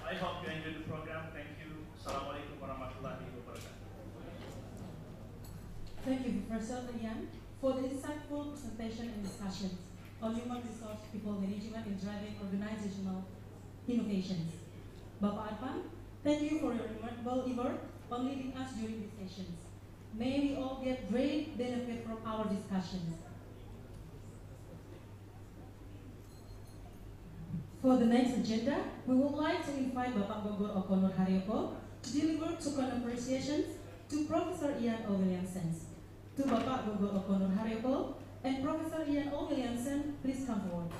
I hope you enjoyed the program. Thank you. Assalamualaikum warahmatullahi wabarakatuh. Thank you, Professor Ian, for the insightful presentation and discussions on human resource people management in driving organizational innovations. Bapak Arfan, thank you for your remarkable effort on leading us during these sessions. May we all get great benefit from our discussions. For the next agenda, we would like to invite Bapak Bogor Okonur Haryoko to deliver token appreciations to Professor Ian O. Williamson. To Bapak Bogor Okonur Haryoko and Professor Ian O. Williamson, please come forward.